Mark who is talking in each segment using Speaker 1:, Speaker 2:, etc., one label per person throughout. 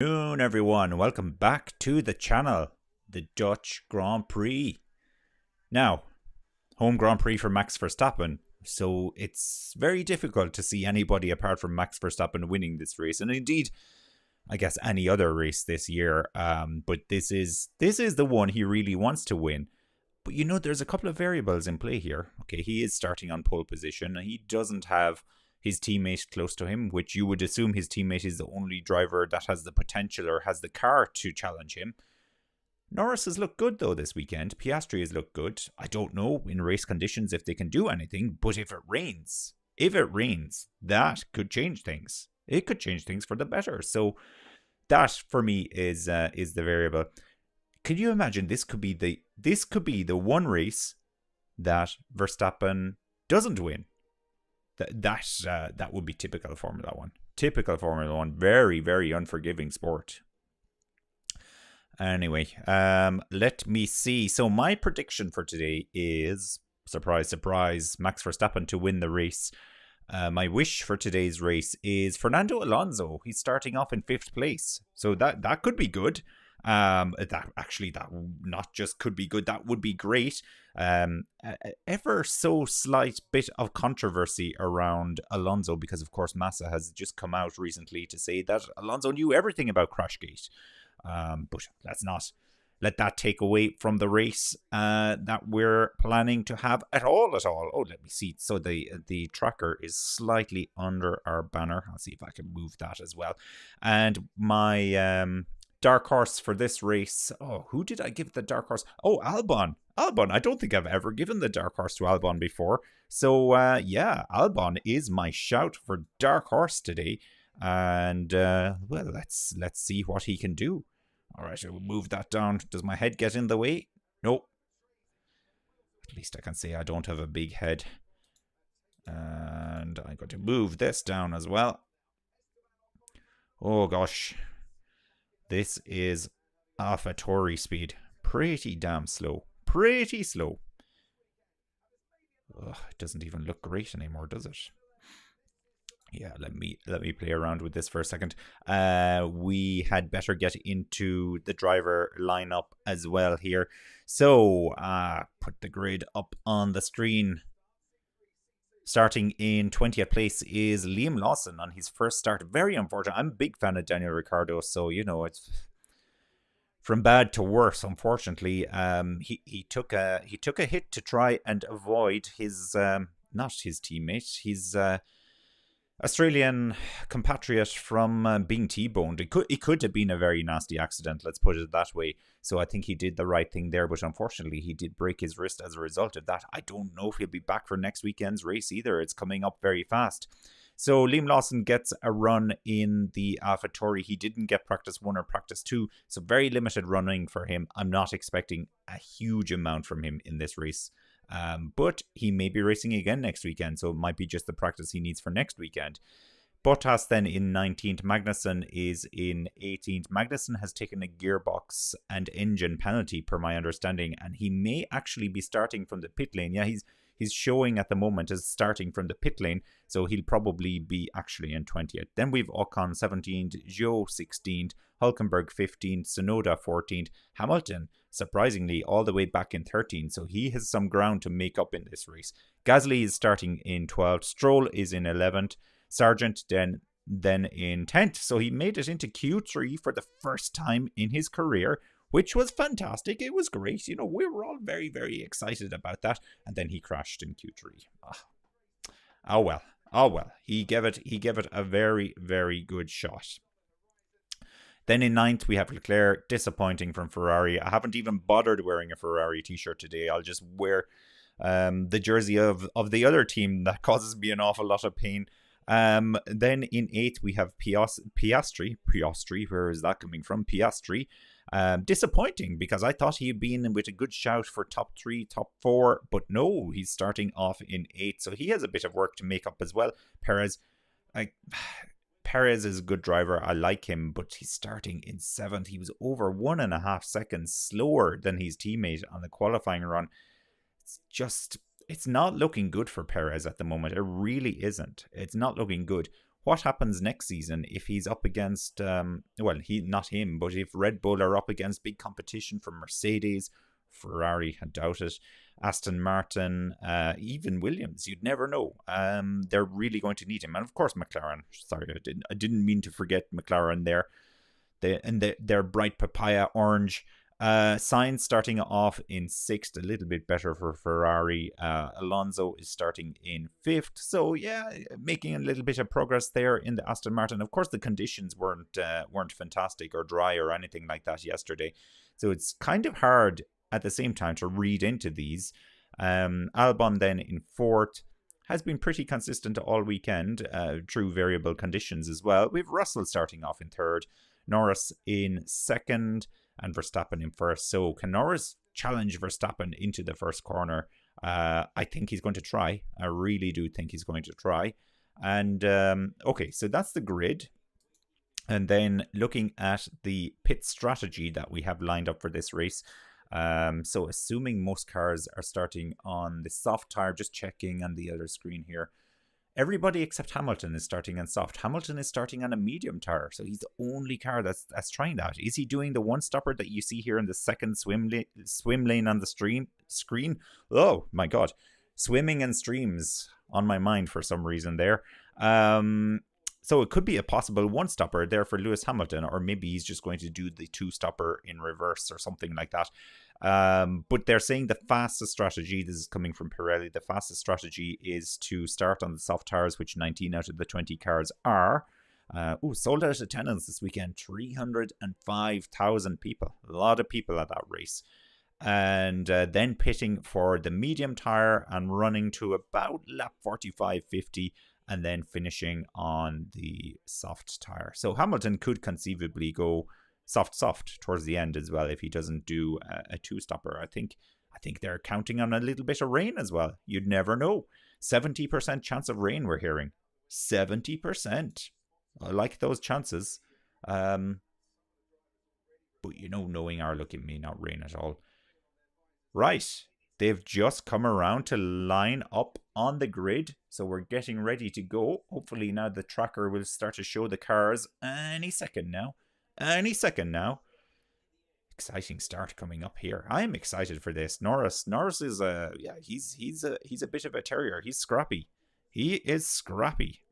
Speaker 1: Good afternoon, everyone. Welcome back to the channel, the Dutch Grand Prix. Now, home Grand Prix for Max Verstappen, so it's very difficult to see anybody apart from Max Verstappen winning this race, and indeed, I guess any other race this year. But this is the one he really wants to win. But there's a couple of variables in play here. Okay, he is starting on pole position, and he doesn't have his teammate close to him, which you would assume his teammate is the only driver that has the potential or has the car to challenge him. Norris has looked good though this weekend. Piastri has looked good. I don't know in race conditions if they can do anything, but if it rains, that could change things. It could change things for the better. So that for me is the variable. Could you imagine this could be the one race that Verstappen doesn't win? That would be typical Formula One. Typical Formula One. Very, very unforgiving sport. Anyway, let me see. So my prediction for today is, surprise, surprise, Max Verstappen to win the race. My wish for today's race is Fernando Alonso. He's starting off in 5th place. So that could be good. That not just could be good, that would be great. Ever so slight bit of controversy around Alonso, because of course Massa has just come out recently to say that Alonso knew everything about Crashgate. But let's not let that take away from the race that we're planning to have at all. Oh, let me see. So the tracker is slightly under our banner. I'll see if I can move that as well. And my dark horse for this race. Oh, who did I give the dark horse? Oh, Albon. I don't think I've ever given the dark horse to Albon before. So, yeah, Albon is my shout for dark horse today. And, well, let's see what he can do. All right, I will move that down. Does my head get in the way? Nope. At least I can say I don't have a big head. And I'm going to move this down as well. Oh, gosh. This is AlphaTauri speed. Pretty damn slow. Pretty slow. Ugh, it doesn't even look great anymore, does it? Yeah, let me play around with this for a second. We had better get into the driver lineup as well here. So, put the grid up on the screen. Starting in 20th place is Liam Lawson on his first start. Very unfortunate. I'm a big fan of Daniel Ricciardo, so it's from bad to worse. Unfortunately, he took a hit to try and avoid his not his teammate, his Australian compatriot from being T-boned. It could have been a very nasty accident, let's put it that way. So I think he did the right thing there, but unfortunately he did break his wrist as a result of that. I don't know if he'll be back for next weekend's race either. It's coming up very fast. So Liam Lawson gets a run in the AlphaTauri. He didn't get practice 1 or practice 2, so very limited running for him. I'm not expecting a huge amount from him in this race. But he may be racing again next weekend, so it might be just the practice he needs for next weekend. Bottas then in 19th, Magnussen is in 18th. Magnussen has taken a gearbox and engine penalty per my understanding, and he may actually be starting from the pit lane. Yeah, he's showing at the moment as starting from the pit lane, so he'll probably be actually in 20th. Then we've Ocon 17th, Zhou 16th, Hulkenberg 15th, Tsunoda 14th, Hamilton surprisingly all the way back in 13th, so he has some ground to make up in this race. Gasly is starting in 12th, Stroll is in 11th, Sargeant then in 10th, so he made it into Q3 for the first time in his career, which was fantastic. It was great. We were all very, very excited about that, and then he crashed in Q3. Oh well. He gave it a very, very good shot. Then in 9th, we have Leclerc, disappointing from Ferrari. I haven't even bothered wearing a Ferrari t-shirt today. I'll just wear the jersey of the other team. That causes me an awful lot of pain. Then in 8th, we have Piastri. Where is that coming from? Piastri. Disappointing, because I thought he'd been with a good shout for top 3, top 4, but no, he's starting off in 8th, so he has a bit of work to make up as well. Perez is a good driver. I like him, but he's starting in 7th. He was over 1.5 seconds slower than his teammate on the qualifying run. It's not looking good for Perez at the moment. It really isn't. It's not looking good. what happens next season if he's up against, not him, but if Red Bull are up against big competition from Mercedes, Ferrari, I doubt it, Aston Martin, even Williams, you'd never know. They're really going to need him. And of course, McLaren. Sorry, I didn't mean to forget McLaren there. They're bright papaya orange. Sainz starting off in 6th, a little bit better for Ferrari. Alonso is starting in 5th, so yeah, making a little bit of progress there in the Aston Martin. Of course, the conditions weren't fantastic or dry or anything like that yesterday, so it's kind of hard at the same time to read into these. Albon then in 4th. Has been pretty consistent all weekend through variable conditions as well. We've Russell starting off in 3rd, Norris in 2nd, and Verstappen in 1st. So can Norris challenge Verstappen into the first corner? I think he's going to try. I really do think he's going to try. And okay, so that's the grid. And then looking at the pit strategy that we have lined up for this race. So assuming most cars are starting on the soft tire, just checking on the other screen here. Everybody except Hamilton is starting on soft. Hamilton is starting on a medium tire, so he's the only car that's trying that. Is he doing the one stopper that you see here in the second swim lane on the screen? Oh my god, swimming and streams on my mind for some reason there. So it could be a possible one stopper there for Lewis Hamilton, or maybe he's just going to do the two stopper in reverse or something like that. But they're saying the fastest strategy, this is coming from Pirelli, the fastest strategy is to start on the soft tires, which 19 out of the 20 cars are. Sold out attendance this weekend, 305,000 people. A lot of people at that race. And then pitting for the medium tire and running to about lap 45-50. And then finishing on the soft tire. So Hamilton could conceivably go soft towards the end as well if he doesn't do a two-stopper. I think they're counting on a little bit of rain as well. You'd never know. 70% chance of rain we're hearing. 70%. I like those chances. But knowing our luck, it may not rain at all. Right. They've just come around to line up on the grid. So we're getting ready to go. Hopefully now the tracker will start to show the cars any second now. Exciting start coming up here. I'm excited for this. Norris is he's a bit of a terrier. He's scrappy. He is scrappy.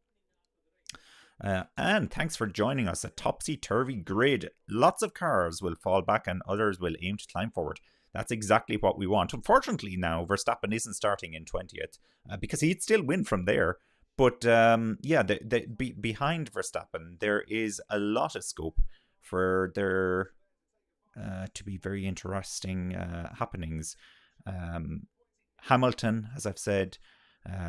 Speaker 1: And thanks for joining us. A topsy-turvy grid. Lots of cars will fall back and others will aim to climb forward. That's exactly what we want. Unfortunately now, Verstappen isn't starting in 20th because he'd still win from there. But behind Verstappen, there is a lot of scope for there to be very interesting happenings. Hamilton, as I've said,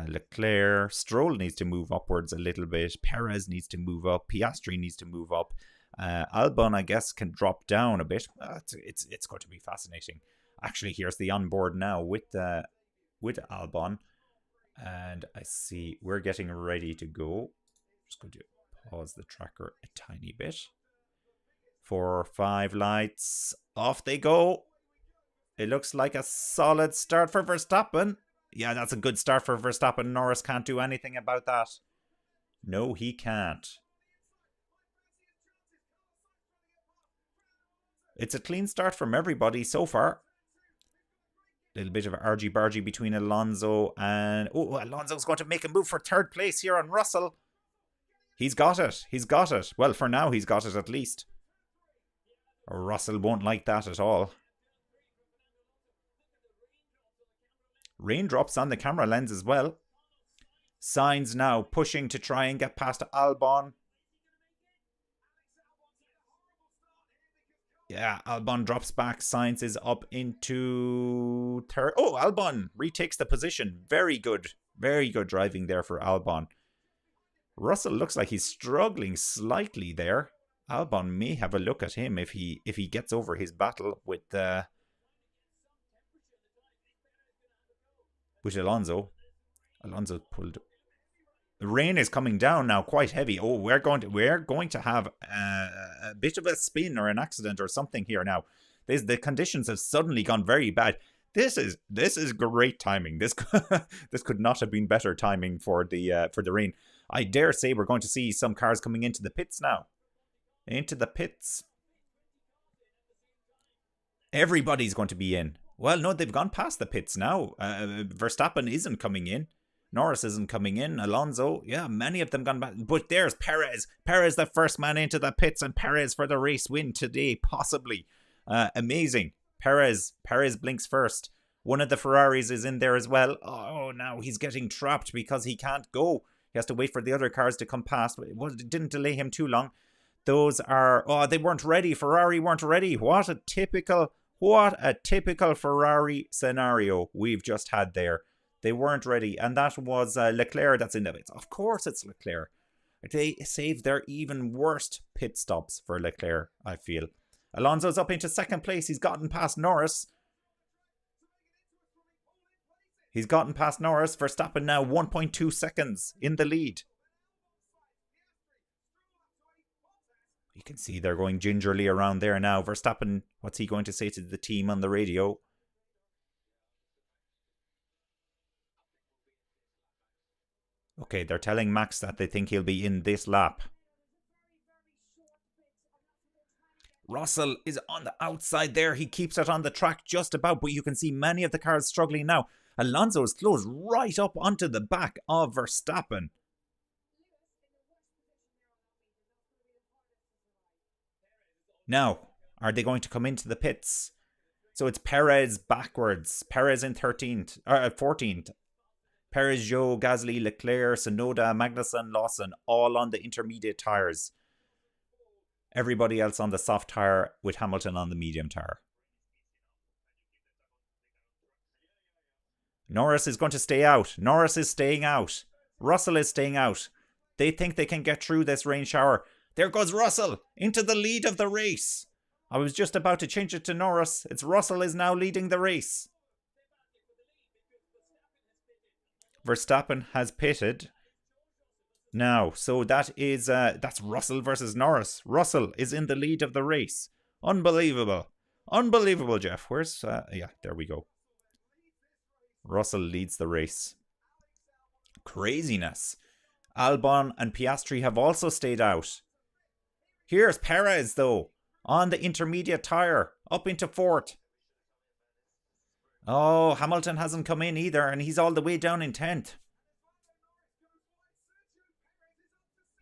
Speaker 1: Leclerc, Stroll needs to move upwards a little bit. Perez needs to move up. Piastri needs to move up. Albon, I guess, can drop down a bit. It's going to be fascinating. Actually, here's the onboard now with Albon, and I see we're getting ready to go. Just going to pause the tracker a tiny bit. 4 or 5 lights, off they go. It looks like a solid start for Verstappen. Yeah, that's a good start for Verstappen. Norris can't do anything about that. No, he can't. It's a clean start from everybody so far. A little bit of argy-bargy between Alonso and... Alonso's going to make a move for 3rd place here on Russell. He's got it. Well, for now, he's got it at least. Russell won't like that at all. Raindrops on the camera lens as well. Sainz now pushing to try and get past Albon. Yeah, Albon drops back. Sainz is up into 3rd. Oh, Albon retakes the position. Very good driving there for Albon. Russell looks like he's struggling slightly there. Albon may have a look at him if he gets over his battle with Alonso. Alonso pulled. The rain is coming down now, quite heavy. Oh, we're going to have a bit of a spin or an accident or something here now. The conditions have suddenly gone very bad. This is great timing. This could not have been better timing for the rain. I dare say we're going to see some cars coming into the pits now. Into the pits. Everybody's going to be in. Well, no, they've gone past the pits now. Verstappen isn't coming in. Norris isn't coming in. Alonso, yeah, many of them gone back. But there's Perez. Perez, the first man into the pits, and Perez for the race win today, possibly. Amazing. Perez blinks first. One of the Ferraris is in there as well. Oh, now he's getting trapped because he can't go. He has to wait for the other cars to come past. It didn't delay him too long. Those are... Oh, they weren't ready. Ferrari weren't ready. What a typical Ferrari scenario we've just had there. They weren't ready. And that was Leclerc that's in the pits. Of course it's Leclerc. They saved their even worst pit stops for Leclerc, I feel. Alonso's up into second place. He's gotten past Norris. Verstappen now 1.2 seconds in the lead. You can see they're going gingerly around there now. Verstappen, what's he going to say to the team on the radio? Okay, they're telling Max that they think he'll be in this lap. Russell is on the outside there. He keeps it on the track just about, but you can see many of the cars struggling now. Alonso is close right up onto the back of Verstappen. Now, are they going to come into the pits? So it's Perez backwards. Perez in 14th. Perez, Zhou, Gasly, Leclerc, Tsunoda, Magnussen, Lawson, all on the intermediate tyres. Everybody else on the soft tyre with Hamilton on the medium tyre. Norris is going to stay out. Norris is staying out. Russell is staying out. They think they can get through this rain shower. There goes Russell into the lead of the race. I was just about to change it to Norris. It's Russell is now leading the race. Verstappen has pitted. Now, so that is that's Russell versus Norris. Russell is in the lead of the race. Unbelievable. Unbelievable, Jeff. Where's yeah, there we go. Russell leads the race. Craziness. Albon and Piastri have also stayed out. Here's Perez, though, on the intermediate tyre, up into 4th. Oh, Hamilton hasn't come in either, and he's all the way down in 10th.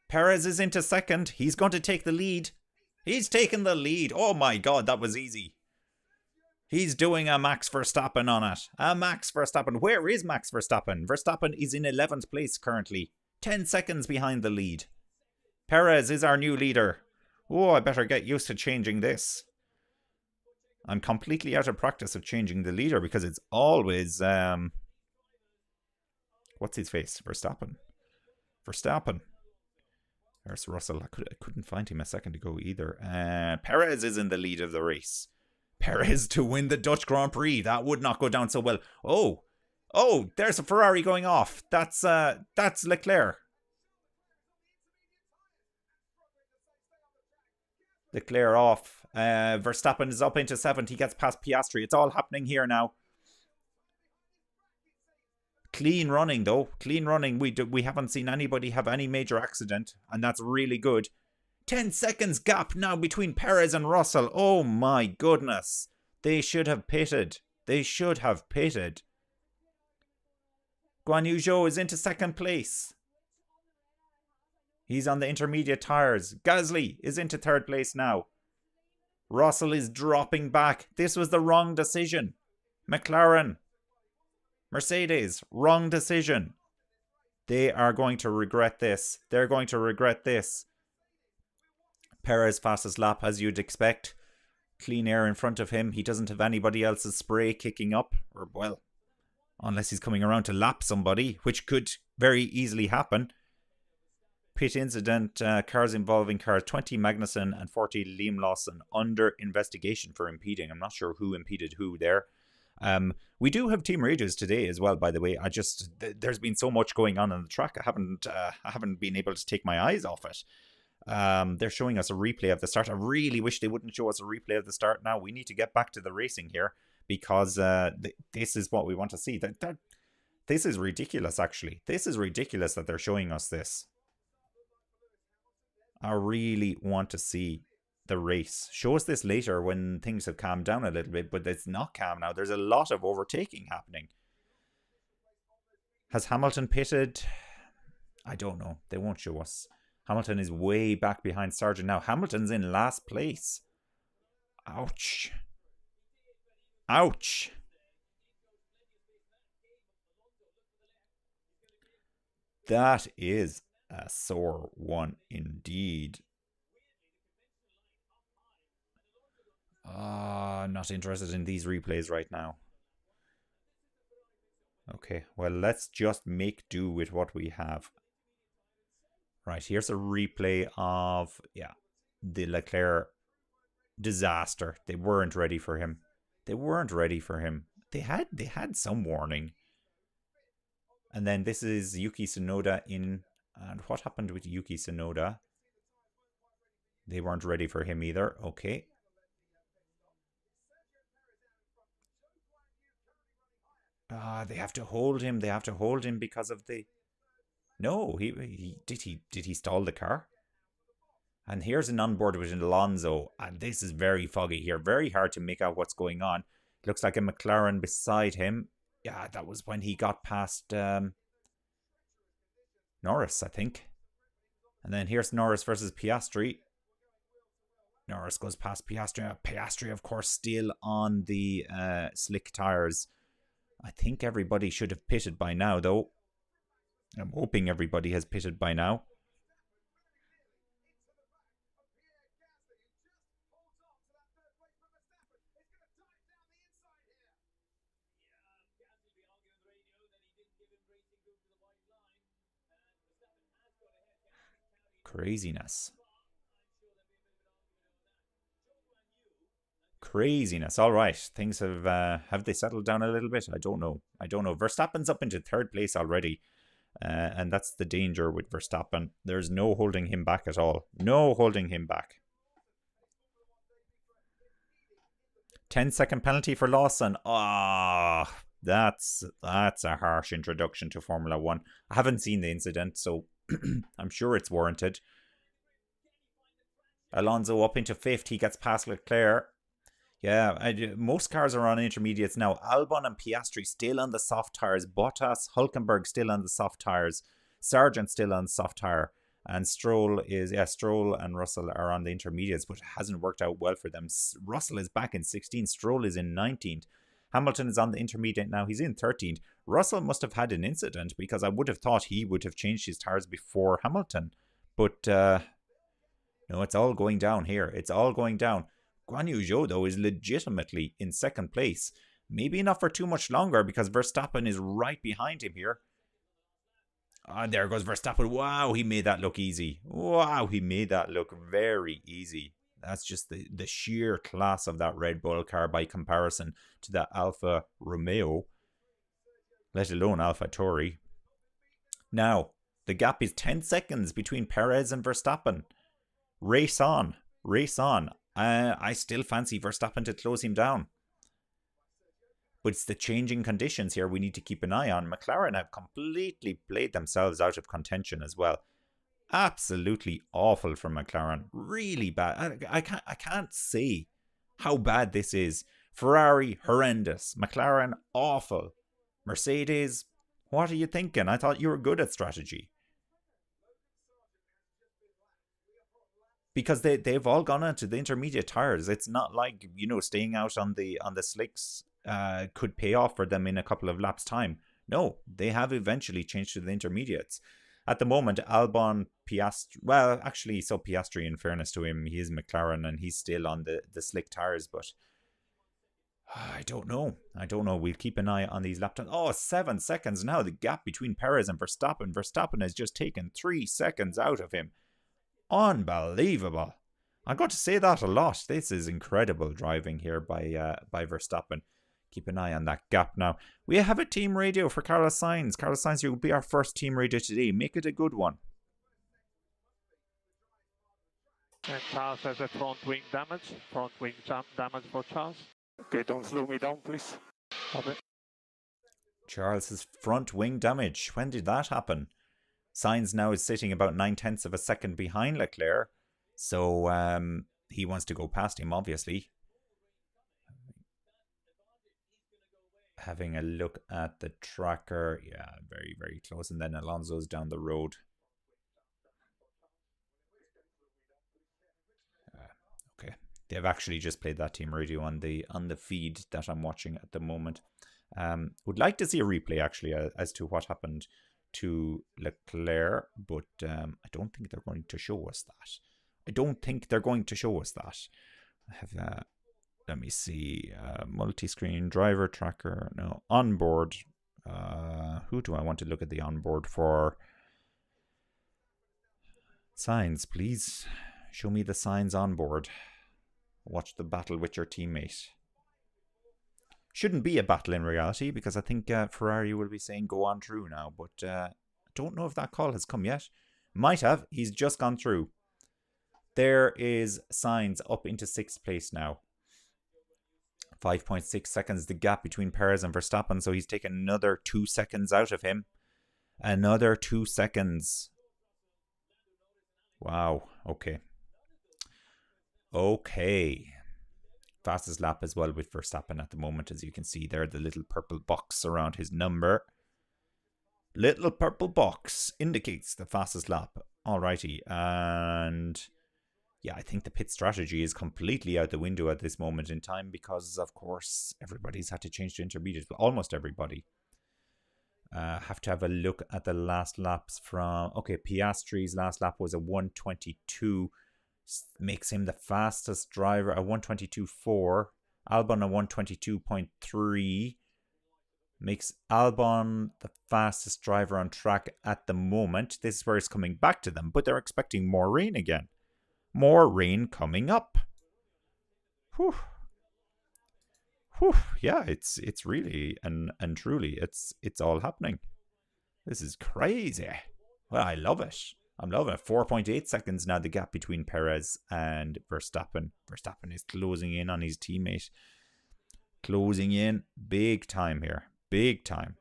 Speaker 1: Perez is into 2nd. He's going to take the lead. He's taken the lead. Oh my God, that was easy. He's doing a Max Verstappen on it. A Max Verstappen. Where is Max Verstappen? Verstappen is in 11th place currently. 10 seconds behind the lead. Perez is our new leader. Oh, I better get used to changing this. I'm completely out of practice of changing the leader because it's always... what's his face? Verstappen. There's Russell. I couldn't find him a second ago either. Perez is in the lead of the race. Perez to win the Dutch Grand Prix. That would not go down so well. Oh, there's a Ferrari going off. That's Leclerc. Leclerc off. Verstappen is up into 7th. He gets past Piastri. It's all happening here now. Clean running though. Clean running. We haven't seen anybody have any major accident, and that's really good. 10 seconds gap now between Perez and Russell. Oh my goodness. They should have pitted. Guan Yu Zhou is into 2nd place. He's on the intermediate tyres. Gasly is into 3rd place now. Russell is dropping back. This was the wrong decision. McLaren. Mercedes. Wrong decision. They are going to regret this. Perez fastest lap as you'd expect. Clean air in front of him. He doesn't have anybody else's spray kicking up. Or, well, unless he's coming around to lap somebody, which could very easily happen. Pit incident, cars involving cars 20 Magnussen and 40 Liam Lawson under investigation for impeding. I'm not sure who impeded who there. We do have team rages today as well, by the way. There's been so much going on the track. I haven't been able to take my eyes off it. They're showing us a replay of the start. I really wish they wouldn't show us a replay of the start now. We need to get back to the racing here because this is what we want to see. This is ridiculous, actually. This is ridiculous that they're showing us this. I really want to see the race. Show us this later when things have calmed down a little bit, but it's not calm now. There's a lot of overtaking happening. Has Hamilton pitted? I don't know. They won't show us. Hamilton is way back behind Sargeant now. Hamilton's in last place. Ouch. Ouch. That is a sore one indeed. Not interested in these replays right now. Okay, well, let's just make do with what we have. Right, here's a replay of, the Leclerc disaster. They weren't ready for him. They weren't ready for him. They had some warning. And then this is Yuki Tsunoda in. And what happened with Yuki Tsunoda? They weren't ready for him either. Okay. They have to hold him. They have to hold him because of the. No, did he stall the car? And here's an onboard with Alonso, and this is very foggy here. Very hard to make out what's going on. Looks like a McLaren beside him. Yeah, that was when he got past Norris, I think. And then here's Norris versus Piastri. Norris goes past Piastri. Piastri, of course, still on the slick tyres. I think everybody should have pitted by now, though. I'm hoping everybody has pitted by now. Craziness. Craziness. All right. Things have they settled down a little bit? I don't know. Verstappen's up into third place already. And that's the danger with Verstappen. There's no holding him back at all. No holding him back. 10-second penalty for Lawson. That's a harsh introduction to Formula 1. I haven't seen the incident, so I'm sure it's warranted. Alonso up into fifth. He gets past Leclerc. Yeah, most cars are on intermediates now. Albon and Piastri still on the soft tyres. Bottas, Hülkenberg still on the soft tyres. Sargeant still on soft tyre. And Stroll and Russell are on the intermediates, but it hasn't worked out well for them. Russell is back in 16th. Stroll is in 19th. Hamilton is on the intermediate now. He's in 13th. Russell must have had an incident because I would have thought he would have changed his tyres before Hamilton. But no, it's all going down here. It's all going down. Guan Yu Zhou, though, is legitimately in second place. Maybe not for too much longer because Verstappen is right behind him here. There goes Verstappen. Wow, he made that look easy. Wow, he made that look very easy. That's just the sheer class of that Red Bull car by comparison to that Alfa Romeo, let alone Alfa Tauri. Now, the gap is 10 seconds between Perez and Verstappen. Race on. Race on. I still fancy Verstappen to close him down. But it's the changing conditions here we need to keep an eye on. McLaren have completely played themselves out of contention as well. Absolutely awful from McLaren. Really bad. I can't say how bad this is. Ferrari, horrendous. McLaren, awful. Mercedes, what are you thinking? I thought you were good at strategy. Because they've all gone onto the intermediate tires. It's not like, staying out on the slicks could pay off for them in a couple of laps time. No, they have eventually changed to the intermediates. At the moment, Albon, Piastri, well, actually, so Piastri, in fairness to him, he is McLaren and he's still on the slick tires, but I don't know. We'll keep an eye on these lap times. 7 seconds now. The gap between Perez and Verstappen. Verstappen has just taken 3 seconds out of him. Unbelievable. I'm going to say that a lot. This is incredible driving here by Verstappen. Keep an eye on that gap now. We have a team radio for Carlos Sainz. Carlos Sainz, you will be our first team radio today. Make it a good one.
Speaker 2: And Charles has a front wing damage. Front wing damage for Charles. Okay, don't slow me down, please. Okay.
Speaker 1: Charles's front wing damage. When did that happen? Sainz now is sitting about 9/10 of a second behind Leclerc. So he wants to go past him, obviously. Having a look at the tracker. Yeah, very, very close. And then Alonso's down the road. Okay. They've actually just played that team radio on the feed that I'm watching at the moment. Would like to see a replay, actually, as to what happened to Leclerc, but I don't think they're going to show us that. I have let me see, multi-screen driver tracker. No, onboard. Who do I want to look at the onboard for? Signs, please. Show me the signs on board. Watch the battle with your teammate. Shouldn't be a battle in reality, because I think Ferrari will be saying go on through now, but I don't know if that call has come yet. Might have. He's just gone through. There is Sainz up into 6th place now. 5.6 seconds the gap between Perez and Verstappen, so he's taken another 2 seconds out of him. Another 2 seconds. Wow. Okay. Fastest lap as well with Verstappen at the moment, as you can see there, the little purple box around his number. Little purple box indicates the fastest lap. Alrighty, and yeah, I think the pit strategy is completely out the window at this moment in time, because of course everybody's had to change to intermediates, almost everybody. Have to have a look at the last laps from... Okay, Piastri's last lap was a 1:22. Makes him the fastest driver, a 1:22.4. Albon a 1:22.3. Makes Albon the fastest driver on track at the moment. This is where it's coming back to them, but they're expecting more rain again. More rain coming up. Whew. Yeah, it's really and truly it's all happening. This is crazy. Well, I love it. I'm loving it. 4.8 seconds now, the gap between Perez and Verstappen. Verstappen is closing in on his teammate. Closing in big time here. Big time.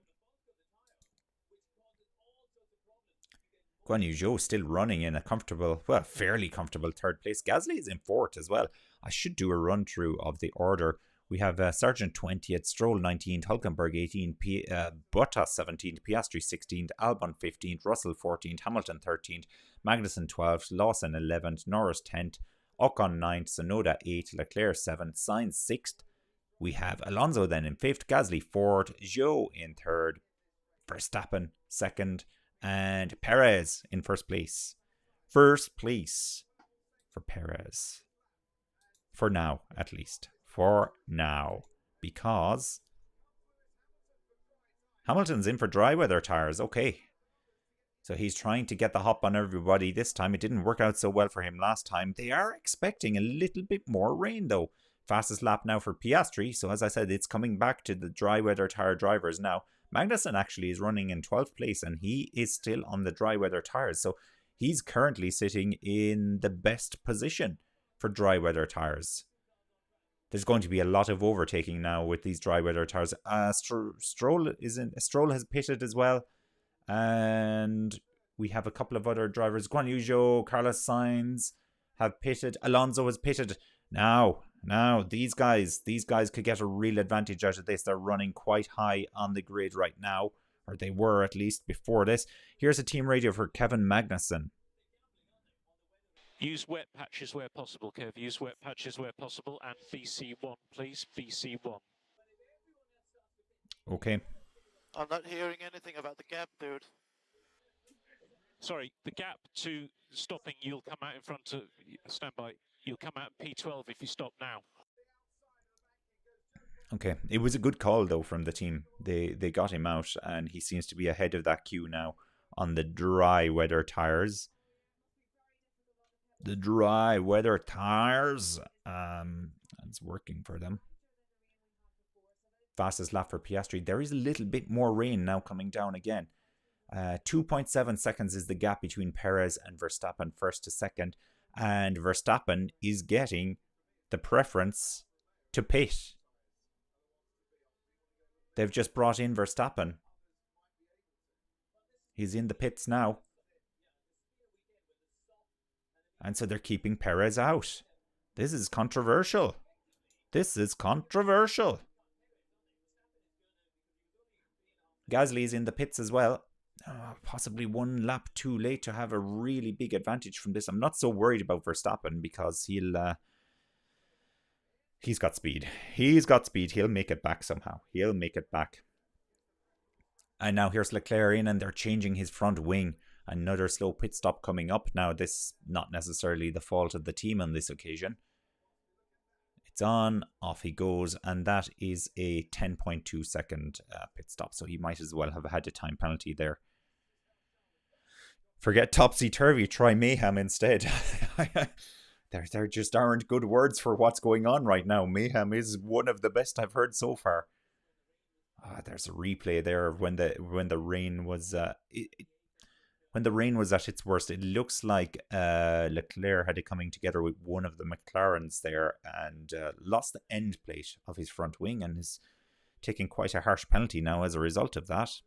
Speaker 1: Guan Yu Zhou still running in a comfortable, well, fairly comfortable 3rd place. Gasly is in 4th as well. I should do a run through of the order. We have Sargeant 20th, Stroll 19th, Hülkenberg 18th, Bottas 17th, Piastri 16th, Albon 15th, Russell 14th, Hamilton 13th, Magnussen 12th, Lawson 11th, Norris 10th, Ocon 9th, Tsunoda 8th, Leclerc 7th, Sainz 6th. We have Alonso then in 5th, Gasly 4th, Zhou in 3rd, Verstappen 2nd, and Perez in 1st place. 1st place for Perez. For now, at least. For now. Because Hamilton's in for dry weather tyres. Okay. So he's trying to get the hop on everybody this time. It didn't work out so well for him last time. They are expecting a little bit more rain, though. Fastest lap now for Piastri. So as I said, it's coming back to the dry weather tyre drivers now. Magnussen actually is running in 12th place, and he is still on the dry weather tyres. So he's currently sitting in the best position for dry weather tyres. There's going to be a lot of overtaking now with these dry weather tyres. Stroll has pitted as well. And we have a couple of other drivers. Guan Yu Zhou, Carlos Sainz have pitted. Alonso has pitted. Now, these guys could get a real advantage out of this. They're running quite high on the grid right now, or they were at least before this. Here's a team radio for Kevin Magnussen.
Speaker 2: Use wet patches where possible, Kev. Use wet patches where possible, and BC1, please. BC1.
Speaker 1: Okay.
Speaker 3: I'm not hearing anything about the gap, dude.
Speaker 2: Sorry, the gap to stopping, you'll come out in front of... Stand by. You'll come out P12 if you stop now.
Speaker 1: Okay. It was a good call, though, from the team. They got him out, and he seems to be ahead of that queue now on the dry weather tyres. The dry weather tyres. It's working for them. Fastest lap for Piastri. There is a little bit more rain now coming down again. 2.7 seconds is the gap between Perez and Verstappen, 1st to 2nd. And Verstappen is getting the preference to pit. They've just brought in Verstappen. He's in the pits now. And so they're keeping Perez out. This is controversial. This is controversial. Gasly's in the pits as well. Possibly one lap too late to have a really big advantage from this. I'm not so worried about Verstappen because he's got speed. He's got speed. He'll make it back somehow. He'll make it back. And now here's Leclerc in, and they're changing his front wing. Another slow pit stop coming up. Now, this not necessarily the fault of the team on this occasion. It's on, off he goes, and that is a 10.2 second pit stop. So he might as well have had a time penalty there. Forget topsy-turvy, try mayhem instead. There just aren't good words for what's going on right now. Mayhem is one of the best I've heard so far. There's a replay there of when the rain was when the rain was at its worst. It looks like Leclerc had it coming together with one of the McLarens there and lost the end plate of his front wing and is taking quite a harsh penalty now as a result of that.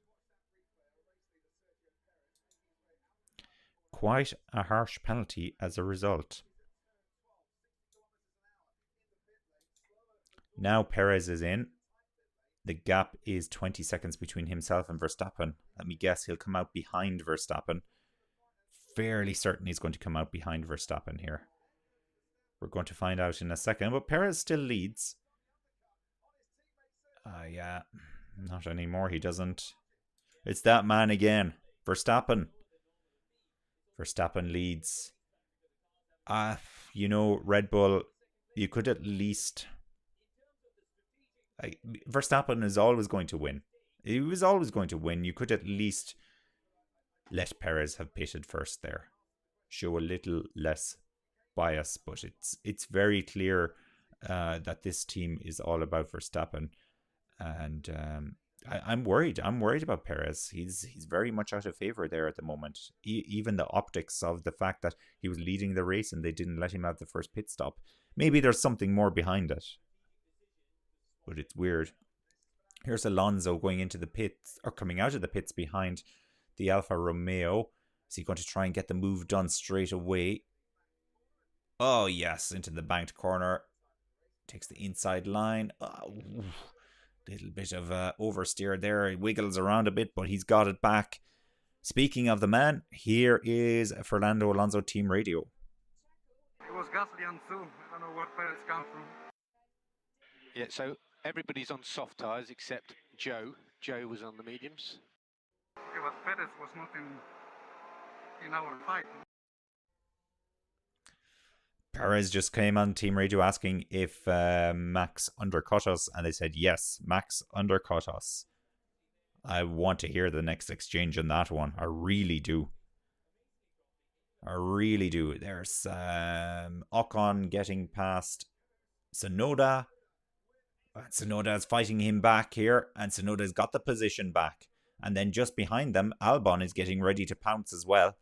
Speaker 1: Quite a harsh penalty as a result. Now Perez is in. The gap is 20 seconds between himself and Verstappen. Let me guess, he'll come out behind Verstappen. Fairly certain he's going to come out behind Verstappen here. We're going to find out in a second, but Perez still leads. Yeah, not anymore, he doesn't. It's that man again, Verstappen. Verstappen leads. Red Bull, you could at least... Verstappen is always going to win. He was always going to win. You could at least let Perez have pitted first there. Show a little less bias, but it's very clear that this team is all about Verstappen. And I'm worried. I'm worried about Perez. He's very much out of favour there at the moment. Even the optics of the fact that he was leading the race and they didn't let him have the first pit stop. Maybe there's something more behind it. But it's weird. Here's Alonso going into the pits, or coming out of the pits behind the Alfa Romeo. Is he going to try and get the move done straight away? Oh, yes, into the banked corner. Takes the inside line. Little bit of oversteer there. He wiggles around a bit, but he's got it back. Speaking of the man, here is Fernando Alonso team radio.
Speaker 4: It was Gasly and Su. I don't know where Perez come from.
Speaker 5: Yeah, so everybody's on soft tyres except Joe. Joe was on the mediums.
Speaker 4: Yeah, but Perez was not in our fight.
Speaker 1: Perez just came on team radio asking if Max undercut us, and they said yes, Max undercut us. I want to hear the next exchange on that one. I really do. I really do. There's Ocon getting past Tsunoda. Tsunoda is fighting him back here, and Tsunoda's got the position back. And then just behind them, Albon is getting ready to pounce as well.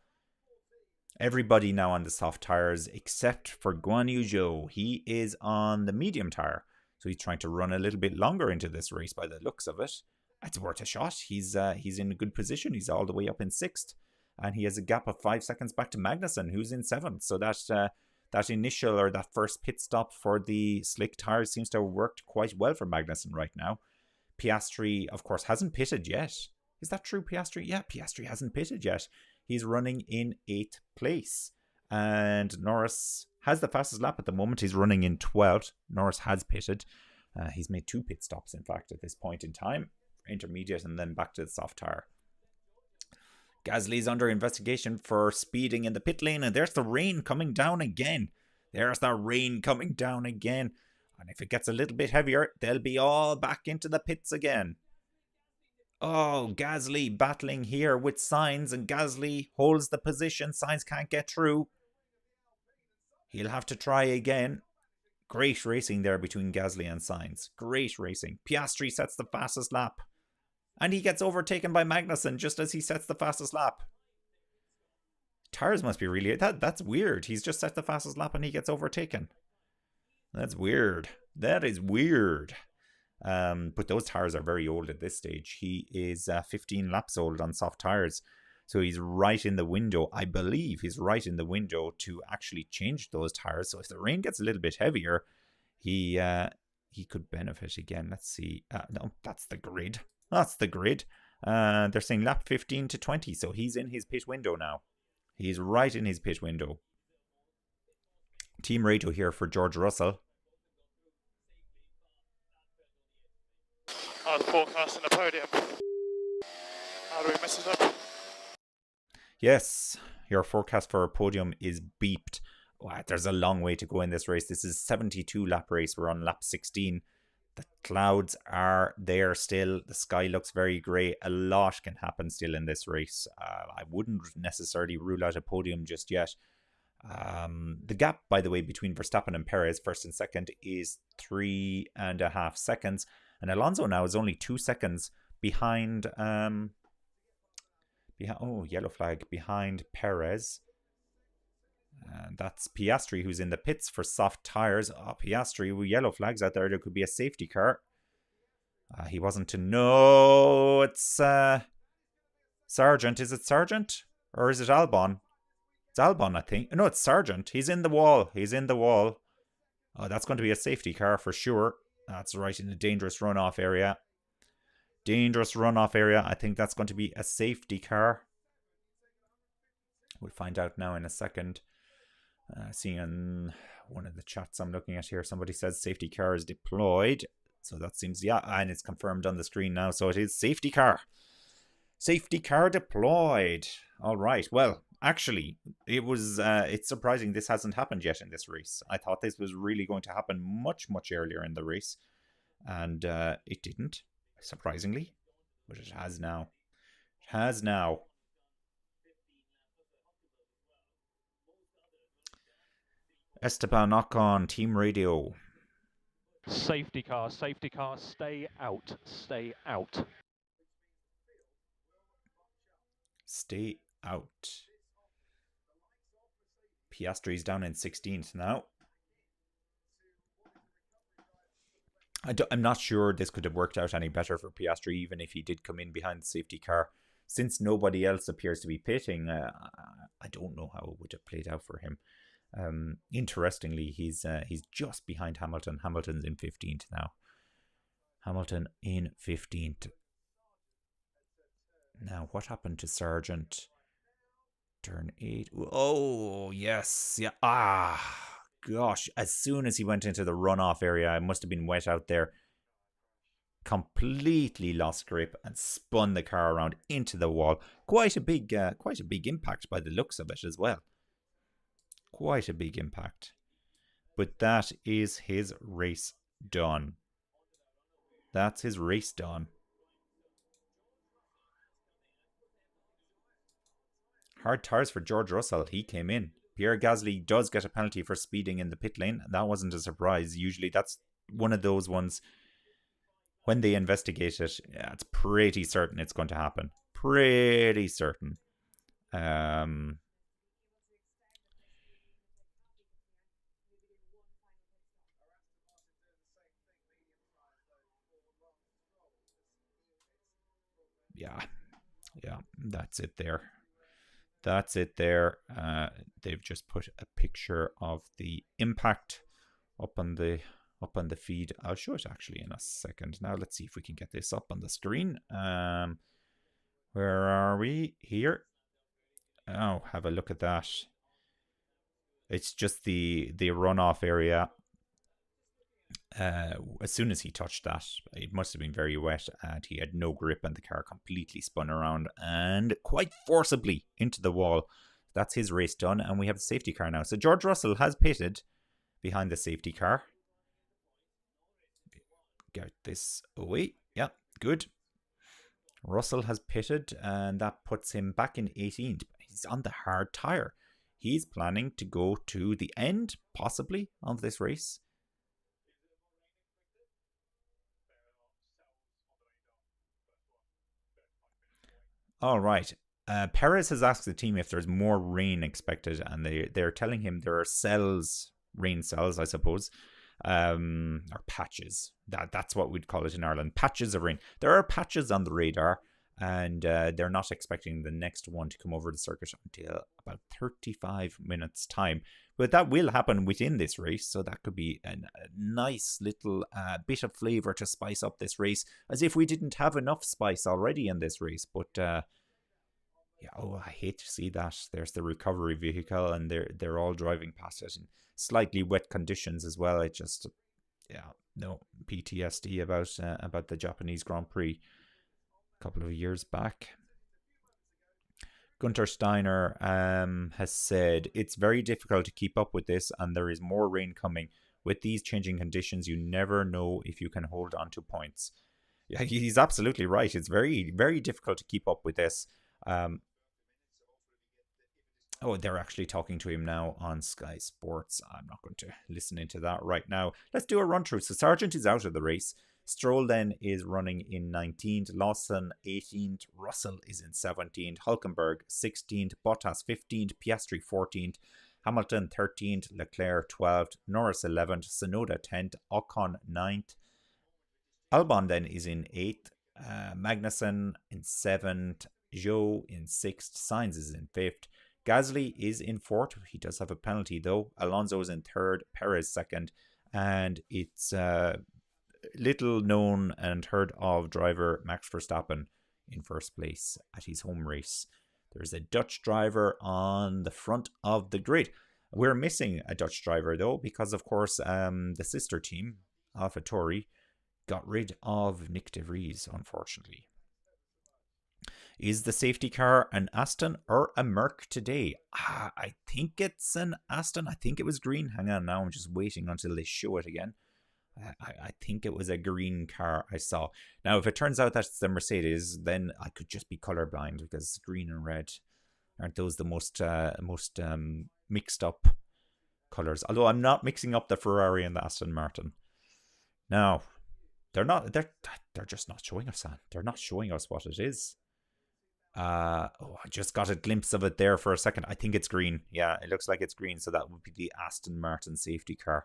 Speaker 1: Everybody now on the soft tyres except for Guan Yu Zhou. He is on the medium tyre. So he's trying to run a little bit longer into this race by the looks of it. It's worth a shot. He's in a good position. He's all the way up in 6th. And he has a gap of 5 seconds back to Magnussen, who's in 7th. So that initial or that first pit stop for the slick tyres seems to have worked quite well for Magnussen right now. Piastri, of course, hasn't pitted yet. Is that true, Piastri? Yeah, Piastri hasn't pitted yet. He's running in 8th place. And Norris has the fastest lap at the moment. He's running in 12th. Norris has pitted. He's made 2 pit stops, in fact, at this point in time. Intermediate and then back to the soft tyre. Gasly's under investigation for speeding in the pit lane. And there's the rain coming down again. There's the rain coming down again. And if it gets a little bit heavier, they'll be all back into the pits again. Oh, Gasly battling here with Sainz, and Gasly holds the position. Sainz can't get through. He'll have to try again. Great racing there between Gasly and Sainz. Great racing. Piastri sets the fastest lap. And he gets overtaken by Magnussen just as he sets the fastest lap. Tires must be really... That's weird. He's just set the fastest lap and he gets overtaken. That's weird. That is weird. But those tires are very old at this stage. He is 15 laps old on soft tires. So he's right in the window. I believe he's right in the window to actually change those tires. So if the rain gets a little bit heavier, he could benefit again. Let's see. No, that's the grid. That's the grid. They're saying lap 15 to 20. So he's in his pit window now. He's right in his pit window. Team radio here for George Russell.
Speaker 3: The forecast in the podium. How do we mess it up?
Speaker 1: Yes, your forecast for a podium is beeped. Wow, there's a long way to go in this race. This is 72 lap race. We're on lap 16. The clouds are there still. The sky looks very grey. A lot can happen still in this race. I wouldn't necessarily rule out a podium just yet. The gap, by the way, between Verstappen and Perez, first and second, is 3.5 seconds. And Alonso now is only 2 seconds behind... yellow flag behind Perez. And that's Piastri who's in the pits for soft tires. Piastri with yellow flags out there. There could be a safety car. He wasn't to know. It's Sargeant. Is it Sargeant? Or is it Albon? It's Albon, I think. No, it's Sargeant. He's in the wall. He's in the wall. Oh, that's going to be a safety car for sure. That's right in the dangerous runoff area. Dangerous runoff area. I think that's going to be a safety car. We'll find out now in a second. Seeing one of the chats I'm looking at here, somebody says safety car is deployed. So that seems, yeah, and it's confirmed on the screen now. So it is safety car. Safety car deployed. All right. Well, actually, it's surprising this hasn't happened yet in this race. I thought this was really going to happen much, much earlier in the race. And it didn't. Surprisingly, but it has now. It has now. Esteban Ocon, team radio.
Speaker 2: Safety car, stay out, stay out.
Speaker 1: Stay out. Piastri's down in 16th now. I'm not sure this could have worked out any better for Piastri, even if he did come in behind the safety car. Since nobody else appears to be pitting, I don't know how it would have played out for him. Interestingly, he's just behind Hamilton. Hamilton's in 15th now. Hamilton in 15th. Now, what happened to Sargeant? Turn 8. Oh, yes. Yeah. Gosh, as soon as he went into the runoff area, it must have been wet out there. Completely lost grip and spun the car around into the wall. Quite a big impact by the looks of it as well. Quite a big impact. But that is his race done. That's his race done. Hard tires for George Russell. He came in. Pierre Gasly does get a penalty for speeding in the pit lane. That wasn't a surprise. Usually that's one of those ones, when they investigate it, yeah, it's pretty certain it's going to happen. Pretty certain. Yeah, that's it there. That's it there. They've just put a picture of the impact up on the feed. I'll show it actually in a second. Now let's see if we can get this up on the screen. Where are we? Here. Oh, have a look at that. It's just the runoff area. As soon as he touched that, it must have been very wet, and he had no grip, and the car completely spun around and quite forcibly into the wall. That's his race done, and we have the safety car now. So George Russell has pitted behind the safety car. Get this away. Yeah, good. Russell has pitted, and that puts him back in 18th. He's on the hard tire. He's planning to go to the end, possibly, of this race. All right. Perez has asked the team if there's more rain expected, and they're telling him there are cells, rain cells, I suppose, or patches. That's what we'd call it in Ireland. Patches of rain. There are patches on the radar. and they're not expecting the next one to come over the circuit until about 35 minutes time. But that will happen within this race, so that could be a nice little bit of flavour to spice up this race, as if we didn't have enough spice already in this race. But yeah, oh, I hate to see that. There's the recovery vehicle, and they're all driving past it in slightly wet conditions as well. It just, yeah, no PTSD about the Japanese Grand Prix a couple of years back. Gunter Steiner has said, it's very difficult to keep up with this, and there is more rain coming. With these changing conditions, you never know if you can hold on to points. Yeah, he's absolutely right. It's very, very difficult to keep up with this. Oh, they're actually talking to him now on Sky Sports. I'm not going to listen into that right now. Let's do a run through. So Sargeant is out of the race. Stroll then is running in 19th, Lawson 18th, Russell is in 17th, Hülkenberg 16th, Bottas 15th, Piastri 14th, Hamilton 13th, Leclerc 12th, Norris 11th, Tsunoda 10th, Ocon 9th. Albon then is in 8th, Magnussen in 7th, Zhou in 6th, Sainz is in 5th, Gasly is in 4th. He does have a penalty though. Alonso is in 3rd, Perez 2nd, and it's little known and heard of driver Max Verstappen in 1st place at his home race. There's a Dutch driver on the front of the grid. We're missing a Dutch driver though, because of course the sister team, AlphaTauri, got rid of Nick de Vries, unfortunately. Is the safety car an Aston or a Merc today? I think it's an Aston. I think it was green. Hang on now, I'm just waiting until they show it again. I think it was a green car I saw. Now, if it turns out that's the Mercedes, then I could just be colorblind, because green and red aren't those the most mixed up colors? Although I'm not mixing up the Ferrari and the Aston Martin. Now, they're just not showing us that. They're not showing us what it is. I just got a glimpse of it there for a second. I think it's green. Yeah, it looks like it's green. So that would be the Aston Martin safety car.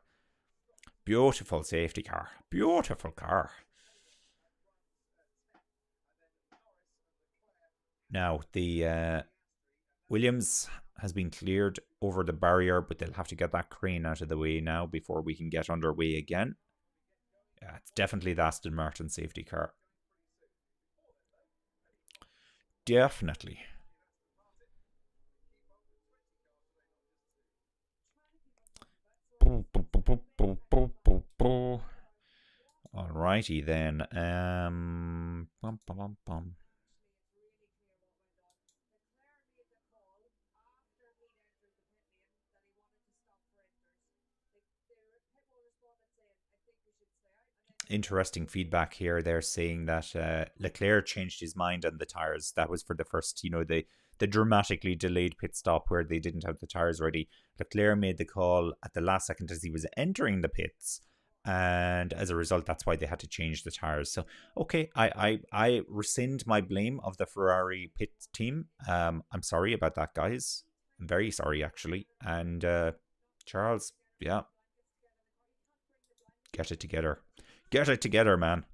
Speaker 1: Beautiful safety car. Beautiful car. Now, the Williams has been cleared over the barrier, but they'll have to get that crane out of the way now before we can get underway again. Yeah, it's definitely the Aston Martin safety car. Definitely. Alrighty then. Interesting feedback here. They're saying that Leclerc changed his mind on the tires. That was for the first, the dramatically delayed pit stop where they didn't have the tires ready. Leclerc made the call at the last second as he was entering the pits, and as a result, that's why they had to change the tires. So, okay, I rescind my blame of the Ferrari pit team. I'm sorry about that, guys. I'm very sorry, actually. And Charles, yeah, get it together. Get it together, man.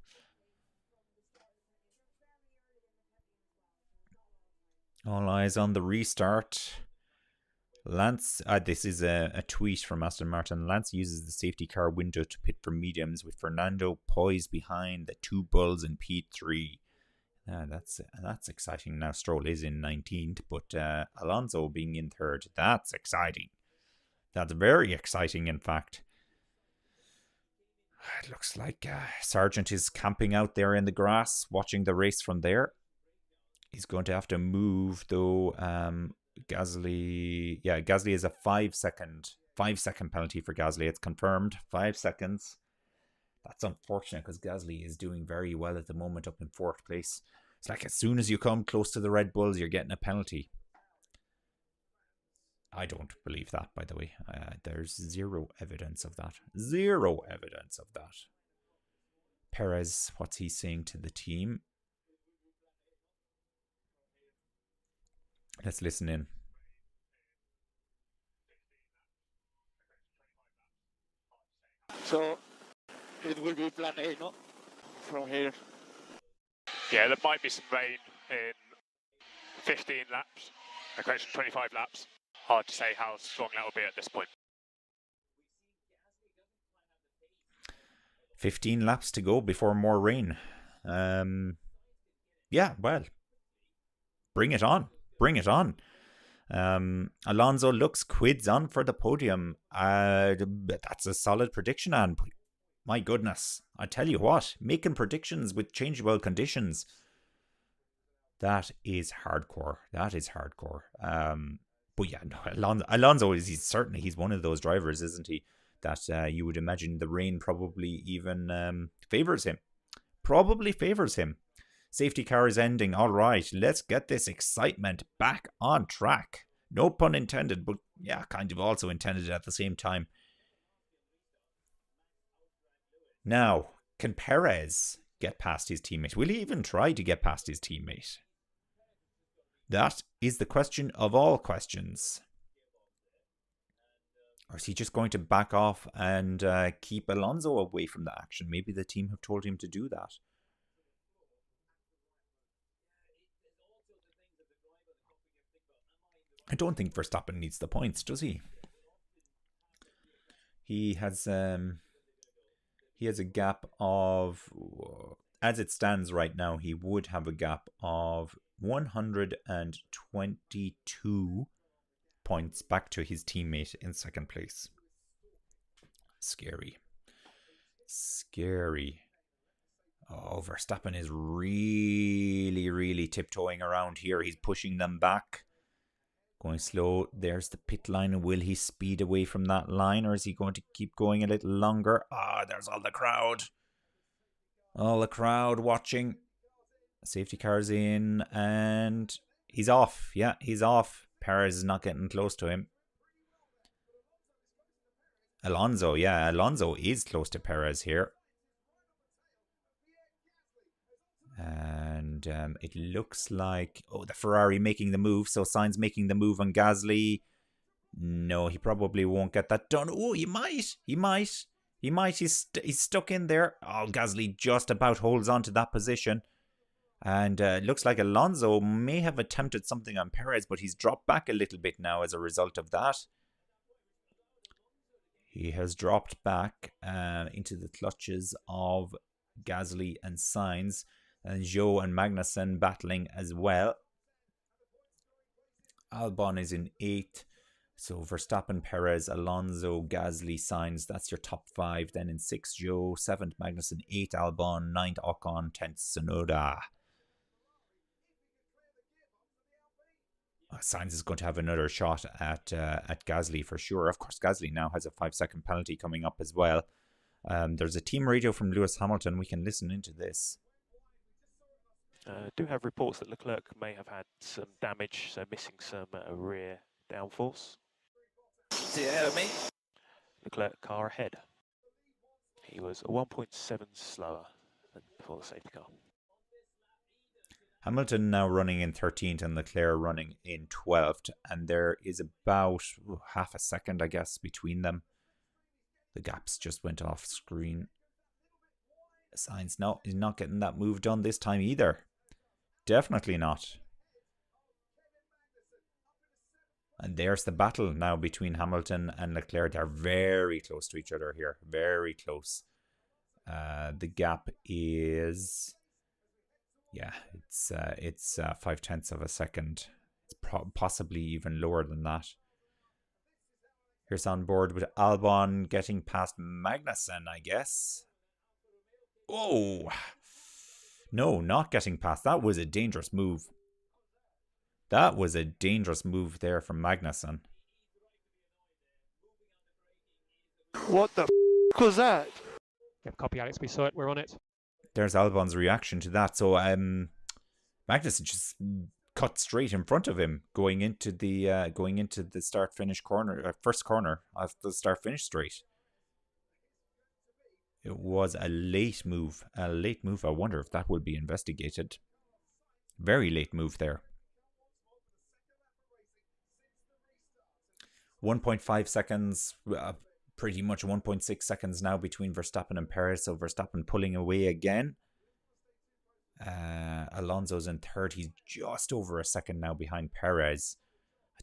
Speaker 1: All eyes on the restart. Lance, this is a tweet from Aston Martin. Lance uses the safety car window to pit for mediums, with Fernando poised behind the two bulls in P3. That's exciting. Now Stroll is in 19th, but Alonso being in 3rd. That's exciting. That's very exciting, in fact. It looks like Sargeant is camping out there in the grass, watching the race from there. He's going to have to move, though. Gasly is a 5 second penalty for Gasly. It's confirmed. 5 seconds. That's unfortunate, because Gasly is doing very well at the moment, up in 4th place. It's like as soon as you come close to the Red Bulls, you're getting a penalty. I don't believe that, by the way. There's zero evidence of that. Zero evidence of that. Perez, what's he saying to the team? Let's listen in.
Speaker 3: So it will be plan A, no? From here.
Speaker 2: Yeah, there might be some rain in 15 laps. Correction, 25 laps. Hard to say how strong that will be at this point.
Speaker 1: 15 laps to go before more rain. Yeah, well, bring it on. Bring it on. Alonso looks quids on for the podium. That's a solid prediction, and my goodness, I tell you what, making predictions with changeable conditions, that is hardcore. That is hardcore. But yeah, no, Alonso he's one of those drivers, isn't he? That you would imagine the rain probably even favors him. Probably favors him. Safety car is ending. All right, let's get this excitement back on track. No pun intended, but yeah, kind of also intended at the same time. Now, can Perez get past his teammate? Will he even try to get past his teammate? That is the question of all questions. Or is he just going to back off and keep Alonso away from the action? Maybe the team have told him to do that. I don't think Verstappen needs the points, does he? He has a gap of, as it stands right now, he would have a gap of 122 points back to his teammate in second place. Scary. Scary. Oh, Verstappen is really, really tiptoeing around here. He's pushing them back. Going slow. There's the pit line. Will he speed away from that line, or is he going to keep going a little longer? There's all the crowd. All the crowd watching. Safety car's in, and he's off. Yeah, he's off. Perez is not getting close to him. Alonso is close to Perez here. And it looks like, the Ferrari making the move. So Sainz making the move on Gasly. No, he probably won't get that done. Oh, he might. He's stuck in there. Oh, Gasly just about holds on to that position. And it looks like Alonso may have attempted something on Perez, but he's dropped back a little bit now as a result of that. He has dropped back into the clutches of Gasly and Sainz. And Zhou and Magnussen battling as well. Albon is in 8th. So Verstappen, Perez, Alonso, Gasly, Sainz. That's your top 5. Then in 6th, Zhou. 7th, Magnussen. 8th, Albon. 9th, Ocon. 10th, Tsunoda. Sainz is going to have another shot at Gasly for sure. Of course, Gasly now has a 5-second penalty coming up as well. There's a team radio from Lewis Hamilton. We can listen into this.
Speaker 6: Do have reports that Leclerc may have had some damage, so missing some rear downforce.
Speaker 7: Is he ahead of me?
Speaker 6: Leclerc car ahead. He was 1.7 slower than before the safety car.
Speaker 1: Hamilton now running in 13th and Leclerc running in 12th. And there is about half a second, I guess, between them. The gaps just went off screen. Sainz, no, he's not getting that move done this time either. Definitely not. And there's the battle now between Hamilton and Leclerc. They're very close to each other here. Very close. The gap is... Yeah, it's 0.5 of a second. It's possibly even lower than that. Here's on board with Albon getting past Magnussen, I guess. Oh! No, not getting past. That was a dangerous move. That was a dangerous move there from Magnussen.
Speaker 3: What the f was that?
Speaker 8: Yeah, copy, Alex. We saw it. We're on it.
Speaker 1: There's Albon's reaction to that. So Magnussen just cut straight in front of him going into the start finish corner, first corner of the start finish straight. It was a late move. A late move. I wonder if that will be investigated. Very late move there. 1.5 seconds. Pretty much 1.6 seconds now between Verstappen and Perez. So Verstappen pulling away again. Alonso's in third. He's just over a second now behind Perez.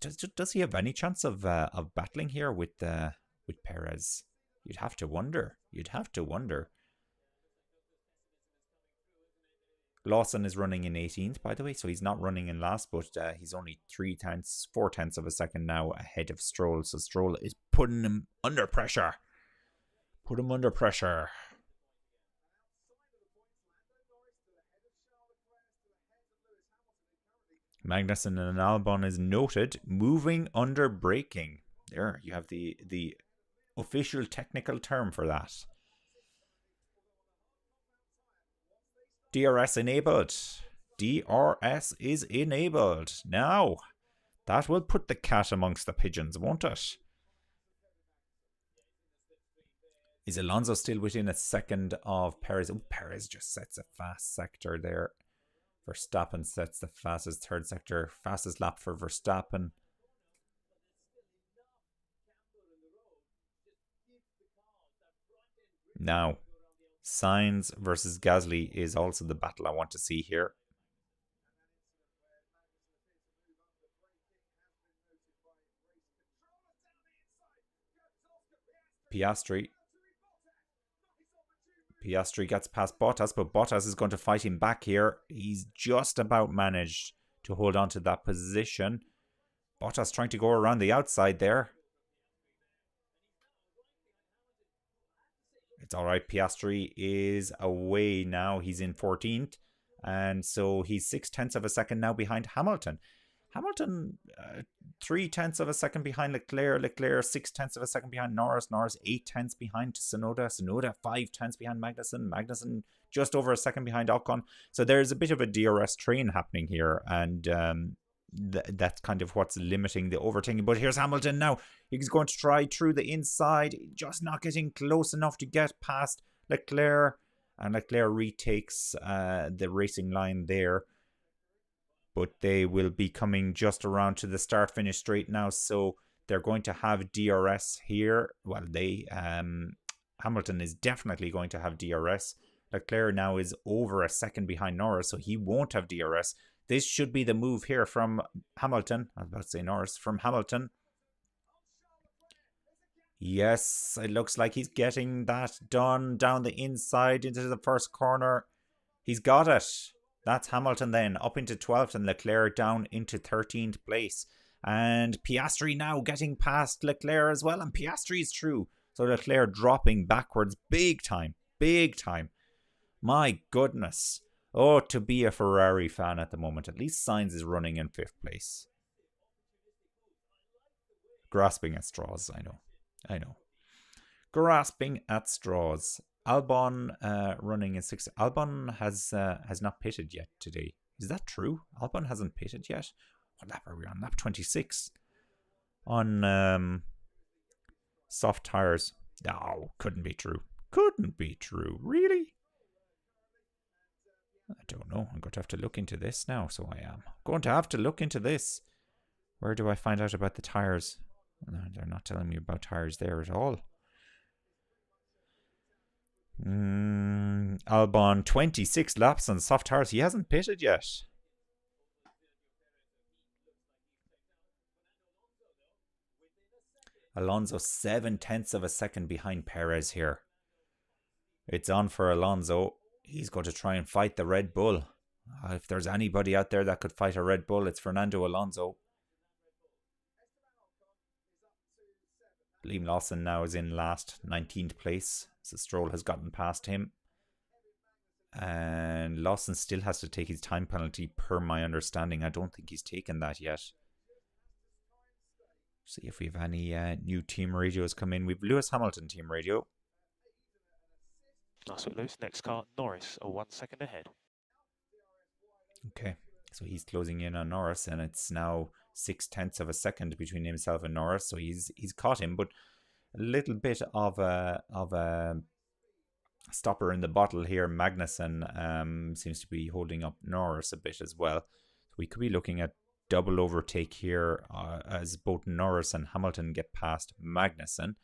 Speaker 1: Does he have any chance of battling here with Perez? You'd have to wonder. You'd have to wonder. Lawson is running in 18th, by the way, so he's not running in last, but he's only 4/10 of a second now ahead of Stroll. So Stroll is putting him under pressure. Put him under pressure. Magnussen and Albon is noted moving under braking. There, you have the official technical term for that. DRS enabled. DRS is enabled. Now, that will put the cat amongst the pigeons, won't it? Is Alonso still within a second of Perez? Oh, Perez just sets a fast sector there. Verstappen sets the fastest third sector. Fastest lap for Verstappen. Now, Sainz versus Gasly is also the battle I want to see here. Piastri gets past Bottas, but Bottas is going to fight him back here. He's just about managed to hold on to that position. Bottas trying to go around the outside there. It's all right. Piastri is away now. He's in 14th. And so he's 0.6 of a second now behind Hamilton. Hamilton, 0.3 of a second behind Leclerc. Leclerc, 0.6 of a second behind Norris. Norris, 0.8 behind Tsunoda. Tsunoda, 0.5 behind Magnussen. Magnussen, just over a second behind Ocon. So there's a bit of a DRS train happening here. And that's kind of what's limiting the overtaking. But here's Hamilton now. He's going to try through the inside. Just not getting close enough to get past Leclerc. And Leclerc retakes the racing line there. But they will be coming just around to the start-finish straight now. So they're going to have DRS here. Well, Hamilton is definitely going to have DRS. Leclerc now is over a second behind Norris, so he won't have DRS. This should be the move here from Hamilton. I was about to say Norris. From Hamilton. Yes, it looks like he's getting that done down the inside into the first corner. He's got it. That's Hamilton then up into 12th and Leclerc down into 13th place. And Piastri now getting past Leclerc as well. And Piastri is through. So Leclerc dropping backwards big time. Big time. My goodness. Oh, to be a Ferrari fan at the moment. At least Sainz is running in 5th place. Grasping at straws, I know. Grasping at straws. Albon running in 6th. Albon has not pitted yet today. Is that true? Albon hasn't pitted yet? What lap are we on? Lap 26. On soft tires. No, couldn't be true. Couldn't be true. Really? I don't know. I'm going to have to look into this now. So I am going to have to look into this. Where do I find out about the tires? No, they're not telling me about tires there at all. Albon 26 laps on soft tires. He hasn't pitted yet. Alonso 0.7 of a second behind Perez here. It's on for Alonso. He's going to try and fight the Red Bull. If there's anybody out there that could fight a Red Bull, it's Fernando Alonso. Liam Lawson now is in last, 19th place. So Stroll has gotten past him. And Lawson still has to take his time penalty per my understanding. I don't think he's taken that yet. See if we have any new team radios come in. We've Lewis Hamilton team radio.
Speaker 6: Nice one, Lewis. Next car, Norris, 1 second ahead.
Speaker 1: Okay, so he's closing in on Norris, and it's now 0.6 of a second between himself and Norris. So he's caught him, but a little bit of a stopper in the bottle here. Magnussen seems to be holding up Norris a bit as well. So we could be looking at double overtake here as both Norris and Hamilton get past Magnussen.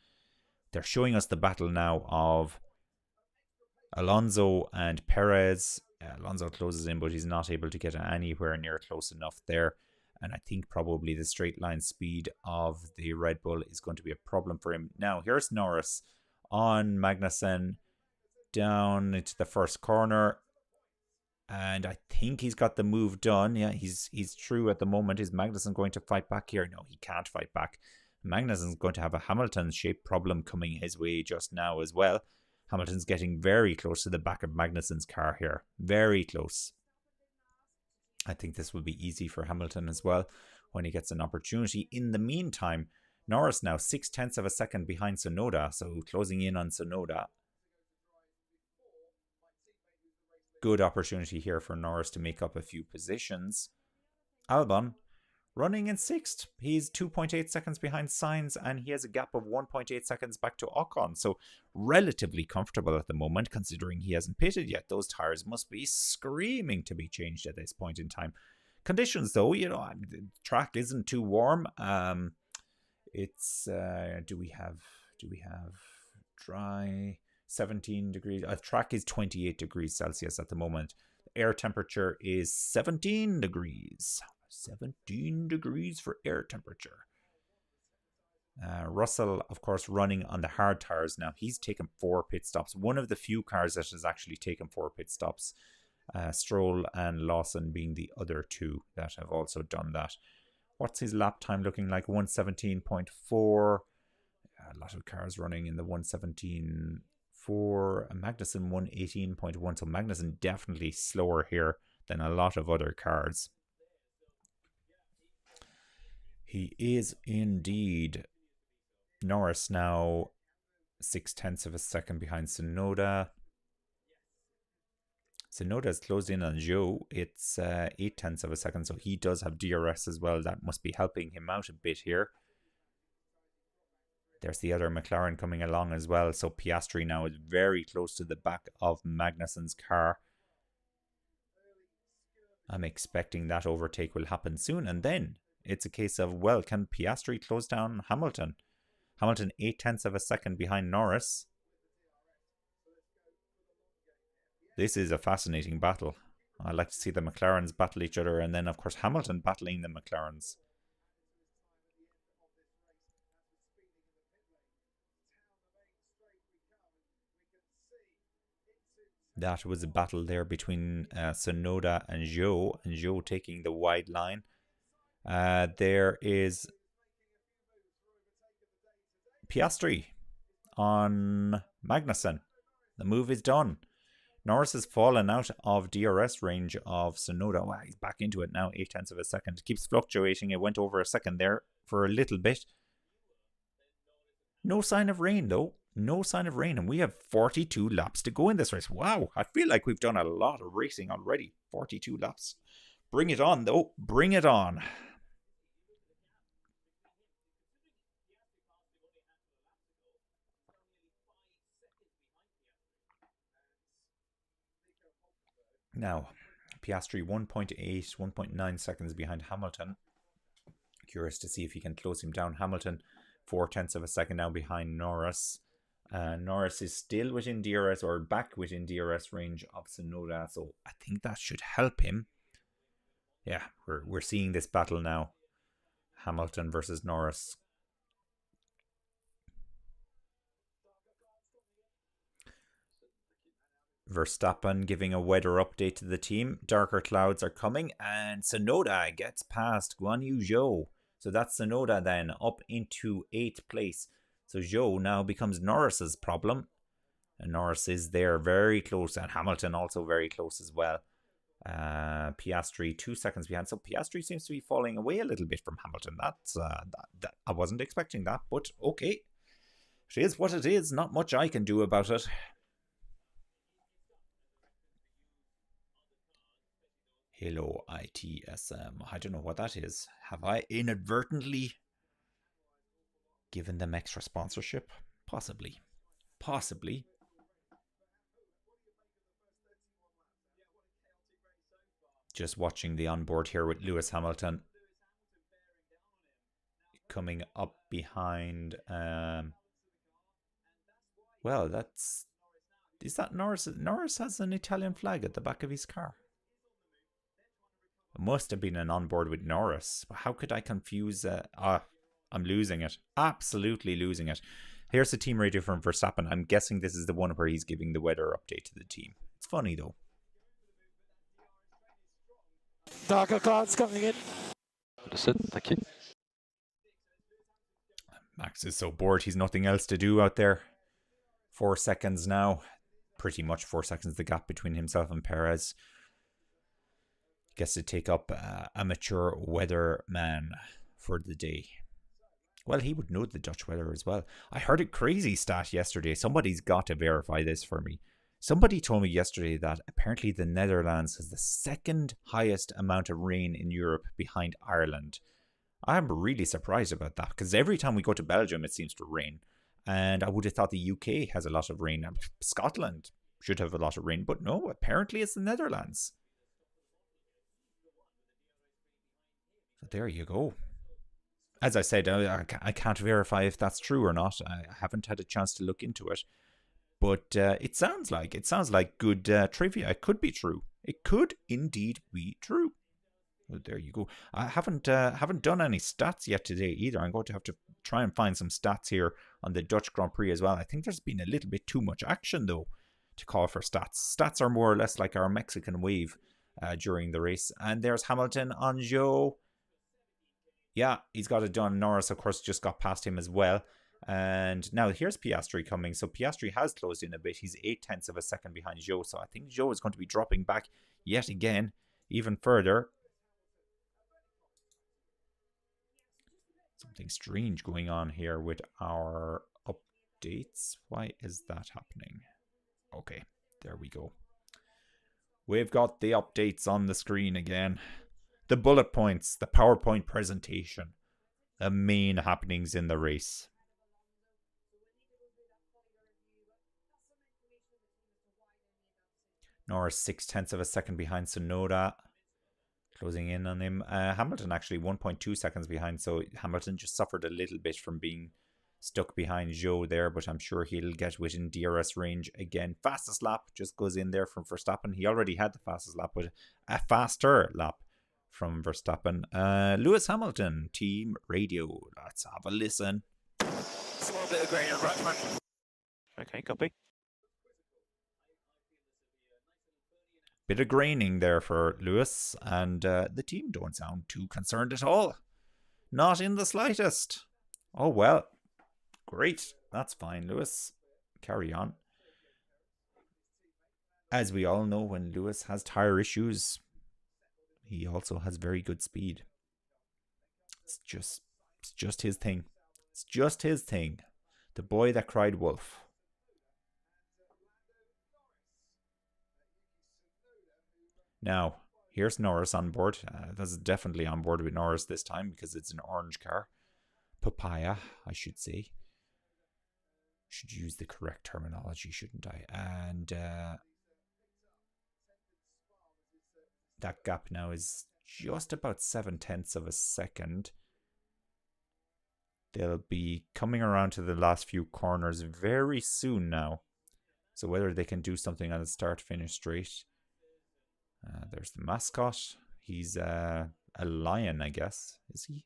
Speaker 1: They're showing us the battle now of Alonso and Perez. Alonso closes in, but he's not able to get anywhere near close enough there. And I think probably the straight line speed of the Red Bull is going to be a problem for him. Now, here's Norris on Magnussen down into the first corner. And I think he's got the move done. Yeah, he's through at the moment. Is Magnussen going to fight back here? No, he can't fight back. Magnussen's going to have a Hamilton-shaped problem coming his way just now as well. Hamilton's getting very close to the back of Magnussen's car here. Very close. I think this will be easy for Hamilton as well when he gets an opportunity. In the meantime, Norris now 0.6 of a second behind Tsunoda, so closing in on Tsunoda. Good opportunity here for Norris to make up a few positions. Albon running in 6th. He's 2.8 seconds behind Sainz, and he has a gap of 1.8 seconds back to Ocon. So relatively comfortable at the moment, considering he hasn't pitted yet. Those tyres must be screaming to be changed at this point in time. Conditions, though, you know, the track isn't too warm. It's do we have dry? 17 degrees. The track is 28 degrees Celsius at the moment. Air temperature is 17 degrees. 17 degrees for air temperature. Russell, of course, running on the hard tires now. He's taken 4 pit stops. One of the few cars that has actually taken 4 pit stops. Stroll and Lawson being the other 2 that have also done that. What's his lap time looking like? 117.4. A lot of cars running in the 117.4. Magnussen 118.1. So Magnussen definitely slower here than a lot of other cars. He is indeed. Norris now 0.6 of a second behind Tsunoda. Tsunoda has closed in on Zhou. It's 0.8 of a second, so he does have DRS as well. That must be helping him out a bit here. There's the other McLaren coming along as well. So Piastri now is very close to the back of Magnussen's car. I'm expecting that overtake will happen soon. And then it's a case of, well, can Piastri close down Hamilton? Hamilton 0.8 of a second behind Norris. This is a fascinating battle. I like to see the McLarens battle each other, and then of course Hamilton battling the McLarens. That was a battle there between Tsunoda and Zhou taking the wide line. There is Piastri on Magnussen. The move is done. Norris has fallen out of DRS range of Tsunoda. Wow, he's back into it now, 0.8 of a second. It keeps fluctuating. It went over a second there for a little bit. No sign of rain, though. No sign of rain. And we have 42 laps to go in this race. Wow, I feel like we've done a lot of racing already. 42 laps. Bring it on, though. Bring it on. Now, Piastri 1.8, 1.9 seconds behind Hamilton. Curious to see if he can close him down. Hamilton 0.4 of a second now behind Norris. Norris is still within DRS, or back within DRS range of Tsunoda, so I think that should help him. Yeah, we're seeing this battle now. Hamilton versus Norris. Verstappen giving a weather update to the team. Darker clouds are coming, and Tsunoda gets past Guan Yu Zhou. So that's Tsunoda then up into 8th place. So Zhou now becomes Norris's problem. And Norris is there very close, and Hamilton also very close as well. Piastri 2 seconds behind. So Piastri seems to be falling away a little bit from Hamilton. That's that I wasn't expecting that, but okay. It is what it is. Not much I can do about it. Hello ITSM. I don't know what that is. Have I inadvertently given them extra sponsorship? Possibly. Possibly. Just watching the onboard here with Lewis Hamilton. Coming up behind... well, that's Is that Norris? Norris has an Italian flag at the back of his car. It must have been an onboard with Norris. How could I confuse? I'm losing it. Absolutely losing it. Here's the team radio from Verstappen. I'm guessing this is the one where he's giving the weather update to the team. It's funny though.
Speaker 7: Darker clouds coming in.
Speaker 6: Understood, thank you.
Speaker 1: Max is so bored. He's nothing else to do out there. 4 seconds now. Pretty much 4 seconds the gap between himself and Perez. Gets to take up amateur weatherman for the day. Well, he would know the Dutch weather as well. I heard a crazy stat yesterday. Somebody's got to verify this for me. Somebody told me yesterday that apparently the Netherlands has the second highest amount of rain in Europe behind Ireland. I'm really surprised about that because every time we go to Belgium, it seems to rain. And I would have thought the UK has a lot of rain. Scotland should have a lot of rain, but no, apparently it's the Netherlands. So there you go. As I said, I can't verify if that's true or not. I haven't had a chance to look into it. But it sounds like good trivia. It could be true. It could indeed be true. Well, there you go. I haven't done any stats yet today either. I'm going to have to try and find some stats here on the Dutch Grand Prix as well. I think there's been a little bit too much action though to call for stats. Stats are more or less like our Mexican wave during the race. And there's Hamilton on Joe. Yeah, he's got it done. Norris, of course, just got past him as well. And now here's Piastri coming. So Piastri has closed in a bit. He's 0.8 of a second behind Joe. So I think Joe is going to be dropping back yet again, even further. Something strange going on here with our updates. Why is that happening? Okay, there we go. We've got the updates on the screen again. The bullet points, the PowerPoint presentation, the main happenings in the race. Norris 0.6 of a second behind Tsunoda, closing in on him. Hamilton actually 1.2 seconds behind, so Hamilton just suffered a little bit from being stuck behind Joe there, but I'm sure he'll get within DRS range again. Fastest lap just goes in there from Verstappen. He already had the fastest lap, but a faster lap from Verstappen. Lewis Hamilton, team radio. Let's have a listen.
Speaker 7: Small bit of grain on right front.
Speaker 6: Okay, copy.
Speaker 1: Bit of graining there for Lewis, and the team don't sound too concerned at all. Not in the slightest. Oh well. Great. That's fine, Lewis. Carry on. As we all know, when Lewis has tire issues, he also has very good speed. It's just his thing. It's just his thing. The boy that cried wolf. Now, here's Norris on board. That's definitely on board with Norris this time because it's an orange car. Papaya, I should say. Should use the correct terminology, shouldn't I? And that gap now is just about 0.7 of a second. They'll be coming around to the last few corners very soon now. So whether they can do something on the start-finish straight. There's the mascot. He's a lion, I guess. Is he?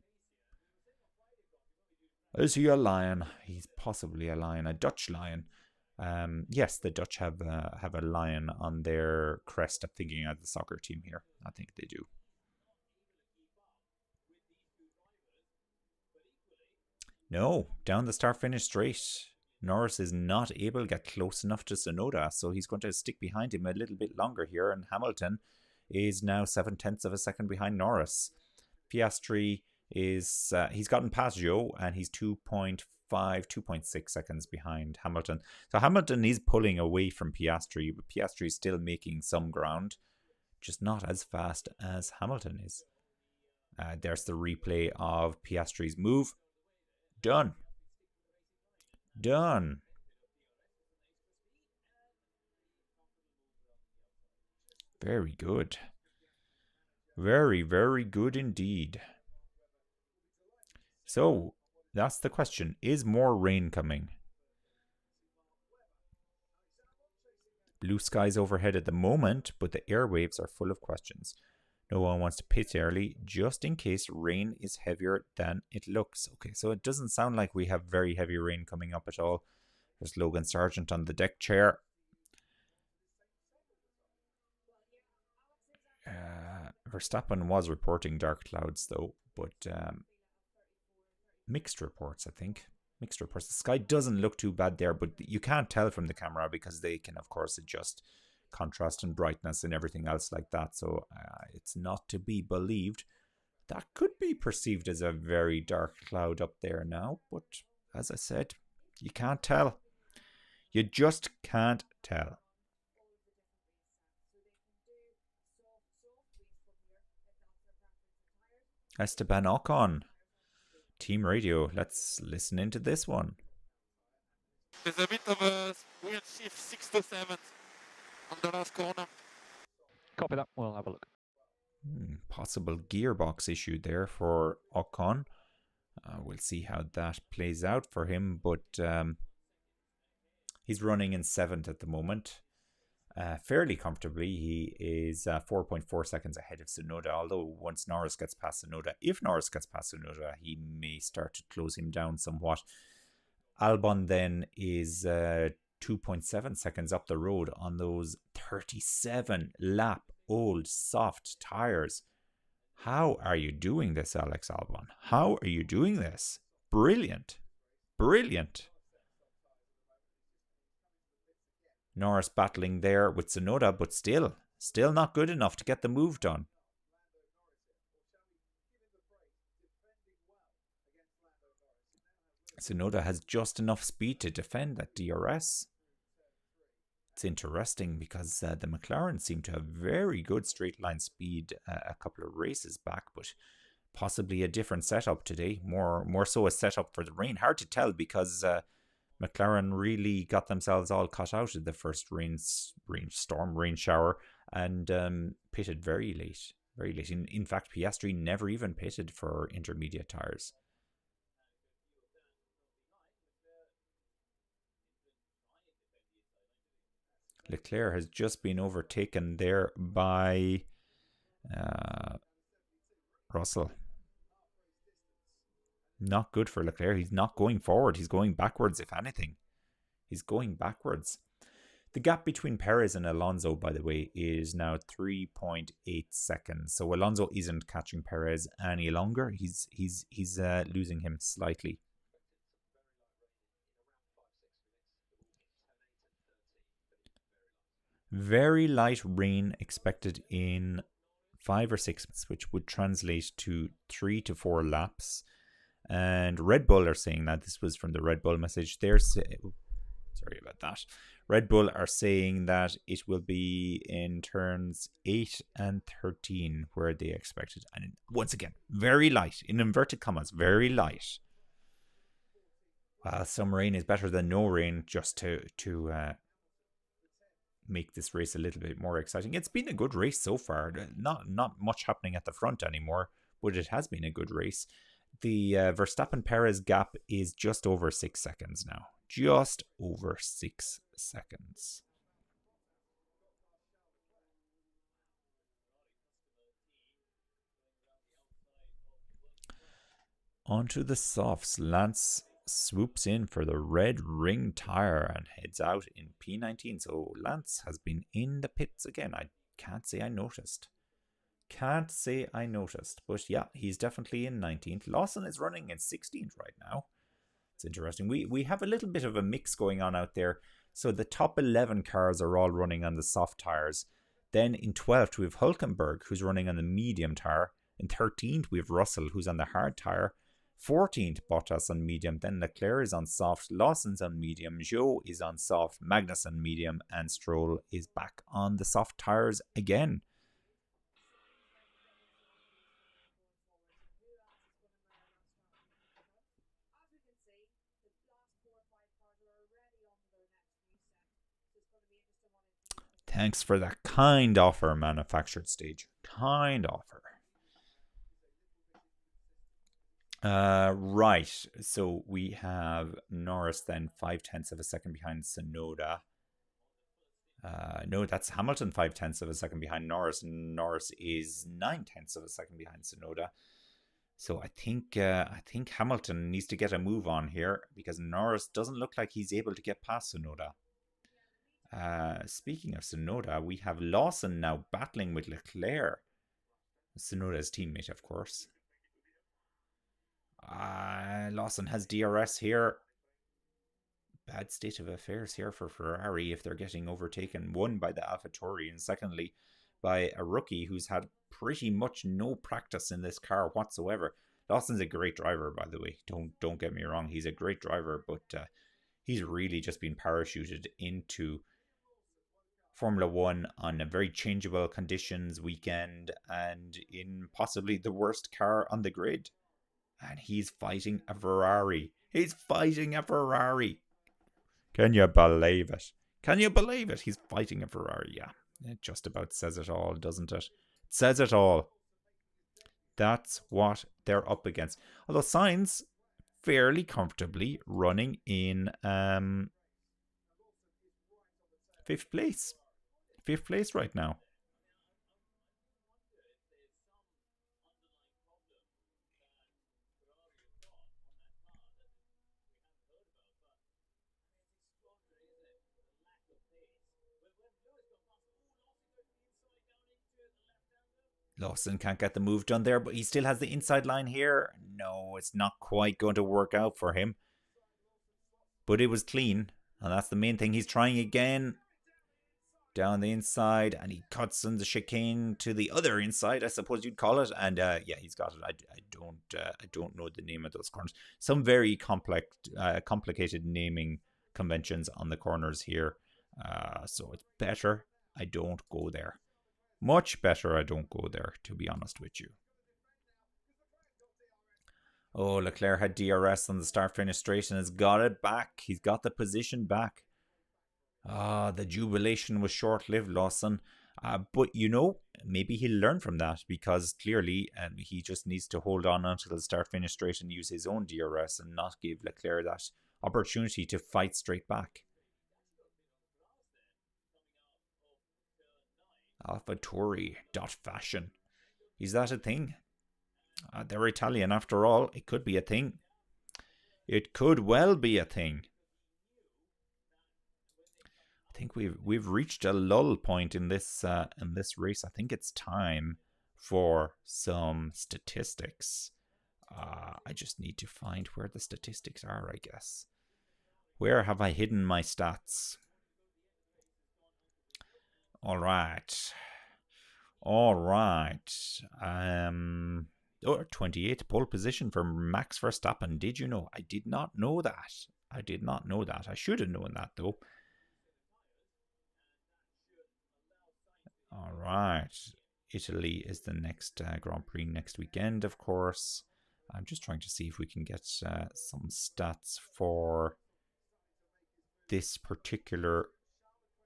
Speaker 1: Is he a lion? He's possibly a lion, a Dutch lion. Yes, the Dutch have a lion on their crest. I'm thinking of the soccer team here. I think they do. No, down the start-finish straight. Norris is not able to get close enough to Tsunoda, so he's going to stick behind him a little bit longer here, and Hamilton is now 0.7 of a second behind Norris. Piastri is, he's gotten past Joe, and he's 2.6 seconds behind Hamilton. So Hamilton is pulling away from Piastri, but Piastri is still making some ground, just not as fast as Hamilton is. There's the replay of Piastri's move. Done. Done. Very good. Very, very good indeed. So, that's the question. Is more rain coming? Blue skies overhead at the moment, but the airwaves are full of questions. No one wants to pit early, just in case rain is heavier than it looks. Okay, so it doesn't sound like we have very heavy rain coming up at all. There's Logan Sargeant on the deck chair. Verstappen was reporting dark clouds though, but mixed reports, I think. Mixed reports. The sky doesn't look too bad there, but you can't tell from the camera because they can, of course, adjust contrast and brightness and everything else like that. So it's not to be believed. That could be perceived as a very dark cloud up there now, but as I said, you can't tell. You just can't tell. Esteban Ocon, Team Radio. Let's listen into this one.
Speaker 3: There's a bit of a weird shift, 6 to 7 on the last corner.
Speaker 8: Copy that. We'll have a look.
Speaker 1: Possible gearbox issue there for Ocon. We'll see how that plays out for him, but he's running in 7th at the moment. Fairly comfortably. He is 4.4 seconds ahead of Tsunoda, although once Norris gets past Tsunoda, if Norris gets past Tsunoda, he may start to close him down somewhat. Albon then is 2.7 seconds up the road on those 37 lap old soft tires. How are you doing this, Alex Albon? How are you doing this? Brilliant. Brilliant. Norris battling there with Tsunoda, but still not good enough to get the move done. Tsunoda has just enough speed to defend that DRS. It's interesting because the McLaren seem to have very good straight line speed a couple of races back, but possibly a different setup today. More so a setup for the rain. Hard to tell because McLaren really got themselves all cut out of the first rain shower and pitted very late. Very late. In fact, Piastri never even pitted for intermediate tyres. Leclerc has just been overtaken there by Russell. Not good for Leclerc. He's not going forward. He's going backwards, if anything. He's going backwards. The gap between Perez and Alonso, by the way, is now 3.8 seconds. So Alonso isn't catching Perez any longer. He's losing him slightly. Very light rain expected in 5 or 6 minutes, which would translate to 3 to 4 laps. And Red Bull are saying that. This was from the Red Bull message. Sorry about that. Red Bull are saying that it will be in turns 8 and 13 where they expected. And once again, very light, in inverted commas, very light. Well, some rain is better than no rain, just to make this race a little bit more exciting. It's been a good race so far. Not much happening at the front anymore, but it has been a good race. The Verstappen-Perez gap is just over 6 seconds now. Just over 6 seconds. Onto the softs. Lance swoops in for the red ring tire and heads out in P19. So Lance has been in the pits again. I can't say I noticed. But yeah, he's definitely in 19th. Lawson is running in 16th right now. It's interesting. We have a little bit of a mix going on out there. So the top 11 cars are all running on the soft tires. Then in 12th, we have Hülkenberg, who's running on the medium tire. In 13th, we have Russell, who's on the hard tire. 14th, Bottas on medium. Then Leclerc is on soft. Lawson's on medium. Zhou is on soft. Magnussen medium. And Stroll is back on the soft tires again. Thanks for that kind offer, manufactured stage. Kind offer. Right. So we have Norris then 0.5 of a second behind Tsunoda. No, that's Hamilton 5/10 of a second behind Norris. Norris is 9/10 of a second behind Tsunoda. So I think Hamilton needs to get a move on here because Norris doesn't look like he's able to get past Tsunoda. Speaking of Tsunoda, we have Lawson now battling with Leclerc. Tsunoda's teammate, of course. Lawson has DRS here. Bad state of affairs here for Ferrari if they're getting overtaken. One, by the AlphaTauri, and secondly, by a rookie who's had pretty much no practice in this car whatsoever. Lawson's a great driver, by the way. Don't get me wrong. He's a great driver, but he's really just been parachuted into Formula One on a very changeable conditions weekend and in possibly the worst car on the grid. And he's fighting a Ferrari. He's fighting a Ferrari. Can you believe it? Can you believe it? He's fighting a Ferrari. Yeah, it just about says it all, doesn't it? It says it all. That's what they're up against. Although Sainz fairly comfortably running in 5th place. 5th place right now. Lawson can't get the move done there, but he still has the inside line here. No, it's not quite going to work out for him. But it was clean, and that's the main thing. He's trying again. Down the inside, and he cuts on the chicane to the other inside, I suppose you'd call it. And yeah, he's got it. I don't know the name of those corners. Some very complicated naming conventions on the corners here. So it's better I don't go there. Much better I don't go there, to be honest with you. Oh, Leclerc had DRS on the start-finish straight and has got it back. He's got the position back. The jubilation was short-lived, Lawson. But, you know, maybe he'll learn from that because clearly he just needs to hold on until the start-finish straight and use his own DRS and not give Leclerc that opportunity to fight straight back. AlphaTauri .fashion. Is that a thing? They're Italian after all. It could be a thing. It could well be a thing. I think we've reached a lull point in this race. I think it's time for some statistics. I just need to find where the statistics are, I guess. Where have I hidden my stats? All right. 28th pole position for Max Verstappen. Did you know? I did not know that. I should have known that, though. All right. Italy is the next Grand Prix next weekend, of course. I'm just trying to see if we can get some stats for this particular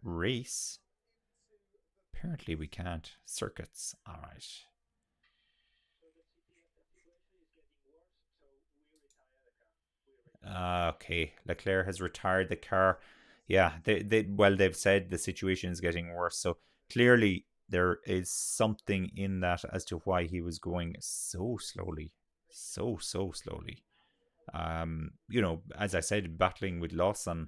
Speaker 1: race. Apparently we can't. Circuits. All right. Okay, Leclerc has retired the car. Yeah, they've said the situation is getting worse. So clearly there is something in that as to why he was going so slowly. So slowly. You know, as I said, battling with Lawson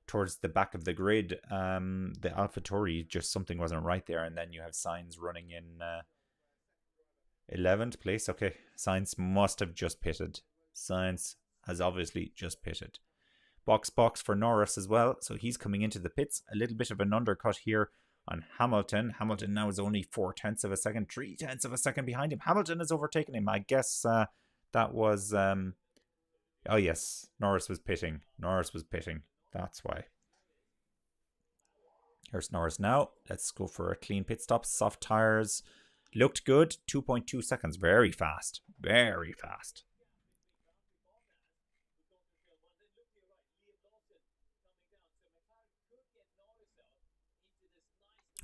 Speaker 1: towards the back of the grid. The AlphaTauri, just something wasn't right there. And then you have Sainz running in 11th place. Okay, Sainz must have just pitted. Sainz has obviously just pitted. Box for Norris as well. So he's coming into the pits. A little bit of an undercut here on Hamilton. Hamilton now is only 0.4 of a second, 0.3 of a second behind him. Hamilton has overtaken him. I guess that was... oh yes, Norris was pitting. That's why. Here's Norris now. Let's go for a clean pit stop. Soft tires. Looked good. 2.2 seconds. Very fast. Very fast.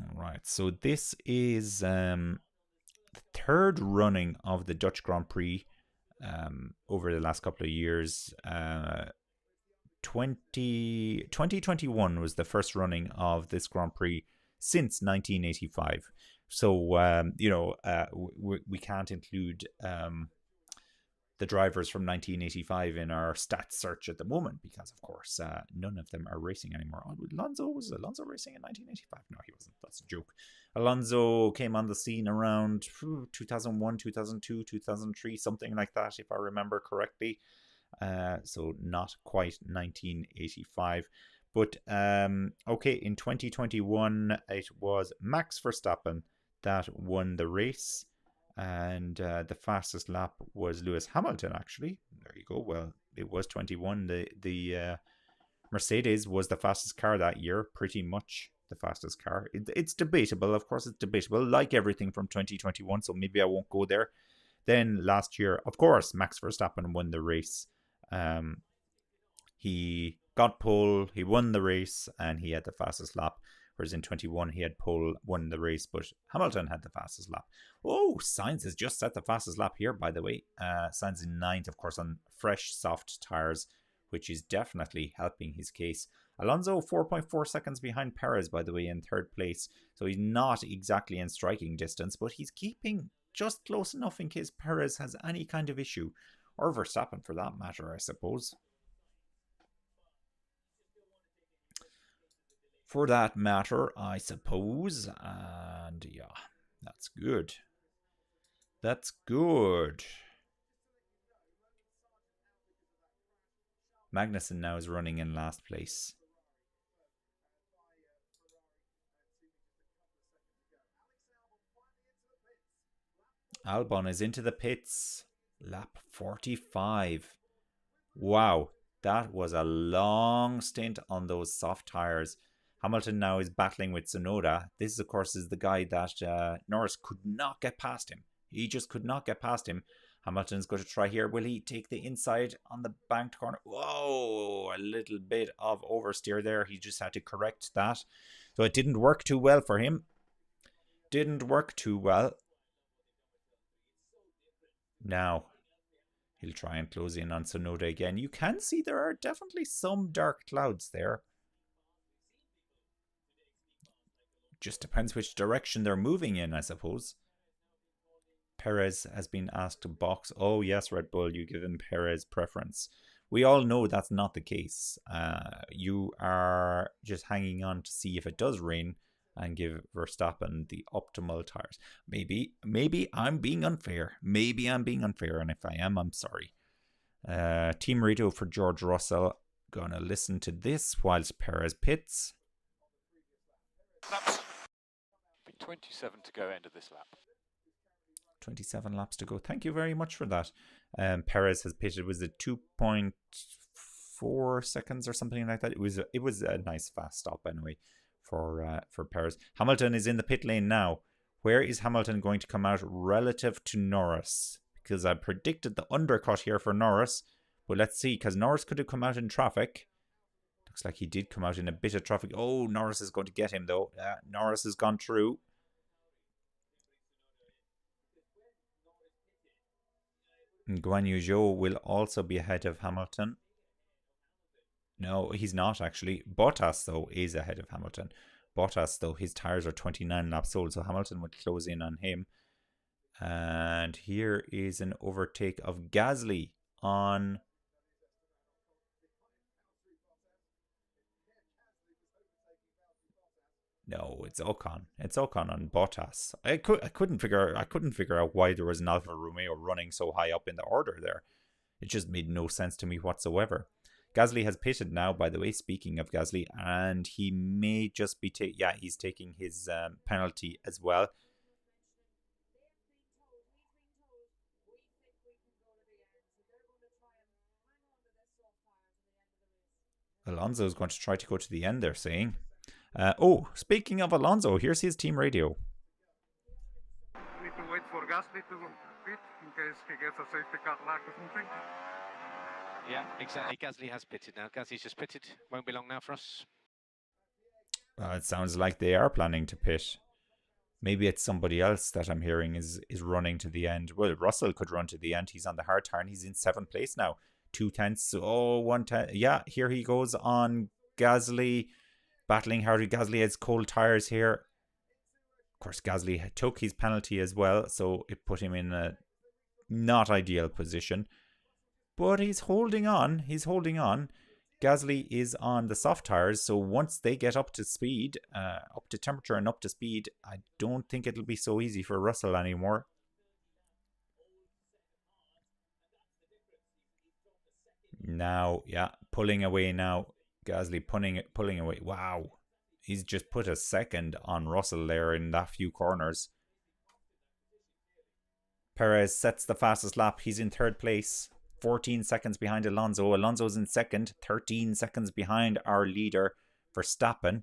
Speaker 1: All right. So this is the third running of the Dutch Grand Prix over the last couple of years. 2021 was the first running of this Grand Prix since 1985. So, we can't include the drivers from 1985 in our stats search at the moment because, of course, none of them are racing anymore. Oh, was Alonso racing in 1985? No, he wasn't. That's a joke. Alonso came on the scene around 2001, 2002, 2003, something like that, if I remember correctly. So not quite 1985. But, okay, in 2021, it was Max Verstappen that won the race. And the fastest lap was Lewis Hamilton, actually. There you go. Well, it was 21. The Mercedes was the fastest car that year, pretty much the fastest car. It's debatable. Of course, it's debatable, like everything from 2021, so maybe I won't go there. Then last year, of course, Max Verstappen won the race. He got pole, he won the race, and he had the fastest lap. Whereas in 21, he had pole, won the race, but Hamilton had the fastest lap. Oh, Sainz has just set the fastest lap here, by the way. Sainz in 9th, of course, on fresh, soft tyres, which is definitely helping his case. Alonso, 4.4 seconds behind Perez, by the way, in 3rd place. So he's not exactly in striking distance, but he's keeping just close enough in case Perez has any kind of issue. Or Verstappen, for that matter, I suppose. For that matter, I suppose. And yeah, that's good. That's good. Magnussen now is running in last place. Albon is into the pits. Lap 45. Wow, that was a long stint on those soft tyres. Hamilton now is battling with Tsunoda. This, of course, is the guy that Norris could not get past him. He just could not get past him. Hamilton's going to try here. Will he take the inside on the banked corner? Whoa, a little bit of oversteer there. He just had to correct that. So it didn't work too well for him. Didn't work too well. Now, he'll try and close in on Tsunoda again. You can see there are definitely some dark clouds there. Just depends which direction they're moving in, I suppose. Perez has been asked to box. Oh, yes, Red Bull, you give him Perez preference. We all know that's not the case. You are just hanging on to see if it does rain and give Verstappen the optimal tires. Maybe I'm being unfair. Maybe I'm being unfair, and if I am, I'm sorry. Team radio for George Russell. Gonna listen to this whilst Perez pits.
Speaker 9: 27 to go end of this lap.
Speaker 1: 27 laps to go. Thank you very much for that. Perez has pitted. Was it 2.4 seconds or something like that? It was a nice fast stop anyway for Perez. Hamilton is in the pit lane now. Where is Hamilton going to come out relative to Norris? Because I predicted the undercut here for Norris. But let's see, because Norris could have come out in traffic. Looks like he did come out in a bit of traffic. Oh, Norris is going to get him though. Norris has gone through. Guan Yu Zhou will also be ahead of Hamilton. No, he's not actually. Bottas, though, is ahead of Hamilton. Bottas, though, his tyres are 29 laps old, so Hamilton would close in on him. And here is an overtake of Gasly on... No, it's Ocon. It's Ocon on Bottas. I couldn't figure out why there was an Alfa Romeo running so high up in the order there. It just made no sense to me whatsoever. Gasly has pitted now, by the way, speaking of Gasly, and he may just be he's taking his penalty as well. Alonso is going to try to go to the end, they're saying. Speaking of Alonso, here's his team radio.
Speaker 4: Need to wait for Gasly to pit in case he gets a safety car lack or something.
Speaker 5: Yeah, exactly. Gasly has pitted now. Gasly's just pitted. Won't be long now for us.
Speaker 1: It sounds like they are planning to pit. Maybe it's somebody else that I'm hearing is running to the end. Well, Russell could run to the end. He's on the hard tire and he's in 7th place now. 2/10. Oh, 1/10. Yeah, here he goes on Gasly. Battling hard. Gasly has cold tires here. Of course, Gasly took his penalty as well, so it put him in a not ideal position. But he's holding on. He's holding on. Gasly is on the soft tires, so once they get up to speed, up to temperature and up to speed, I don't think it'll be so easy for Russell anymore. Now, yeah, pulling away now. Gasly pulling away. Wow. He's just put a second on Russell there in that few corners. Perez sets the fastest lap. He's in third place. 14 seconds behind Alonso. Alonso's in second. 13 seconds behind our leader, Verstappen.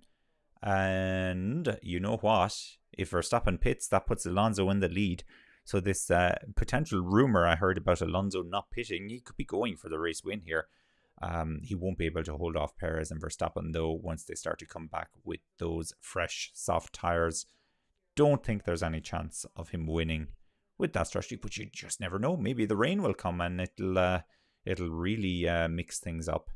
Speaker 1: And you know what? If Verstappen pits, that puts Alonso in the lead. So this potential rumor I heard about Alonso not pitting, he could be going for the race win here. He won't be able to hold off Perez and Verstappen, though, once they start to come back with those fresh, soft tyres. Don't think there's any chance of him winning with that strategy, but you just never know. Maybe the rain will come and it'll really mix things up.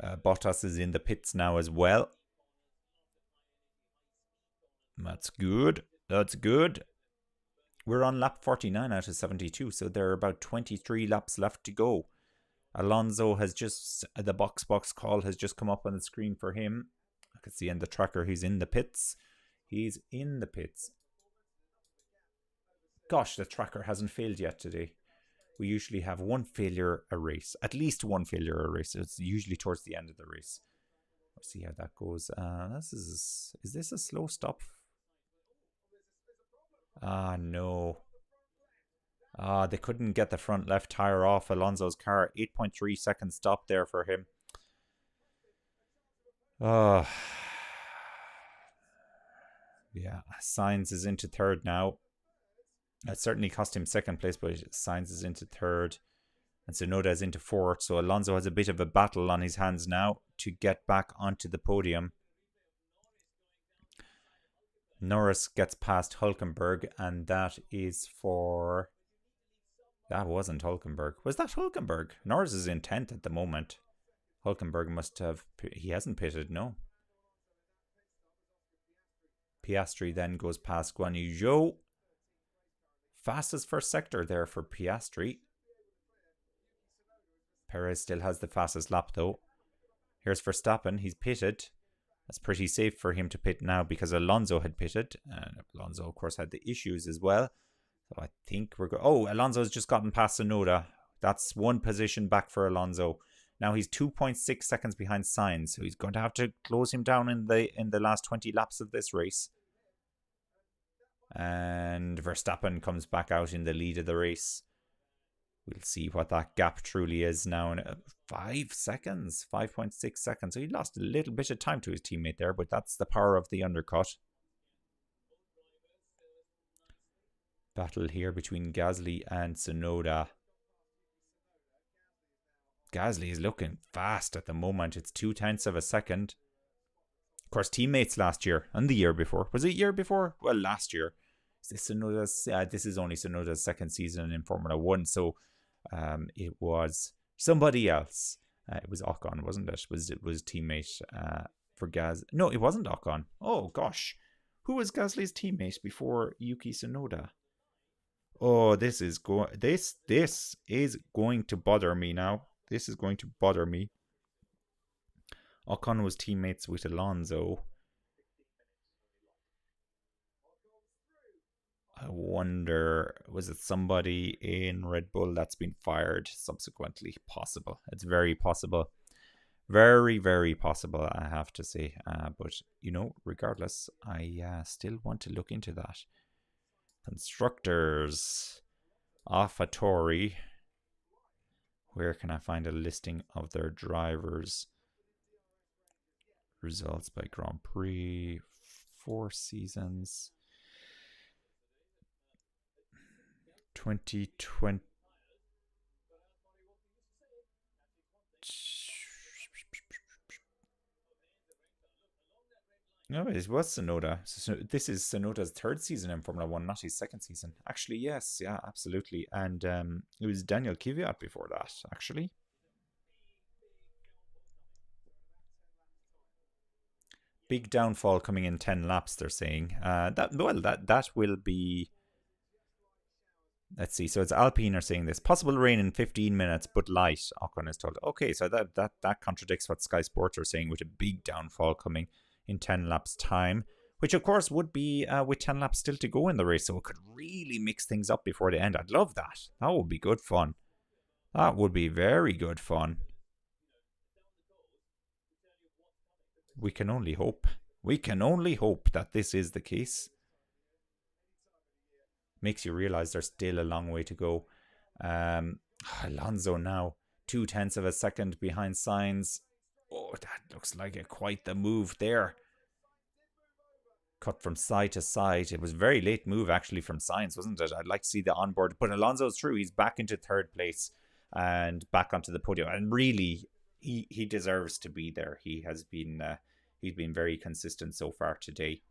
Speaker 1: Bottas is in the pits now as well. That's good. That's good. We're on lap 49 out of 72, so there are about 23 laps left to go. Alonso has just, the box call has just come up on the screen for him. I can see in the tracker he's in the pits. He's in the pits. Gosh, the tracker hasn't failed yet today. We usually have one failure a race. At least one failure a race. It's usually towards the end of the race. Let's see how that goes. Is this a slow stop? No. They couldn't get the front left tire off Alonso's car. 8.3 second stop there for him. Yeah, Sainz is into third now. It certainly cost him second place, but Sainz is into third. And Tsunoda is into fourth. So Alonso has a bit of a battle on his hands now to get back onto the podium. Norris gets past Hülkenberg, and that is for... That wasn't Hülkenberg. Was that Hülkenberg? Norris is in 10th at the moment. Hülkenberg must have... He hasn't pitted, no. Piastri then goes past Guan Yu Zhou. Fastest first sector there for Piastri. Perez still has the fastest lap though. Here's Verstappen. He's pitted. That's pretty safe for him to pit now because Alonso had pitted. And Alonso, of course, had the issues as well. So I think we're going... Oh, Alonso's just gotten past Tsunoda. That's one position back for Alonso. Now he's 2.6 seconds behind Sainz. So he's going to have to close him down in the last 20 laps of this race. And Verstappen comes back out in the lead of the race. We'll see what that gap truly is now. 5 seconds, 5.6 seconds. So he lost a little bit of time to his teammate there, but that's the power of the undercut. Battle here between Gasly and Tsunoda. Gasly is looking fast at the moment. It's 0.2 of a second. Of course, teammates last year and the year before. Was it year before? Well, last year. This is only Tsunoda's second season in Formula 1, so it was somebody else. It was Ocon, wasn't it? It was teammate for Gaz. No, it wasn't Ocon. Oh gosh, who was Gasly's teammate before Yuki Tsunoda? Oh, this is going to bother me now. This is going to bother me. Ocon was teammates with Alonso. I wonder, was it somebody in Red Bull that's been fired subsequently? Possible. It's very possible. Very, very possible, I have to say. But, you know, regardless, I still want to look into that. Constructors. AlphaTauri. Where can I find a listing of their drivers? Results by Grand Prix. 4 seasons. 2020. No, it was Sonoda. So this is Sonoda's third season in Formula One, not his second season. Actually, yes, yeah, absolutely. And it was Daniel Kvyat before that, actually. Big downfall coming in 10 laps, they're saying. That will be. Let's see. So it's Alpine are saying this. Possible rain in 15 minutes, but light, Ocon is told. Okay, so that contradicts what Sky Sports are saying with a big downfall coming in 10 laps time, which of course would be with 10 laps still to go in the race, so it could really mix things up before the end. I'd love that. That would be good fun. That would be very good fun. We can only hope. We can only hope that this is the case. Makes you realize there's still a long way to go. Alonso now 0.2 of a second behind Sainz. Oh, that looks like quite the move there. Cut from side to side. It was a very late move actually from Sainz, wasn't it? I'd like to see the onboard, but Alonso's through. He's back into third place and back onto the podium. And really, he deserves to be there. He has been he's been very consistent so far today.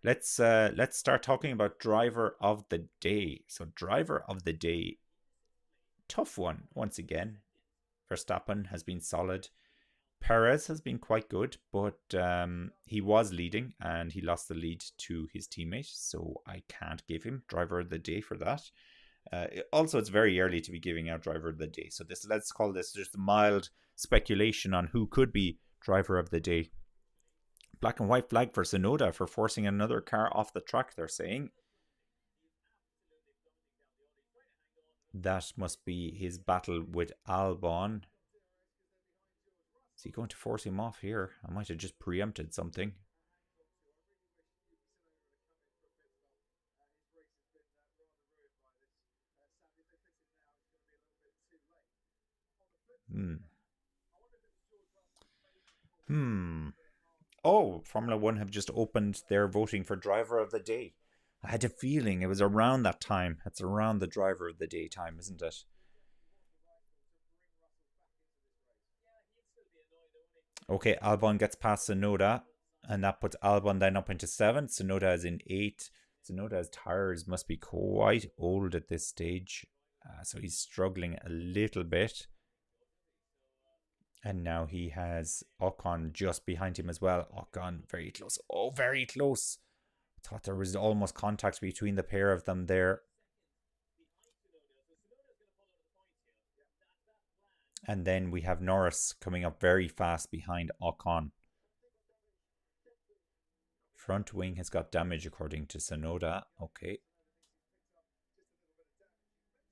Speaker 1: Let's start talking about driver of the day. So driver of the day, tough one once again. Verstappen has been solid. Perez has been quite good, but he was leading and he lost the lead to his teammate, so I can't give him driver of the day for that. Also, it's very early to be giving out driver of the day, so let's call this just a mild speculation on who could be driver of the day. Black and white flag for Tsunoda for forcing another car off the track, they're saying. That must be his battle with Albon. Is he going to force him off here? I might have just preempted something. Oh, Formula One have just opened their voting for driver of the day. I had a feeling it was around that time. It's around the driver of the day time, isn't it? Okay, Albon gets past Tsunoda, and that puts Albon then up into 7th. Tsunoda is in 8th. Tsunoda's tires must be quite old at this stage, so he's struggling a little bit. And now he has Ocon just behind him as well. Ocon very close. Oh, very close. I thought there was almost contact between the pair of them there. And then we have Norris coming up very fast behind Ocon. Front wing has got damage according to Tsunoda. Okay.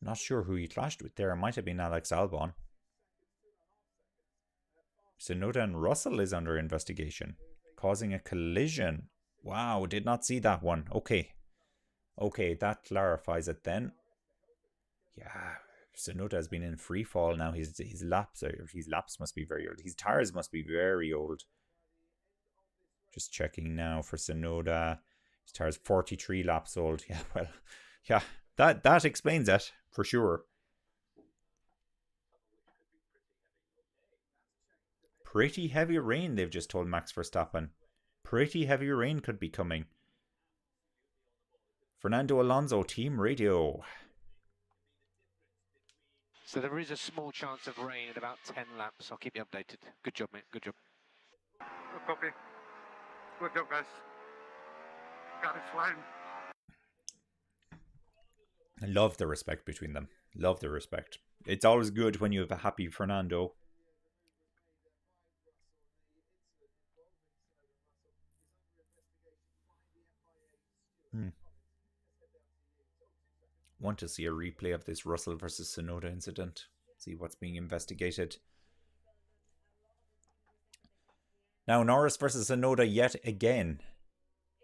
Speaker 1: Not sure who he clashed with there. It might have been Alex Albon. Tsunoda and Russell is under investigation, causing a collision. Wow, did not see that one. Okay, that clarifies it then. Yeah, Tsunoda has been in free fall now. His laps must be very old. His tires must be very old. Just checking now for Tsunoda. His tires 43 laps old. Yeah, well, yeah, that explains it for sure. Pretty heavy rain, they've just told Max Verstappen. Pretty heavy rain could be coming. Fernando Alonso, team radio.
Speaker 5: So there is a small chance of rain at about 10 laps. I'll keep you updated. Good job, mate. Good job.
Speaker 4: Good copy. Good job, guys. Got it flying.
Speaker 1: I love the respect between them. Love the respect. It's always good when you have a happy Fernando. Want to see a replay of this Russell versus Tsunoda incident. See what's being investigated. Now Norris versus Tsunoda yet again.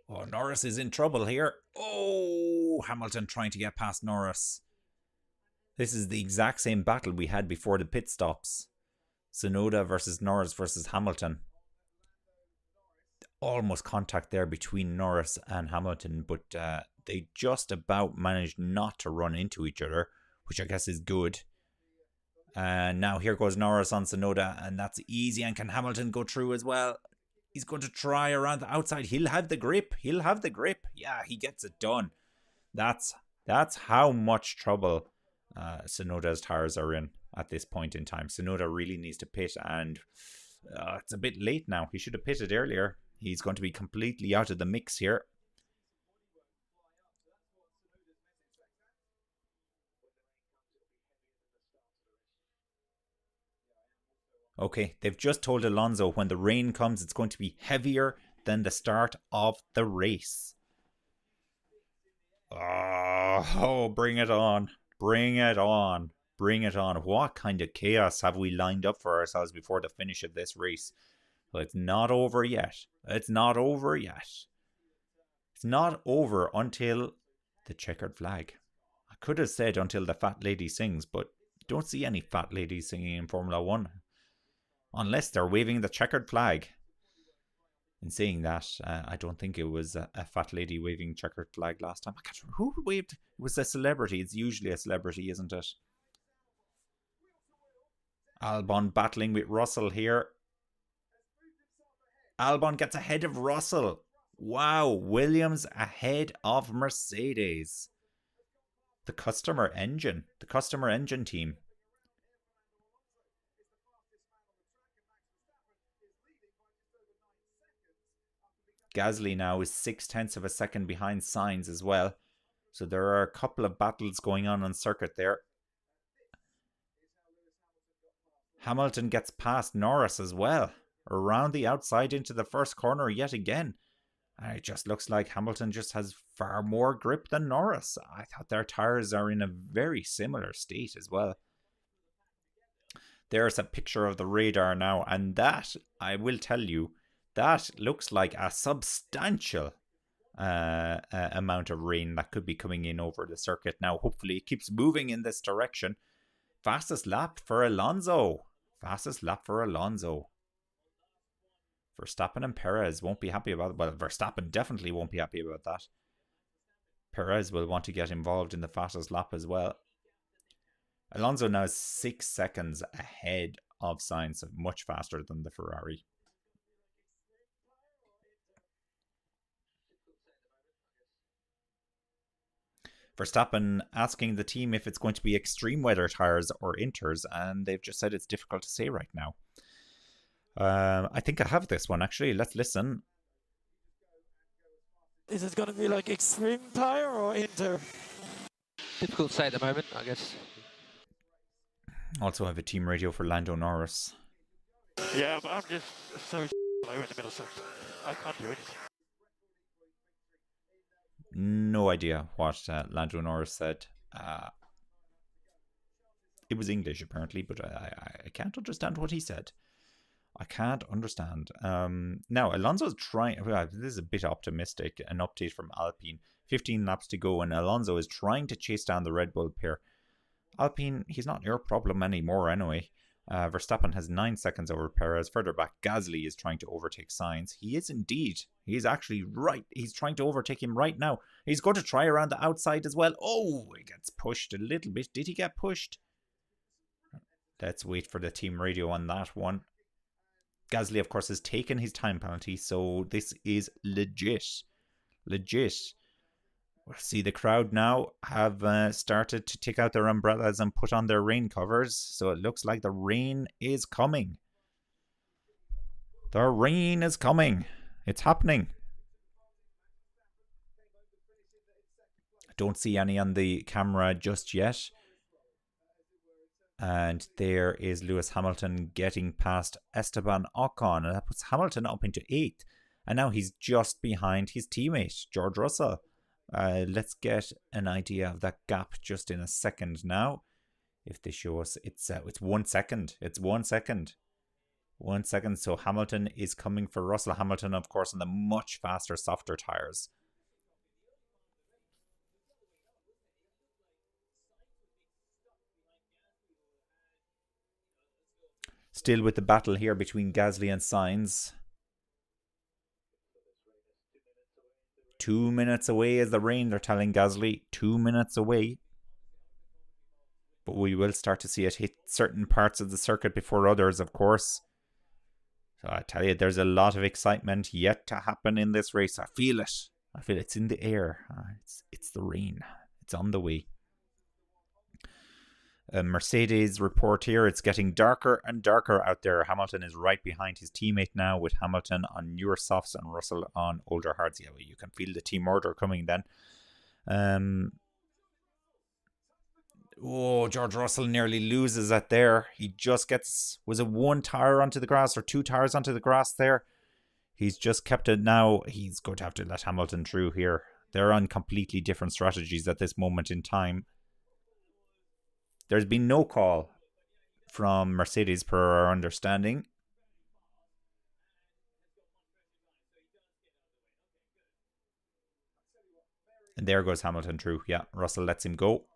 Speaker 1: Oh, Norris is in trouble here. Oh, Hamilton trying to get past Norris. This is the exact same battle we had before the pit stops. Tsunoda versus Norris versus Hamilton. Almost contact there between Norris and Hamilton, but they just about managed not to run into each other, which I guess is good. And now here goes Norris on Tsunoda, and that's easy. And can Hamilton go through as well? He's going to try around the outside. He'll have the grip. He'll have the grip. Yeah, he gets it done. That's how much trouble Tsunoda's tires are in at this point in time. Tsunoda really needs to pit, and it's a bit late now. He should have pitted earlier. He's going to be completely out of the mix here. Okay, they've just told Alonso when the rain comes, it's going to be heavier than the start of the race. Oh, bring it on. Bring it on. Bring it on. What kind of chaos have we lined up for ourselves before the finish of this race? Well, it's not over yet. It's not over yet. It's not over until the checkered flag. I could have said until the fat lady sings, but don't see any fat ladies singing in Formula 1. Unless they're waving the checkered flag. In saying that, I don't think it was a fat lady waving checkered flag last time. I can't remember who waved. It was a celebrity. It's usually a celebrity, isn't it? Albon battling with Russell here. Albon gets ahead of Russell. Wow, Williams ahead of Mercedes. The customer engine team. Gasly now is 0.6 of a second behind Sainz as well. So there are a couple of battles going on circuit there. Hamilton gets past Norris as well. Around the outside into the first corner yet again. And it just looks like Hamilton just has far more grip than Norris. I thought their tyres are in a very similar state as well. There's a picture of the radar now. And that, I will tell you, that looks like a substantial amount of rain that could be coming in over the circuit. Now, hopefully it keeps moving in this direction. Fastest lap for Alonso. Fastest lap for Alonso. Verstappen and Perez won't be happy about it. Well, Verstappen definitely won't be happy about that. Perez will want to get involved in the fastest lap as well. Alonso now is 6 seconds ahead of Sainz, so much faster than the Ferrari. Verstappen asking the team if it's going to be extreme weather tyres or inters, and they've just said it's difficult to say right now. I think I have this one actually. Let's listen.
Speaker 7: Is it going to be like extreme tire or inter?
Speaker 5: Difficult to say at the moment, I guess.
Speaker 1: Also have a team radio for Lando Norris.
Speaker 2: Yeah, but I'm just so low in the middle, so I can't do anything.
Speaker 1: No idea what Lando Norris said. It was English apparently, but I can't understand what he said. I can't understand. Now, Alonso's trying... Well, this is a bit optimistic. An update from Alpine. 15 laps to go, and Alonso is trying to chase down the Red Bull pair. Alpine, he's not your problem anymore anyway. Verstappen has 9 seconds over Perez. Further back, Gasly is trying to overtake Sainz. He is indeed. He's actually right. He's trying to overtake him right now. He's going to try around the outside as well. Oh, he gets pushed a little bit. Did he get pushed? Let's wait for the team radio on that one. Gasly, of course, has taken his time penalty, so this is legit. Legit. We'll see the crowd now have started to take out their umbrellas and put on their rain covers, so it looks like the rain is coming. The rain is coming. It's happening. I don't see any on the camera just yet. And there is Lewis Hamilton getting past Esteban Ocon. And that puts Hamilton up into 8th. And now he's just behind his teammate, George Russell. Let's get an idea of that gap just in a second now. If they show us, it's 1 second. It's 1 second. 1 second. So Hamilton is coming for Russell. Hamilton, of course, on the much faster, softer tyres. Still with the battle here between Gasly and Sainz. 2 minutes away is the rain, they're telling Gasly. 2 minutes away. But we will start to see it hit certain parts of the circuit before others, of course. So I tell you, there's a lot of excitement yet to happen in this race. I feel it. I feel it's in the air. It's the rain. It's on the way. Mercedes report here. It's getting darker and darker out there. Hamilton is right behind his teammate now, with Hamilton on newer softs and Russell on older hards. Yeah, well, you can feel the team order coming then. Oh, George Russell nearly loses it there. He just gets, was it one tire onto the grass or two tires onto the grass there? He's just kept it now. He's going to have to let Hamilton through here. They're on completely different strategies at this moment in time. There's been no call from Mercedes per our understanding. And there goes Hamilton through. Yeah, Russell lets him go.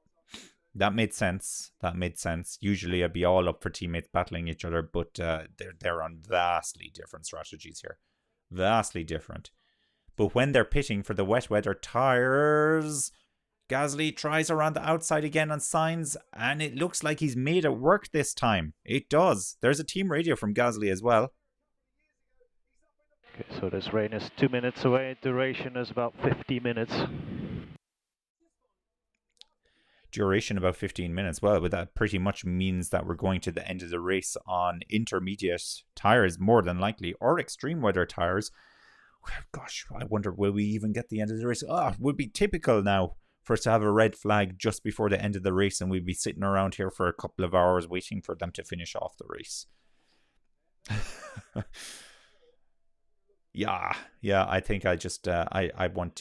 Speaker 1: That made sense. That made sense. Usually I'd be all up for teammates battling each other, but they're on vastly different strategies here. Vastly different. But when they're pitting for the wet weather tires, Gasly tries around the outside again on Sainz, and it looks like he's made it work this time. It does. There's a team radio from Gasly as well.
Speaker 6: Okay, so this rain is 2 minutes away. Duration is about 50 minutes.
Speaker 1: Duration about 15 minutes. Well, but that pretty much means that we're going to the end of the race on intermediate tires, more than likely, or extreme weather tires. Gosh, I wonder, will we even get the end of the race? Oh, it would be typical now for us to have a red flag just before the end of the race, and we'd be sitting around here for a couple of hours waiting for them to finish off the race. yeah, I think I just I want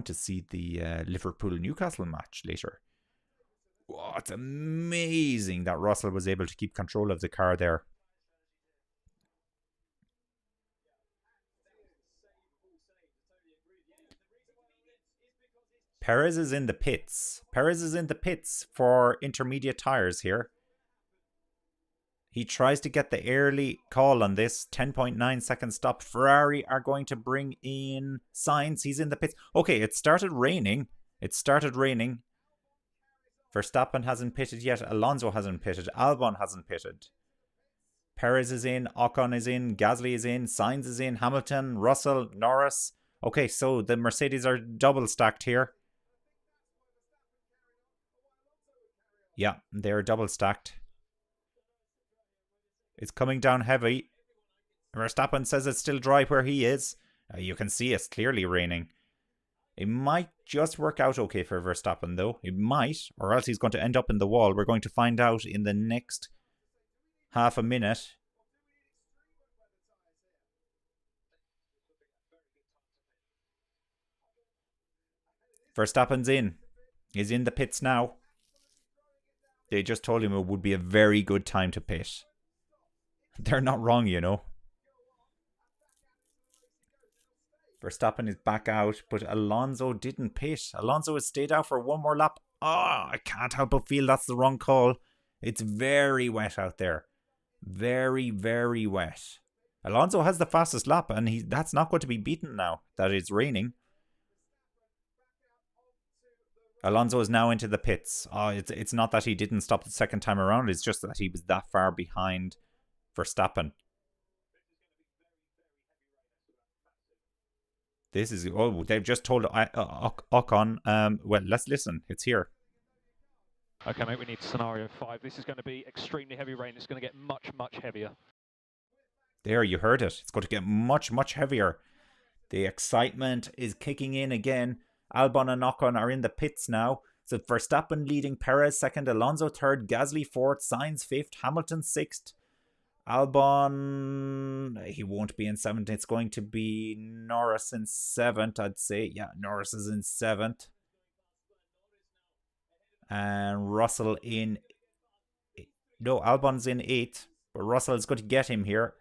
Speaker 1: to see the Liverpool-Newcastle match later. Oh, it's amazing that Russell was able to keep control of the car there. Perez is in the pits. Perez is in the pits for intermediate tires here. He tries to get the early call on this. 10.9 second stop. Ferrari are going to bring in Sainz. He's in the pits. Okay, it started raining. Verstappen hasn't pitted yet. Alonso hasn't pitted. Albon hasn't pitted. Perez is in. Ocon is in. Gasly is in. Sainz is in. Hamilton, Russell, Norris. Okay, so the Mercedes are double stacked here. Yeah, they're double stacked. It's coming down heavy. Verstappen says it's still dry where he is. You can see it's clearly raining. It might just work out okay for Verstappen though. It might, or else he's going to end up in the wall. We're going to find out in the next half a minute. Verstappen's in. He's in the pits now. They just told him it would be a very good time to pit. They're not wrong, you know. Verstappen is back out, but Alonso didn't pit. Alonso has stayed out for one more lap. Oh, I can't help but feel that's the wrong call. It's very wet out there. Very, very wet. Alonso has the fastest lap, and that's not going to be beaten now that it's raining. Alonso is now into the pits. Oh, it's not that he didn't stop the second time around. It's just that he was that far behind Verstappen. This is... Oh, they've just told Ocon. Well, let's listen. It's here.
Speaker 8: Okay, mate, we need scenario 5. This is going to be extremely heavy rain. It's going to get much, much heavier.
Speaker 1: There, you heard it. It's going to get much, much heavier. The excitement is kicking in again. Albon and Ocon are in the pits now. So Verstappen leading, Perez second, Alonso third, Gasly fourth, Sainz fifth, Hamilton sixth. Albon, he won't be in seventh. It's going to be Norris in seventh, I'd say. Yeah, Norris is in seventh. And Russell in... No, Albon's in eighth. But Russell is going to get him here.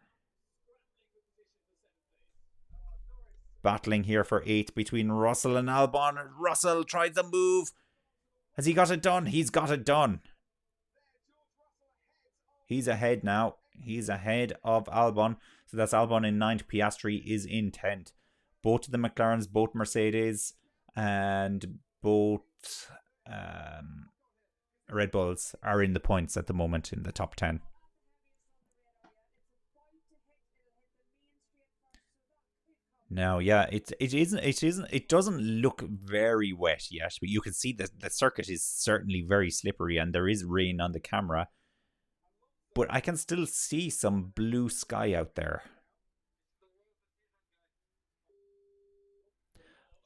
Speaker 1: Battling here for eighth between Russell and Albon. Russell tried the move. Has he got it done? He's got it done. He's ahead now. He's ahead of Albon. So that's Albon in 9th. Piastri is in 10th. Both of the McLarens, both Mercedes, and both Red Bulls are in the points at the moment in the top 10. Now, yeah, it doesn't look very wet yet, but you can see that the circuit is certainly very slippery and there is rain on the camera. But I can still see some blue sky out there.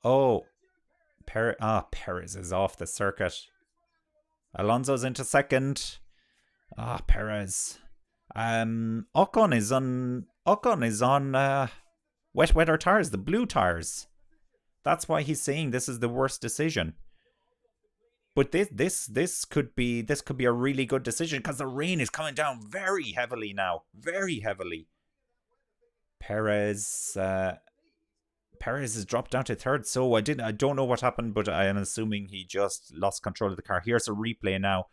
Speaker 1: Oh, Perez is off the circuit. Alonso's into second. Perez. Ocon is on wet weather tires, the blue tires. That's why he's saying this is the worst decision. But this could be a really good decision because the rain is coming down very heavily now, very heavily. Perez has dropped down to third, so I don't know what happened, but I am assuming he just lost control of the car. Here's a replay now.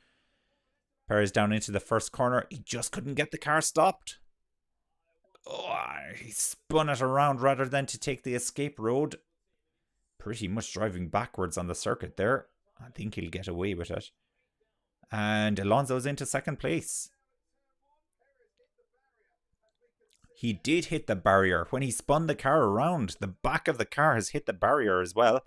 Speaker 1: Perez down into the first corner. He just couldn't get the car stopped. He spun it around rather than to take the escape road. Pretty much driving backwards on the circuit there. I think he'll get away with it. And Alonso's into second place. He did hit the barrier. When he spun the car around, the back of the car has hit the barrier as well.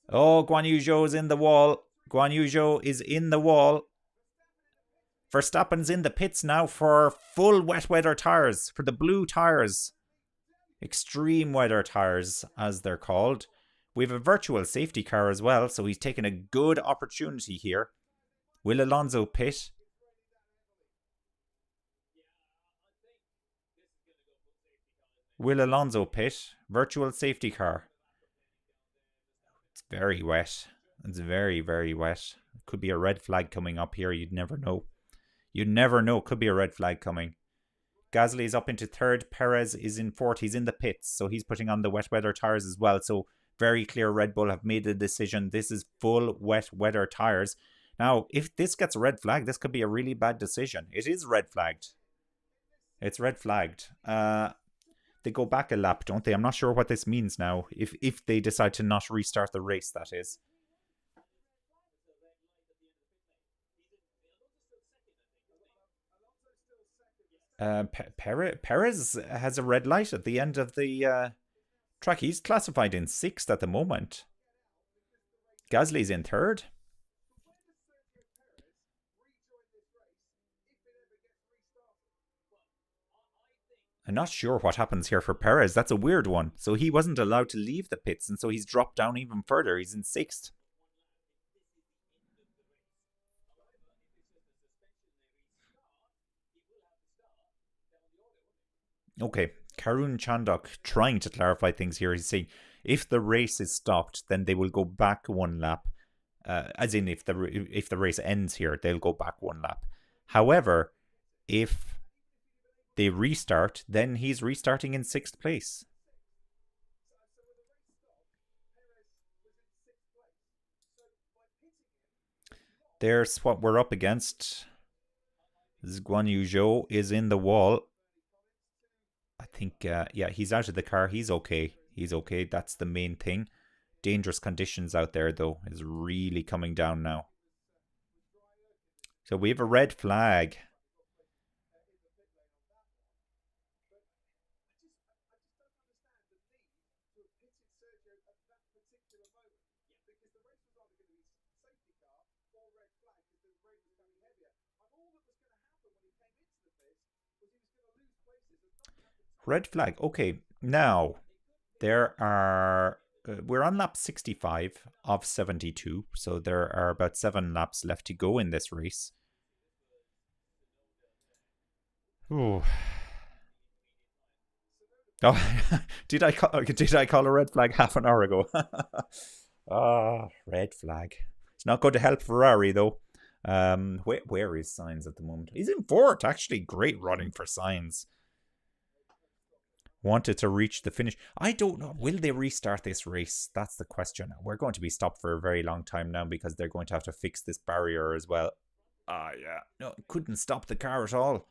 Speaker 1: Oh, Guan Yu Zhou's in the wall. Guan Yu Zhou is in the wall. Verstappen's in the pits now for full wet weather tires, for the blue tires. Extreme weather tires, as they're called. We have a virtual safety car as well, so he's taken a good opportunity here. Will Alonso pit? Will Alonso pit? Virtual safety car. It's very wet. It's very, very wet. Could be a red flag coming up here. You'd never know. You'd never know. Could be a red flag coming. Gasly is up into third. Perez is in fourth. He's in the pits, so he's putting on the wet weather tires as well. So very clear Red Bull have made the decision. This is full wet weather tires. Now, if this gets a red flag, this could be a really bad decision. It is red flagged. It's red flagged. They go back a lap, don't they? I'm not sure what this means now. If they decide to not restart the race, that is. Perez has a red light at the end of the track. He's classified in 6th at the moment. Gasly's in 3rd. I'm not sure what happens here for Perez. That's a weird one. So he wasn't allowed to leave the pits, and so he's dropped down even further. He's in 6th. Okay, Karun Chandok trying to clarify things here. He's saying if the race is stopped, then they will go back one lap. As in, if the race ends here, they'll go back one lap. However, if they restart, then he's restarting in 6th place. There's what we're up against. This Guan Yu Zhou is in the wall. I think, yeah, he's out of the car. He's okay. He's okay. That's the main thing. Dangerous conditions out there, though, is really coming down now. So we have a red flag. Red flag. Okay, now there are we're on lap 65 of 72, so there are about 7 laps left to go in this race. Oh, did I call a red flag half an hour ago? Red flag. It's not going to help Ferrari though. Where is Sainz at the moment? He's in 4th. Actually, great running for Sainz. Wanted to reach the finish. I don't know. Will they restart this race? That's the question. We're going to be stopped for a very long time now because they're going to have to fix this barrier as well. Yeah. No, couldn't stop the car at all.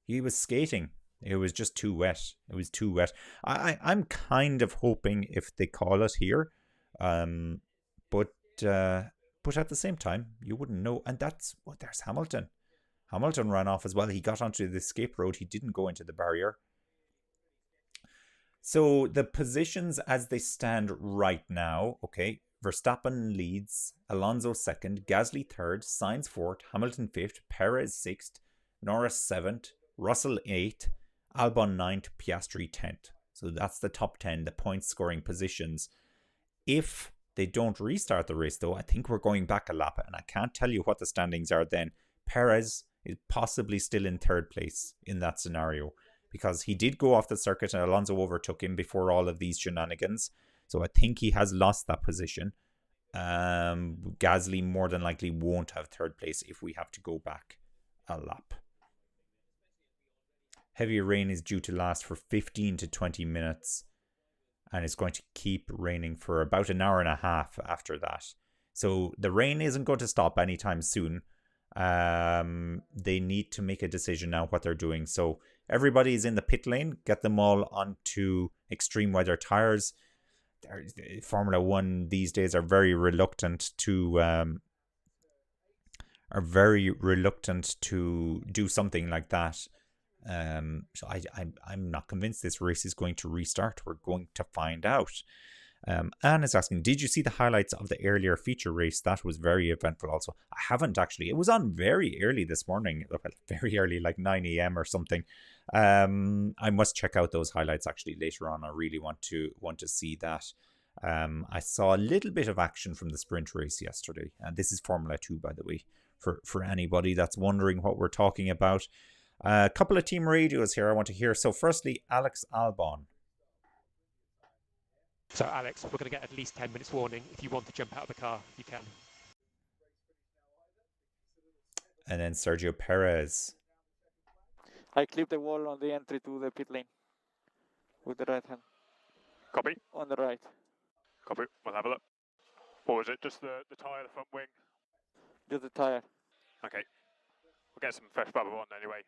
Speaker 1: He was skating. It was just too wet. It was too wet. I'm kind of hoping if they call it here. But at the same time, you wouldn't know. And that's what there's Hamilton. Hamilton ran off as well. He got onto the escape road. He didn't go into the barrier. So the positions as they stand right now, okay, Verstappen leads, Alonso second, Gasly third, Sainz fourth, Hamilton fifth, Perez sixth, Norris seventh, Russell eighth, Albon ninth, Piastri 10th. So that's the top 10, the point scoring positions. If they don't restart the race, though, I think we're going back a lap, and I can't tell you what the standings are then. Perez is possibly still in third place in that scenario, because he did go off the circuit and Alonso overtook him before all of these shenanigans. So I think he has lost that position. Gasly more than likely won't have third place if we have to go back a lap. Heavy rain is due to last for 15 to 20 minutes. And it's going to keep raining for about an hour and a half after that. So the rain isn't going to stop anytime soon. They need to make a decision now what they're doing. So everybody's in the pit lane. Get them all onto extreme weather tires. Formula One these days are very reluctant to do something like that. So I'm not convinced this race is going to restart. We're going to find out. Anne is asking, did you see the highlights of the earlier feature race? That was very eventful also. I haven't actually. It was on very early this morning. Very early, like 9 a.m. or something. I must check out those highlights actually later on. I really want to see that. I saw a little bit of action from the sprint race yesterday. And this is Formula 2, by the way, for anybody that's wondering what we're talking about. A couple of team radios here I want to hear. So firstly, Alex Albon.
Speaker 6: So Alex, we're going to get at least 10 minutes warning. If you want to jump out of the car, you can.
Speaker 1: And then Sergio Perez.
Speaker 2: I clipped the wall on the entry to the pit lane with the right hand.
Speaker 6: Copy.
Speaker 2: On the right.
Speaker 6: Copy. We'll have a look. What was it? Just the tyre, the front wing?
Speaker 2: Just the tire.
Speaker 6: Okay. We'll get some fresh bubble on anyway.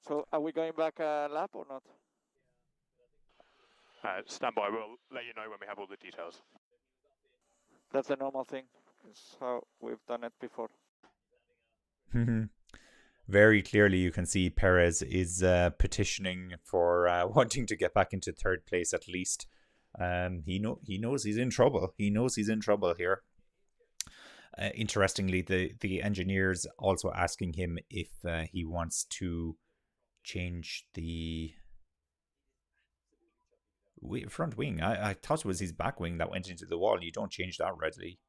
Speaker 2: So are we going back a lap or not?
Speaker 6: Stand by. We'll let you know when we have all the details.
Speaker 2: That's a normal thing. It's how we've done it before.
Speaker 1: Very clearly you can see Perez is petitioning for wanting to get back into third place at least. He knows he's in trouble. He knows he's in trouble here. Interestingly, the engineers also asking him if he wants to change the front wing. I thought it was his back wing that went into the wall. You don't change that readily.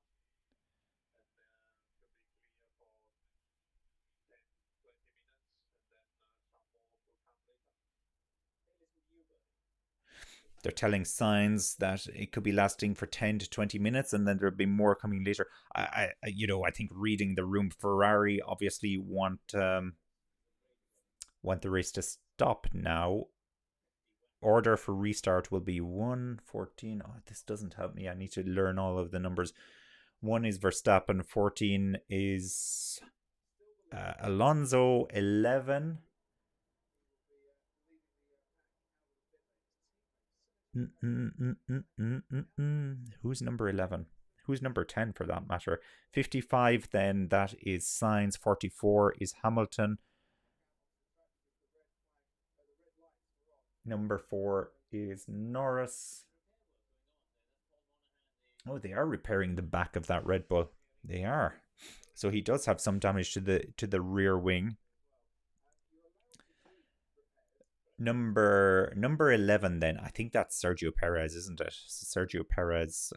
Speaker 1: They're telling Sainz that it could be lasting for 10 to 20 minutes and then there'll be more coming later. I think reading the room, Ferrari obviously want the race to stop now. Order for restart will be 1:14. Oh, this doesn't help me. I need to learn all of the numbers. 1 is Verstappen, 14 is Alonso, 11. Who's number 11? Who's number 10 for that matter? 55 then, that is Sainz. 44 is Hamilton. Number 4 is Norris. Oh, they are repairing the back of that Red Bull. They are. So he does have some damage to the rear wing. Number 11 then, I think that's Sergio Perez, isn't it? So Sergio Perez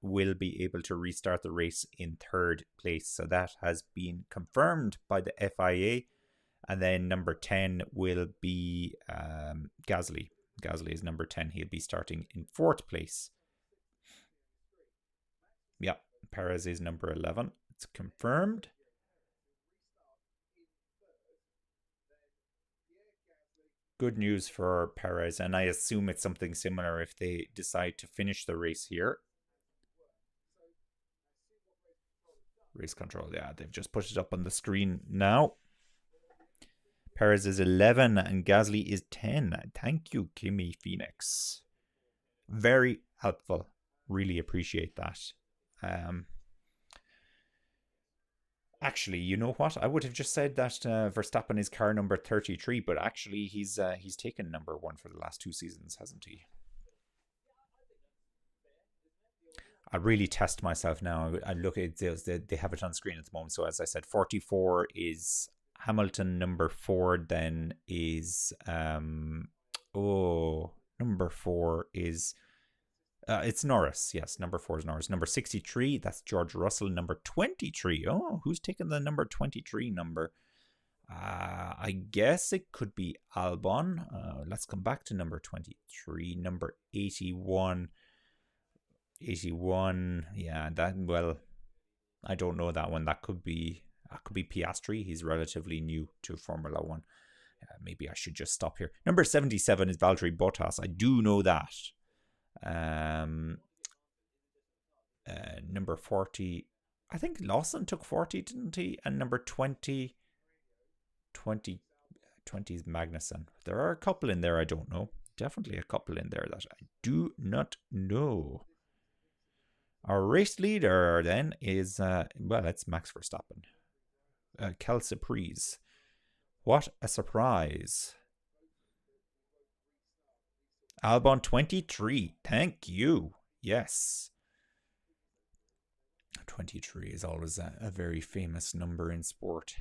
Speaker 1: will be able to restart the race in third place. So that has been confirmed by the FIA. And then number 10 will be Gasly. Gasly is number 10. He'll be starting in fourth place. Yeah, Perez is number 11. It's confirmed. Good news for Perez, and I assume it's something similar if they decide to finish the race here. Race control, yeah, they've just put it up on the screen now. Perez is 11 and Gasly is 10. Thank you, Kimi Phoenix. Very helpful. Really appreciate that. Actually, you know what? I would have just said that Verstappen is car number 33, but actually he's taken number one for the last 2 seasons, hasn't he? I really test myself now. I look at this, they have it on screen at the moment. So as I said, 44 is Hamilton, number 4 then is number 4 is it's Norris. Yes, number 4 is Norris. Number 63, that's George Russell. Number 23. Oh, who's taking the number 23 number? I guess it could be Albon. Let's come back to number 23. Number 81. 81. Yeah, well, I don't know that one. That could be Piastri. He's relatively new to Formula 1. Maybe I should just stop here. Number 77 is Valtteri Bottas. I do know that. Number 40, I think Lawson took 40, didn't he? And number 20 is Magnussen. There are a couple in there I don't know. Definitely a couple in there that I do not know. Our race leader then is, it's Max Verstappen. Quelle surprise. What a surprise. Albon 23. Thank you. Yes. 23 is always a very famous number in sport.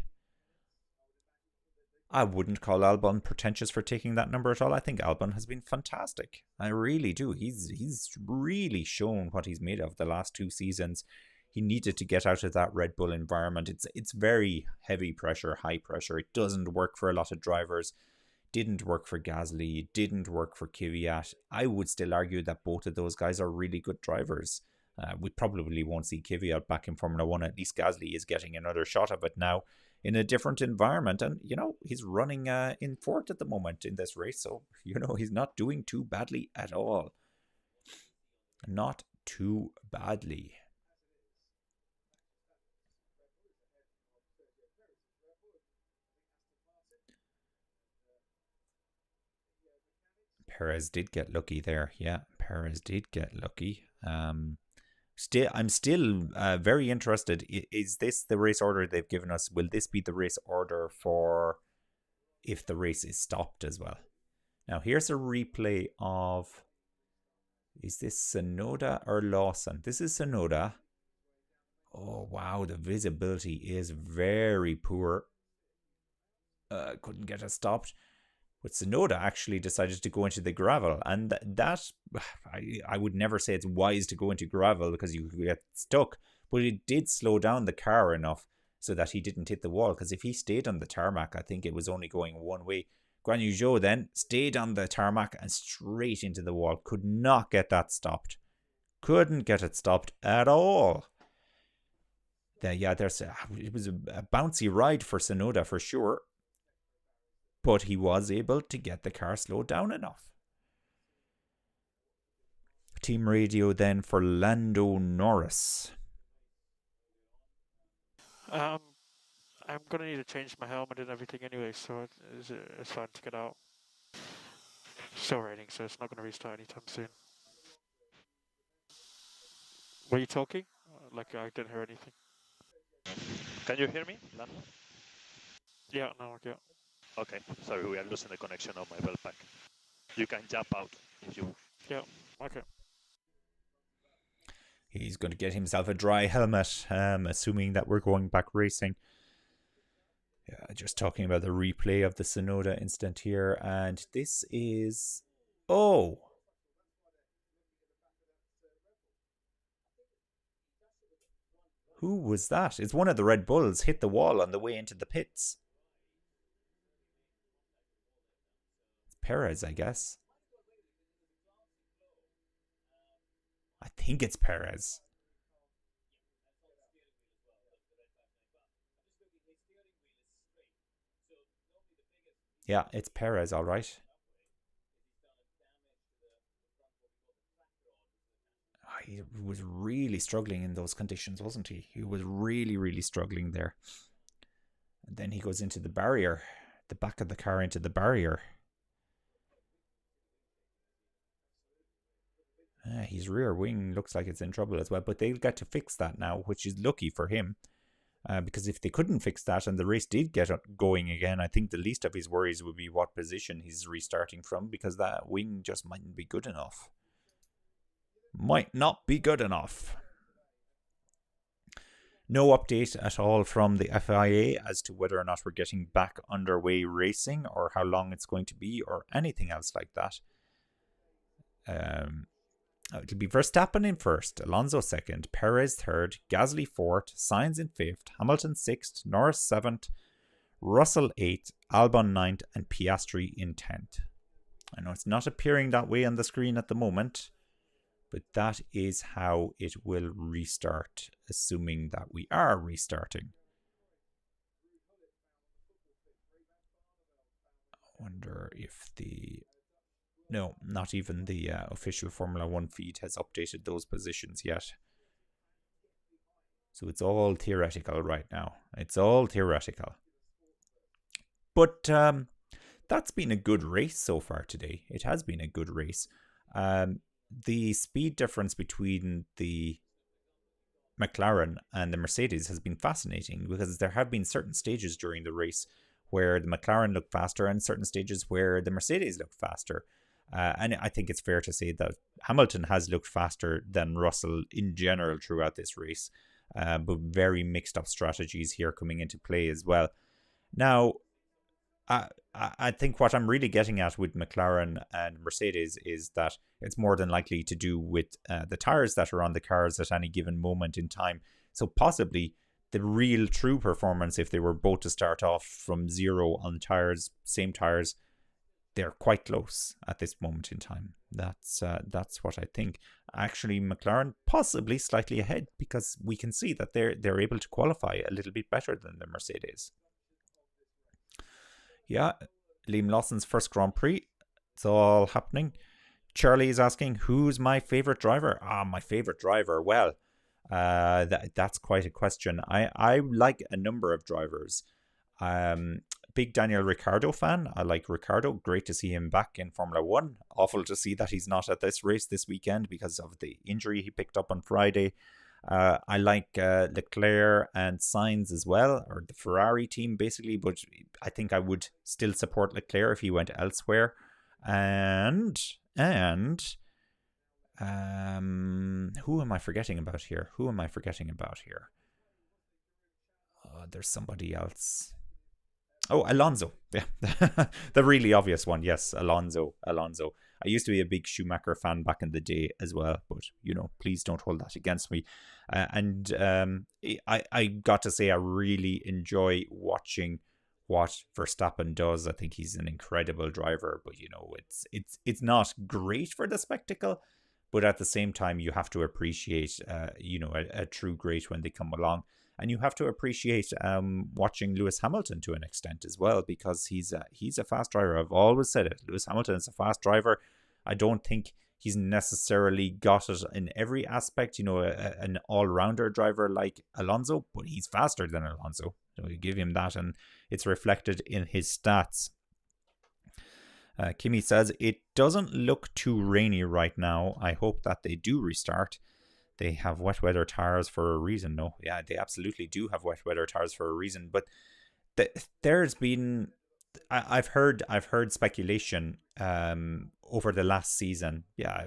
Speaker 1: I wouldn't call Albon pretentious for taking that number at all. I think Albon has been fantastic. I really do. He's really shown what he's made of the last 2 seasons. He needed to get out of that Red Bull environment. It's very heavy pressure, high pressure. It doesn't work for a lot of drivers. Didn't work for Gasly. Didn't work for Kvyat. I would still argue that both of those guys are really good drivers. We probably won't see Kvyat back in Formula 1. At least Gasly is getting another shot of it now in a different environment. And, he's running in fourth at the moment in this race. So, he's not doing too badly at all. Not too badly. Perez did get lucky there. Yeah, Perez did get lucky. I'm still very interested. Is this the race order they've given us? Will this be the race order for if the race is stopped as well? Now, here's a replay of... Is this Tsunoda or Lawson? This is Tsunoda. Oh, wow. The visibility is very poor. Couldn't get it stopped. But Tsunoda actually decided to go into the gravel, and that I would never say it's wise to go into gravel because you could get stuck, but it did slow down the car enough so that he didn't hit the wall, because if he stayed on the tarmac, I think it was only going one way. Guan Yu Zhou then stayed on the tarmac and straight into the wall. Could not get that stopped. Couldn't get it stopped at all. It was a bouncy ride for Tsunoda for sure. But he was able to get the car slowed down enough. Team radio then for Lando Norris.
Speaker 6: I'm going to need to change my helmet and everything anyway, so it's fine to get out. Still raining, so it's not going to restart anytime soon. Were you talking? Like I didn't hear anything.
Speaker 10: Can you hear me, Lando?
Speaker 6: Yeah, no, yeah.
Speaker 10: Okay, sorry, we are losing the connection on my belt pack. You can jump out if you...
Speaker 6: Yeah, okay.
Speaker 1: He's going to get himself a dry helmet, assuming that we're going back racing. Yeah, just talking about the replay of the Tsunoda incident here, and this is... Oh! Who was that? It's one of the Red Bulls hit the wall on the way into the pits. Perez, I guess. I think it's Perez. Yeah, it's Perez, all right. He was really struggling in those conditions, wasn't he? He was really, really struggling there. And then he goes into the barrier, the back of the car into the barrier. His rear wing looks like it's in trouble as well, but they'll get to fix that now, which is lucky for him. Because if they couldn't fix that and the race did get going again, I think the least of his worries would be what position he's restarting from, because that wing just mightn't be good enough. Might not be good enough. No update at all from the FIA as to whether or not we're getting back underway racing, or how long it's going to be, or anything else like that. It'll be Verstappen in first, Alonso second, Perez third, Gasly fourth, Sainz in fifth, Hamilton sixth, Norris seventh, Russell eighth, Albon ninth, and Piastri in 10th. I know it's not appearing that way on the screen at the moment, but that is how it will restart, assuming that we are restarting. I wonder if the... No, not even the official Formula 1 feed has updated those positions yet. So it's all theoretical right now. It's all theoretical. But that's been a good race so far today. It has been a good race. The speed difference between the McLaren and the Mercedes has been fascinating, because there have been certain stages during the race where the McLaren looked faster and certain stages where the Mercedes looked faster. And I think it's fair to say that Hamilton has looked faster than Russell in general throughout this race, but very mixed up strategies here coming into play as well. Now, I think what I'm really getting at with McLaren and Mercedes is that it's more than likely to do with the tires that are on the cars at any given moment in time. So possibly the real true performance, if they were both to start off from zero on tires, same tires, they're quite close at this moment in time. That's what I think. Actually, McLaren possibly slightly ahead, because we can see that they're able to qualify a little bit better than the Mercedes. Yeah, Liam Lawson's first Grand Prix. It's all happening. Charlie is asking, who's my favourite driver? My favourite driver. Well, that's quite a question. I like a number of drivers. Big Daniel Ricciardo fan. I like Ricciardo. Great to see him back in Formula 1. Awful to see that he's not at this race this weekend because of the injury he picked up on Friday. I like Leclerc and Sainz as well, or the Ferrari team basically, but I think I would still support Leclerc if he went elsewhere. And who am I forgetting about here? There's somebody else. Oh, Alonso. Yeah, the really obvious one. Yes, Alonso. I used to be a big Schumacher fan back in the day as well, but, please don't hold that against me. I got to say I really enjoy watching what Verstappen does. I think he's an incredible driver, but, it's not great for the spectacle, but at the same time, you have to appreciate, a true great when they come along. And you have to appreciate watching Lewis Hamilton to an extent as well, because he's a fast driver. I've always said it. Lewis Hamilton is a fast driver. I don't think he's necessarily got it in every aspect, an all-rounder driver like Alonso, but he's faster than Alonso. So you give him that, and it's reflected in his stats. Kimmy says, it doesn't look too rainy right now. I hope that they do restart. They have wet weather tires for a reason. No, yeah, they absolutely do have wet weather tires for a reason. But there's been, I've heard speculation over the last season,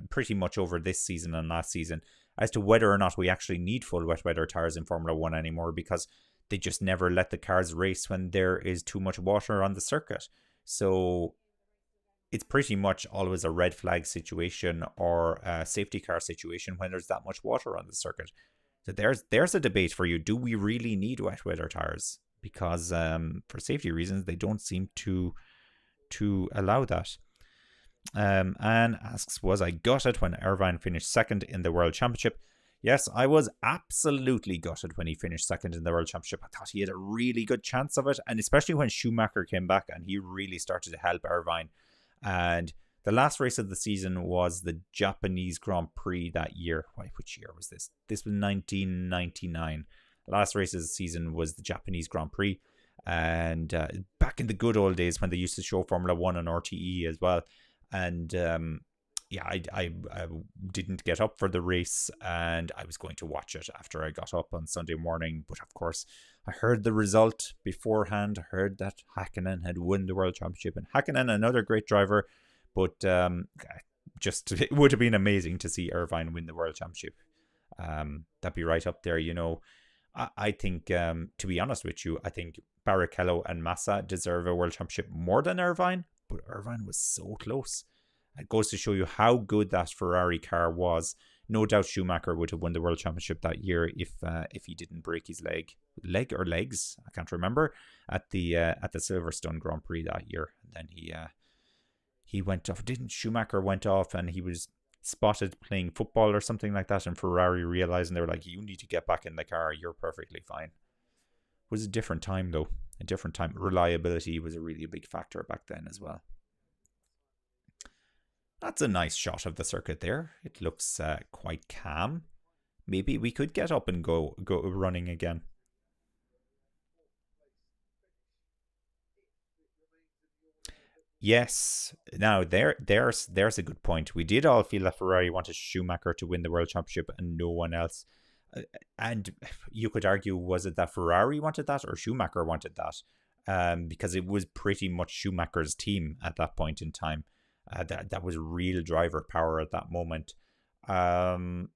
Speaker 1: pretty much over this season and last season, as to whether or not we actually need full wet weather tires in Formula 1 anymore, because they just never let the cars race when there is too much water on the circuit. So it's pretty much always a red flag situation or a safety car situation when there's that much water on the circuit. So there's a debate for you. Do we really need wet weather tires? Because for safety reasons, they don't seem to allow that. Anne asks, was I gutted when Irvine finished second in the World Championship? Yes, I was absolutely gutted when he finished second in the World Championship. I thought he had a really good chance of it, and especially when Schumacher came back and he really started to help Irvine. And the last race of the season was the Japanese Grand Prix that year. Which year was this? This was 1999. The last race of the season was the Japanese Grand Prix. And back in the good old days when they used to show Formula 1 on RTE as well. And yeah, I didn't get up for the race, and I was going to watch it after I got up on Sunday morning. But of course, I heard the result beforehand. I heard that Hakkinen had won the World Championship, and Hakkinen, another great driver, but just it would have been amazing to see Irvine win the World Championship. That'd be right up there, you know. I think, to be honest with you, I think Barrichello and Massa deserve a World Championship more than Irvine, but Irvine was so close. It goes to show you how good that Ferrari car was. No doubt Schumacher would have won the World Championship that year if he didn't break his leg or legs, I can't remember, at the Silverstone Grand Prix that year. And then he went off. Didn't Schumacher went off and he was spotted playing football or something like that, and Ferrari realized, and they were like, you need to get back in the car, you're perfectly fine. It was a different time though, a different time. Reliability was a really big factor back then as well. That's a nice shot of the circuit there. It looks quite calm. Maybe we could get up and go running again. Yes. Now there's a good point. We did all feel that Ferrari wanted Schumacher to win the World Championship and no one else. And you could argue, was it that Ferrari wanted that or Schumacher wanted that? Because it was pretty much Schumacher's team at that point in time. That was real driver power at that moment. I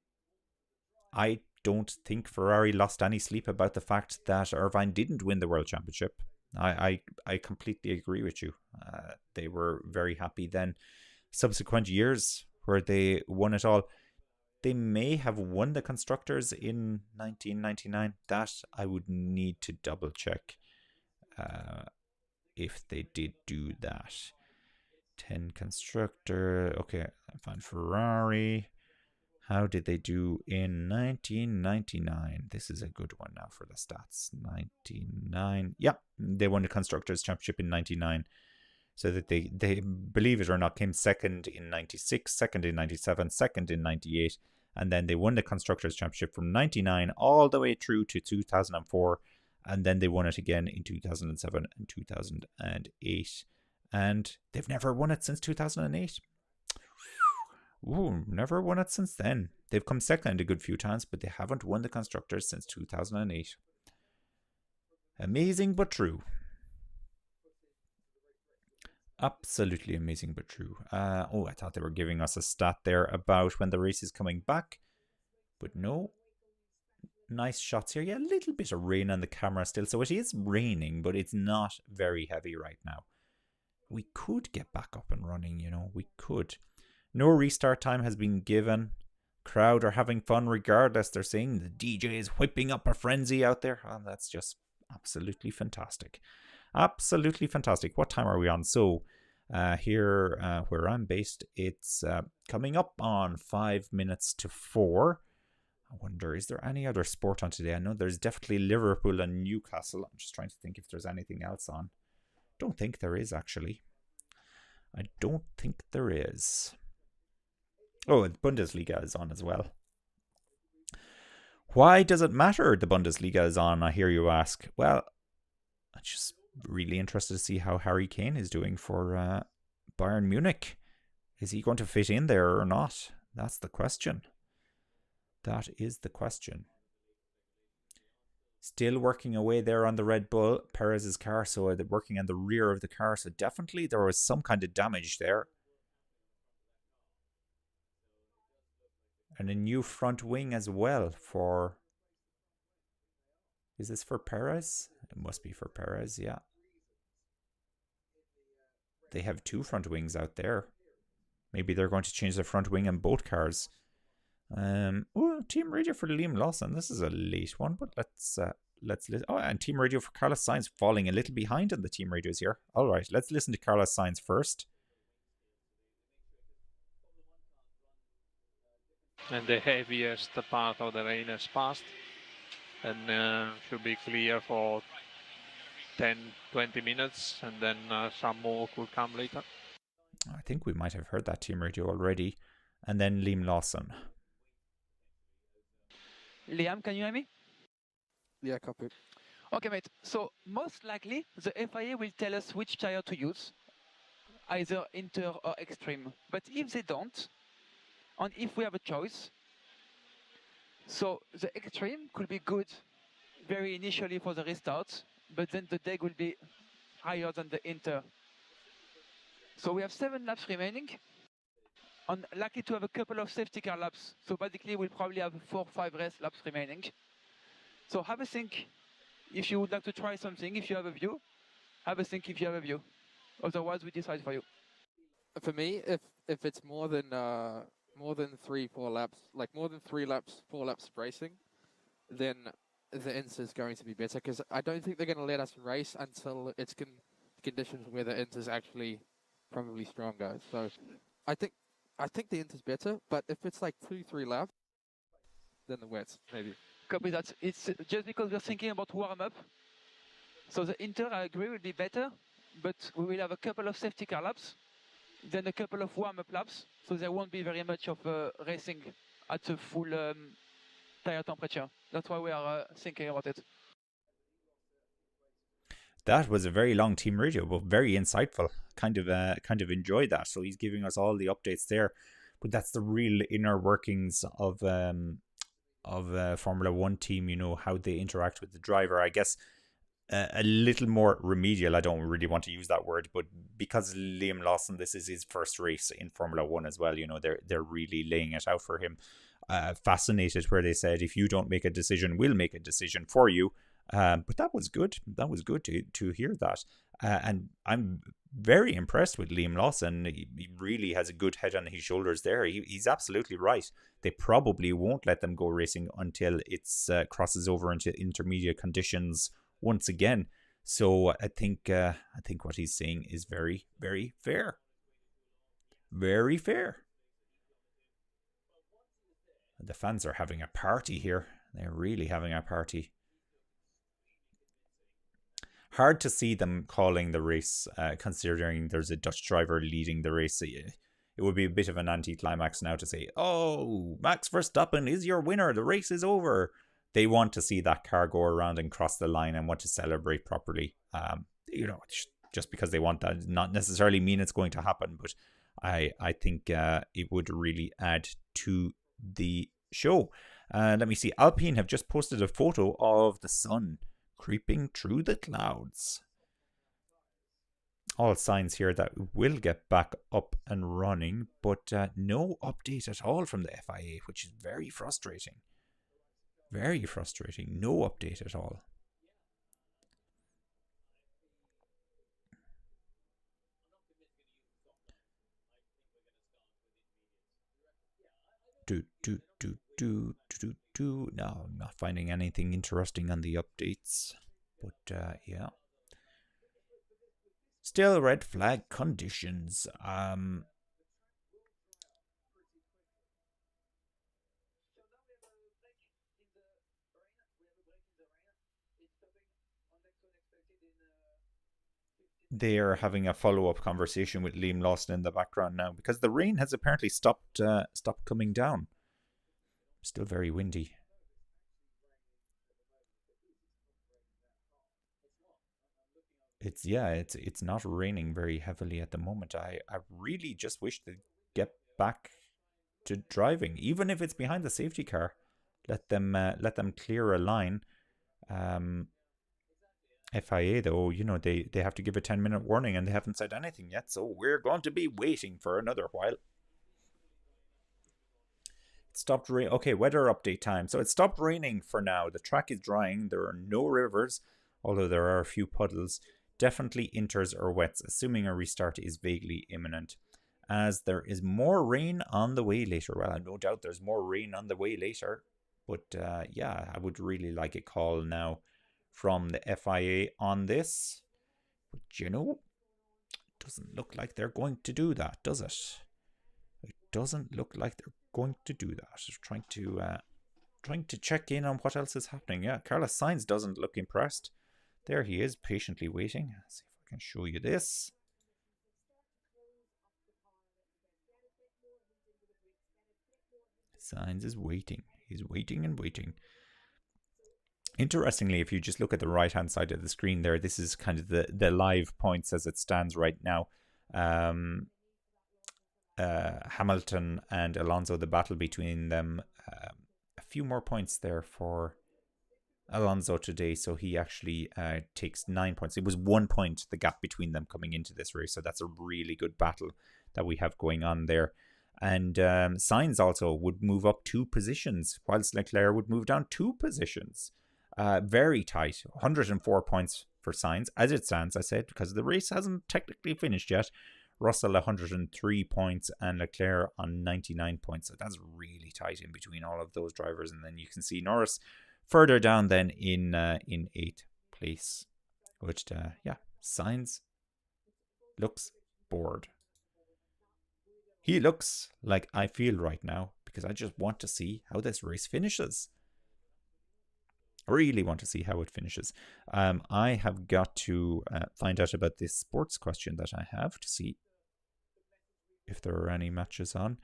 Speaker 1: don't think Ferrari lost any sleep about the fact that Irvine didn't win the World Championship. I completely agree with you. They were very happy then. Subsequent years where they won it all, they may have won the Constructors in 1999. That I would need to double check if they did do that. 10 Constructor. Okay, I found Ferrari. How did they do in 1999? This is a good one now for the stats. 99. Yeah, they won the Constructors' Championship in 99. So that they, believe it or not, came second in 96, second in 97, second in 98. And then they won the Constructors' Championship from 99 all the way through to 2004. And then they won it again in 2007 and 2008. And they've never won it since 2008. Ooh, never won it since then. They've come second a good few times, but they haven't won the Constructors since 2008. Amazing but true. Absolutely amazing but true. I thought they were giving us a stat there about when the race is coming back. But no. Nice shots here. Yeah, a little bit of rain on the camera still. So it is raining, but it's not very heavy right now. We could get back up and running, you know. We could. No restart time has been given. Crowd are having fun regardless. They're saying the DJ is whipping up a frenzy out there. Oh, that's just absolutely fantastic. Absolutely fantastic. What time are we on? So here where I'm based, it's coming up on 5 minutes to 4. I wonder, is there any other sport on today? I know there's definitely Liverpool and Newcastle. I'm just trying to think if there's anything else on. Don't think there is, actually. I don't think there is. Oh, the Bundesliga is on as well. Why does it matter the Bundesliga is on, I hear you ask? Well, I'm just really interested to see how Harry Kane is doing for Bayern Munich. Is he going to fit in there or not? That's the question. That is the question. Still working away there on the Red Bull, Perez's car, so they're working on the rear of the car, so definitely there was some kind of damage there. And a new front wing as well for... Is this for Perez? It must be for Perez, yeah. They have 2 front wings out there. Maybe they're going to change the front wing on both cars. Team radio for Liam Lawson. This is a late one, but let's listen. Oh, and team radio for Carlos Sainz, falling a little behind on the team radios here. All right, let's listen to Carlos Sainz first.
Speaker 2: And the heaviest part of the rain has passed, and should be clear for 10-20 minutes, and then some more could come later.
Speaker 1: I think we might have heard that team radio already. And then Liam Lawson.
Speaker 11: Liam, can you hear me?
Speaker 12: Yeah, copy.
Speaker 11: Okay, mate. So most likely the FIA will tell us which tire to use, either inter or extreme. But if they don't, And if we have a choice, so the extreme could be good very initially for the restart, but then the deck will be higher than the inter. So we have 7 laps remaining, and likely to have a couple of safety car laps. So basically we'll probably have 4 or 5 race laps remaining. So have a think if you would like to try something, if you have a view. Have a think if you have a view. Otherwise we decide for you.
Speaker 12: For me, if it's more than 3-4 laps, like more than 3 laps, 4 laps racing, then the Inter is going to be better, because I don't think they're going to let us race until it's conditions where the Inter's actually probably stronger. So I think the Inter's better, but if it's like 2-3 laps, then the wets maybe.
Speaker 11: Copy that. It's just because we're thinking about warm up. So the Inter, I agree, will be better, but we will have a couple of safety car laps, then a couple of warm up laps, so there won't be very much of racing at the full tire temperature. That's why we are thinking about it.
Speaker 1: That was a very long team radio, but very insightful. Kind of enjoyed that. So he's giving us all the updates there, but that's the real inner workings of Formula One team. You know, how they interact with the driver. I guess a little more remedial. I don't really want to use that word, but because Liam Lawson, this is his first race in Formula One as well. You know, they're really laying it out for him. Fascinated where they said, if you don't make a decision, we'll make a decision for you. But that was good. That was good to hear that. And I'm very impressed with Liam Lawson. He really has a good head on his shoulders there. He's absolutely right. They probably won't let them go racing until it's crosses over into intermediate conditions once again. So I think what he's saying is very, very fair. Very fair. The fans are having a party here. They're really having a party. Hard to see them calling the race, considering there's a Dutch driver leading the race. It would be a bit of an anticlimax now to say, oh, Max Verstappen is your winner. The race is over. They want to see that car go around and cross the line and want to celebrate properly. You know, just because they want that does not necessarily mean it's going to happen. But I think it would really add to the show. Let me see. Alpine have just posted a photo of the sun creeping through the clouds. All signs here that we'll get back up and running, but no update at all from the FIA, which is very frustrating. Very frustrating. No update at all. No, I'm not finding anything interesting on the updates. But yeah. Still red flag conditions. They are having a follow-up conversation with Liam Lawson in the background now, because the rain has apparently stopped coming down. Still very windy. It's not raining very heavily at the moment. I really just wish they'd get back to driving, even if it's behind the safety car. Let them clear a line. FIA though, you know, they have to give a 10-minute warning, and they haven't said anything yet, so we're going to be waiting for another while. It stopped rain. Okay, weather update time. So it stopped raining for now. The track is drying. There are no rivers, although there are a few puddles. Definitely inters or wets, assuming a restart is vaguely imminent. As there is more rain on the way later. Well, I have no doubt there's more rain on the way later. But yeah, I would really like a call now from the FIA on this. But you know, it doesn't look like they're going to do that, does it? It doesn't look like they're going to do that. Trying to check in on what else is happening. Yeah, Carlos Sainz doesn't look impressed. There he is, patiently waiting. Let's see if I can show you this. Sainz is waiting. He's waiting and waiting. Interestingly, if you just look at the right hand side of the screen there, this is kind of the live points as it stands right now. Hamilton and Alonso, the battle between them. A few more points there for Alonso today, so he actually takes 9 points. It was 1 point, the gap between them coming into this race, so that's a really good battle that we have going on there. And Sainz also would move up 2 positions, whilst Leclerc would move down 2 positions. Very tight. 104 points for Sainz, as it stands, I said, because the race hasn't technically finished yet. Russell 103 points and Leclerc on 99 points. So that's really tight in between all of those drivers. And then you can see Norris further down then in 8th place, which, Sainz looks bored. He looks like I feel right now, because I just want to see how this race finishes. I really want to see how it finishes. I have got to find out about this sports question that I have to see if there are any matches on.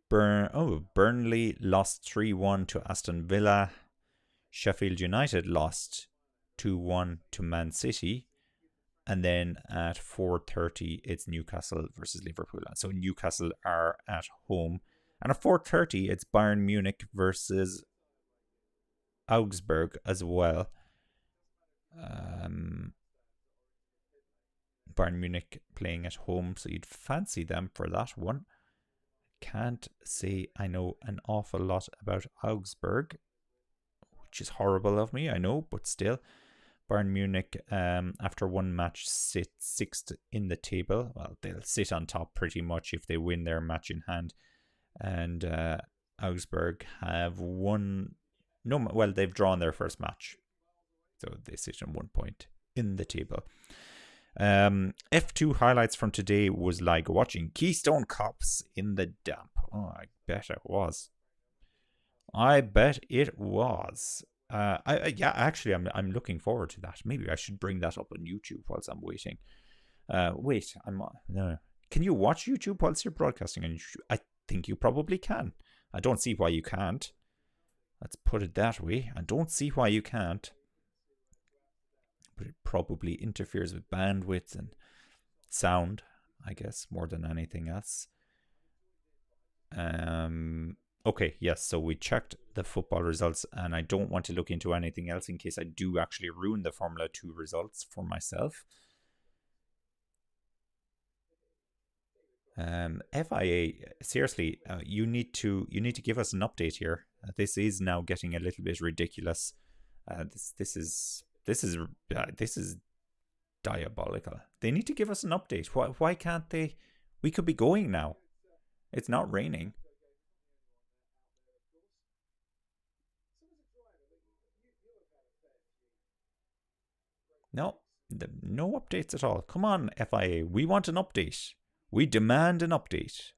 Speaker 1: Burnley lost 3-1 to Aston Villa. Sheffield United lost 2-1 to Man City. And then at 4:30, it's Newcastle versus Liverpool. So Newcastle are at home. And at 4:30, it's Bayern Munich versus Augsburg as well. Bayern Munich playing at home, so you'd fancy them for that one. Can't say I know an awful lot about Augsburg, which is horrible of me, I know, but still. Bayern Munich, after one match, sit 6th in the table. Well, they'll sit on top pretty much if they win their match in hand. And Augsburg have they've drawn their first match. So they sit on 1 point in the table. F2 highlights from today was like watching Keystone Cops in the damp. Oh, I bet it was. Actually, I'm looking forward to that. Maybe I should bring that up on YouTube whilst I'm waiting. No. Can you watch YouTube whilst you're broadcasting on YouTube? I think you probably can. I don't see why you can't. Let's put it that way. I don't see why you can't. But it probably interferes with bandwidth and sound, I guess, more than anything else. Okay, yes, so we checked the football results, and I don't want to look into anything else in case I do actually ruin the Formula 2 results for myself. FIA, seriously, you need to give us an update here. This is now getting a little bit ridiculous. This is diabolical. They need to give us an update. Why can't they? We could be going now. It's not raining. No updates at all. Come on, FIA. We want an update. We demand an update.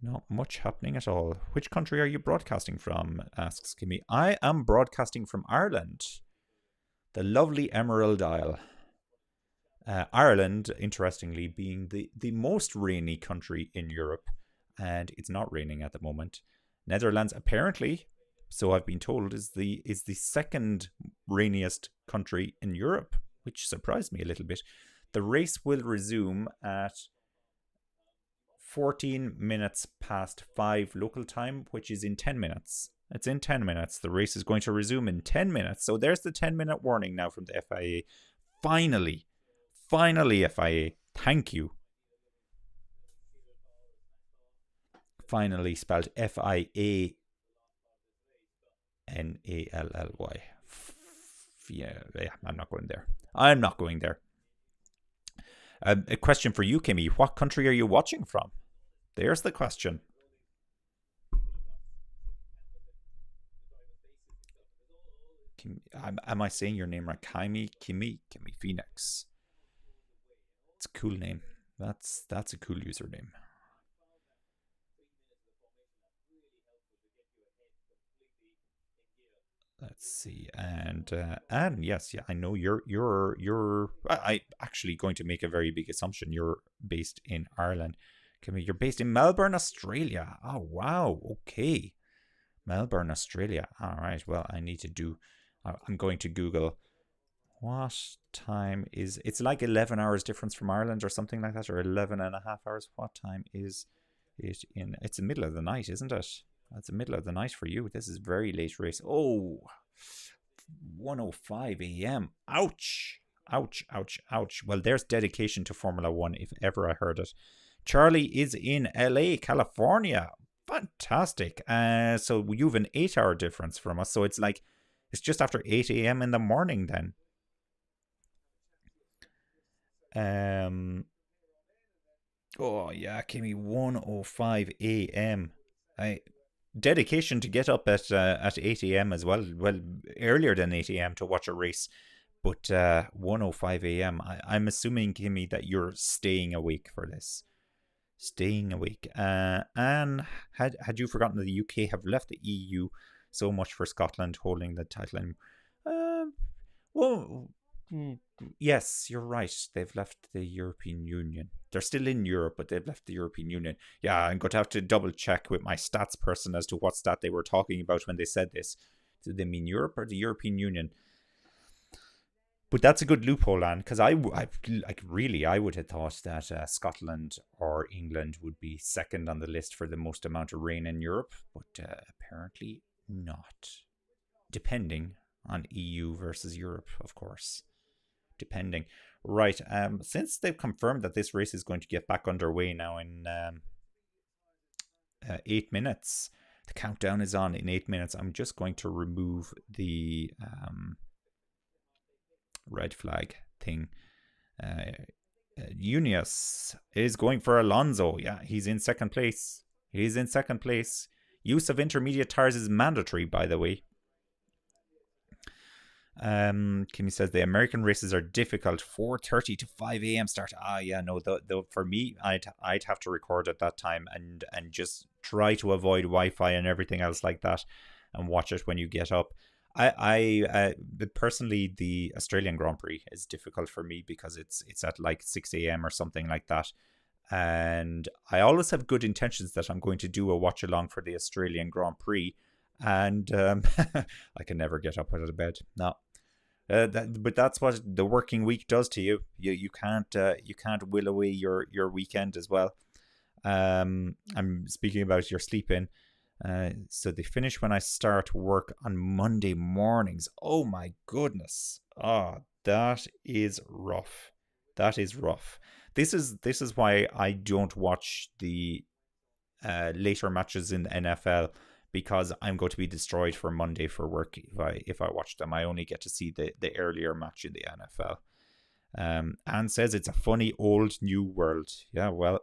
Speaker 1: Not much happening at all. Which country are you broadcasting from? Asks Kimmy. I am broadcasting from Ireland. The lovely Emerald Isle. Ireland, interestingly, being the most rainy country in Europe. And it's not raining at the moment. Netherlands, apparently, so I've been told, is the second rainiest country in Europe, which surprised me a little bit. The race will resume at 14 minutes past 5 local time, which is in 10 minutes. It's in 10 minutes. The race is going to resume in 10 minutes. So there's the 10-minute warning now from the FIA. Finally, FIA, thank you. Finally spelled FIANALLY. Yeah, I'm not going there. A question for you, Kimmy. What country are you watching from? There's the question. Am I saying your name right? Kimmy Phoenix. It's a cool name. That's a cool username. Let's see, and yes, I know you're. I actually going to make a very big assumption. You're based in Ireland. You're based in Melbourne, Australia. Oh wow, okay. Melbourne, Australia. All right. Well, I need to do. I'm going to Google. What time is? It's like 11 hours difference from Ireland or something like that, or 11 and a half hours. What time is it in? It's the middle of the night, isn't it? It's the middle of the night for you. This is very late race. Oh, 1:05 a.m. Ouch. Ouch, ouch, ouch. Well, there's dedication to Formula One if ever I heard it. Charlie is in LA, California. Fantastic. So you have an 8-hour difference from us. So it's just after 8 a.m. in the morning then. Oh yeah, Kimmy, 1:05 a.m. Dedication to get up at 8 a.m. as well. Well, earlier than 8 a.m. to watch a race. But 1:05 a.m. I'm assuming, Kimmy, that you're staying awake for this. Staying awake. And had you forgotten that the UK have left the EU? So much for Scotland holding the title. Well, yes, you're right. They've left the European Union. They're still in Europe, but they've left the European Union. Yeah, I'm going to have to double check with my stats person as to what stat they were talking about when they said this. Did they mean Europe or the European Union? But that's a good loophole, Anne, because I would have thought that Scotland or England would be second on the list for the most amount of rain in Europe, but apparently not. Depending on EU versus Europe, of course. Depending. Right, since they've confirmed that this race is going to get back underway now in 8 minutes, the countdown is on in 8 minutes. I'm just going to remove the red flag thing. Junius is going for Alonso. Yeah, he's in second place. He's in second place. Use of intermediate tires is mandatory, by the way. Kimmy says the American races are difficult. 4:30 to 5 a.m. start. Yeah, no. For me, I'd have to record at that time and just try to avoid Wi-Fi and everything else like that, and watch it when you get up. But personally, the Australian Grand Prix is difficult for me because it's at like 6 a.m. or something like that. And I always have good intentions that I'm going to do a watch along for the Australian Grand Prix. And I can never get up out of bed. No. But that's what the working week does to you. You can't will away your weekend as well. I'm speaking about your sleep in. So they finish when I start work on Monday mornings. Oh my goodness. Oh, that is rough. That is rough. This is why I don't watch the later matches in the NFL, because I'm going to be destroyed for Monday for work if I watch them. I only get to see the earlier match in the NFL. Anne says it's a funny old new world. Yeah, well,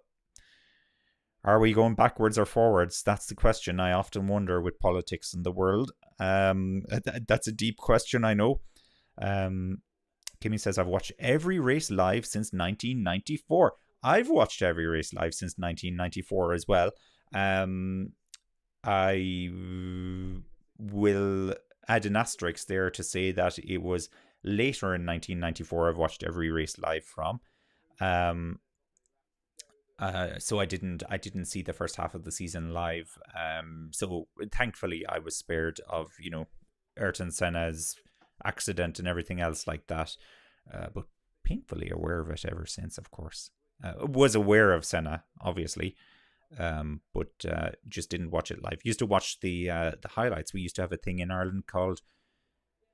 Speaker 1: are we going backwards or forwards? That's the question I often wonder with politics in the world. That's a deep question, I know. Kimmy says, I've watched every race live since 1994. I've watched every race live since 1994 as well. I will add an asterisk there to say that it was later in 1994 I've watched every race live from. So I didn't see the first half of the season live. So thankfully I was spared of, Ayrton Senna's accident and everything else like that. But painfully aware of it ever since, of course. Was aware of Senna, obviously. But just didn't watch it live. Used to watch the highlights. We used to have a thing in Ireland called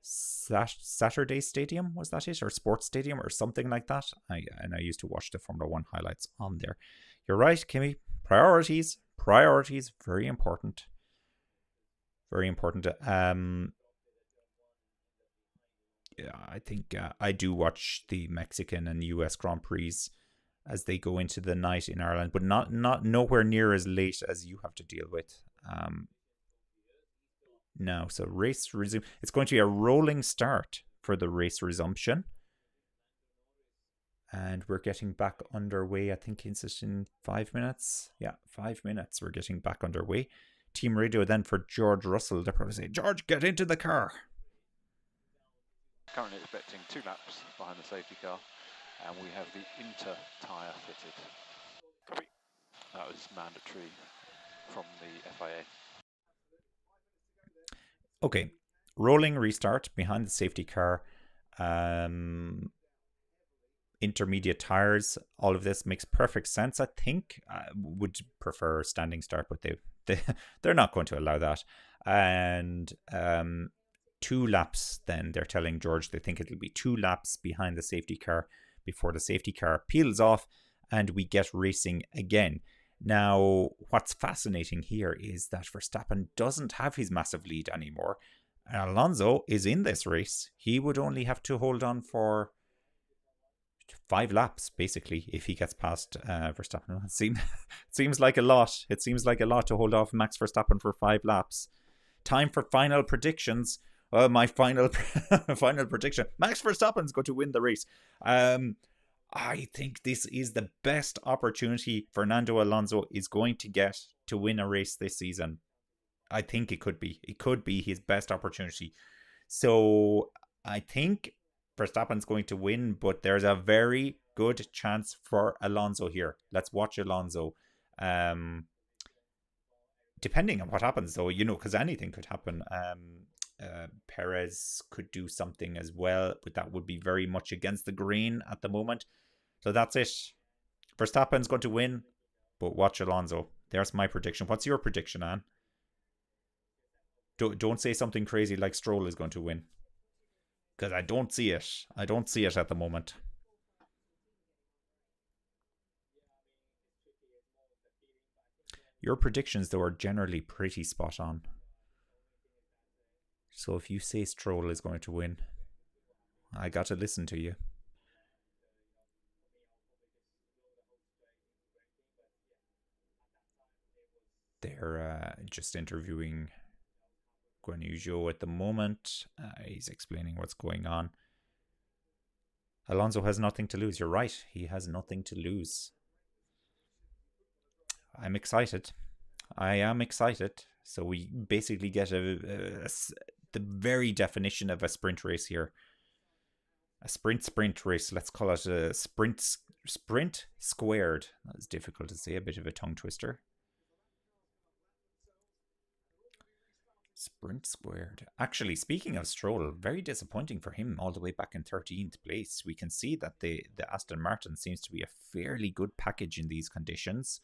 Speaker 1: Saturday Stadium, was that it? Or Sports Stadium or something like that. I used to watch the Formula 1 highlights on there. You're right, Kimmy. Priorities, very important. Very important. Yeah, I think I do watch the Mexican and US Grand Prix as they go into the night in Ireland, but not nowhere near as late as you have to deal with. Now, so race resume. It's going to be a rolling start for the race resumption. And we're getting back underway, I think it's in 5 minutes. Yeah, 5 minutes. We're getting back underway. Team radio then for George Russell. They're probably saying, George, get into the car.
Speaker 9: Currently expecting 2 laps behind the safety car. And we have the inter tyre fitted. That was mandatory from the FIA.
Speaker 1: Okay, rolling restart behind the safety car. Intermediate tires, all of this makes perfect sense. I think I would prefer standing start, but they're not going to allow that. And 2 laps, then they're telling George they think it'll be 2 laps behind the safety car before the safety car peels off and we get racing again. Now, what's fascinating here is that Verstappen doesn't have his massive lead anymore. Alonso is in this race. He would only have to hold on for 5 laps, basically, if he gets past Verstappen. It seems like a lot. It seems like a lot to hold off Max Verstappen for 5 laps. Time for final predictions. My final final prediction: Max Verstappen's going to win the race. I think this is the best opportunity Fernando Alonso is going to get to win a race this season. I think it could be. It could be his best opportunity. So I think Verstappen's going to win, but there's a very good chance for Alonso here. Let's watch Alonso. Depending on what happens, though, because anything could happen. Perez could do something as well, but that would be very much against the grain at the moment. So that's it. Verstappen's going to win, but watch Alonso. There's my prediction. What's your prediction, Anne? Don't say something crazy like Stroll is going to win, because I don't see it. I don't see it at the moment. Your predictions, though, are generally pretty spot on. So if you say Stroll is going to win, I got to listen to you. They're just interviewing Guan Yu Zhou at the moment. He's explaining what's going on. Alonso has nothing to lose. You're right. He has nothing to lose. I'm excited. I am excited. So we basically get the very definition of a sprint race here. A sprint race. Let's call it a sprint squared. That's difficult to say. A bit of a tongue twister. Sprint squared. Actually, speaking of Stroll, very disappointing for him all the way back in 13th place. We can see that the Aston Martin seems to be a fairly good package in these conditions.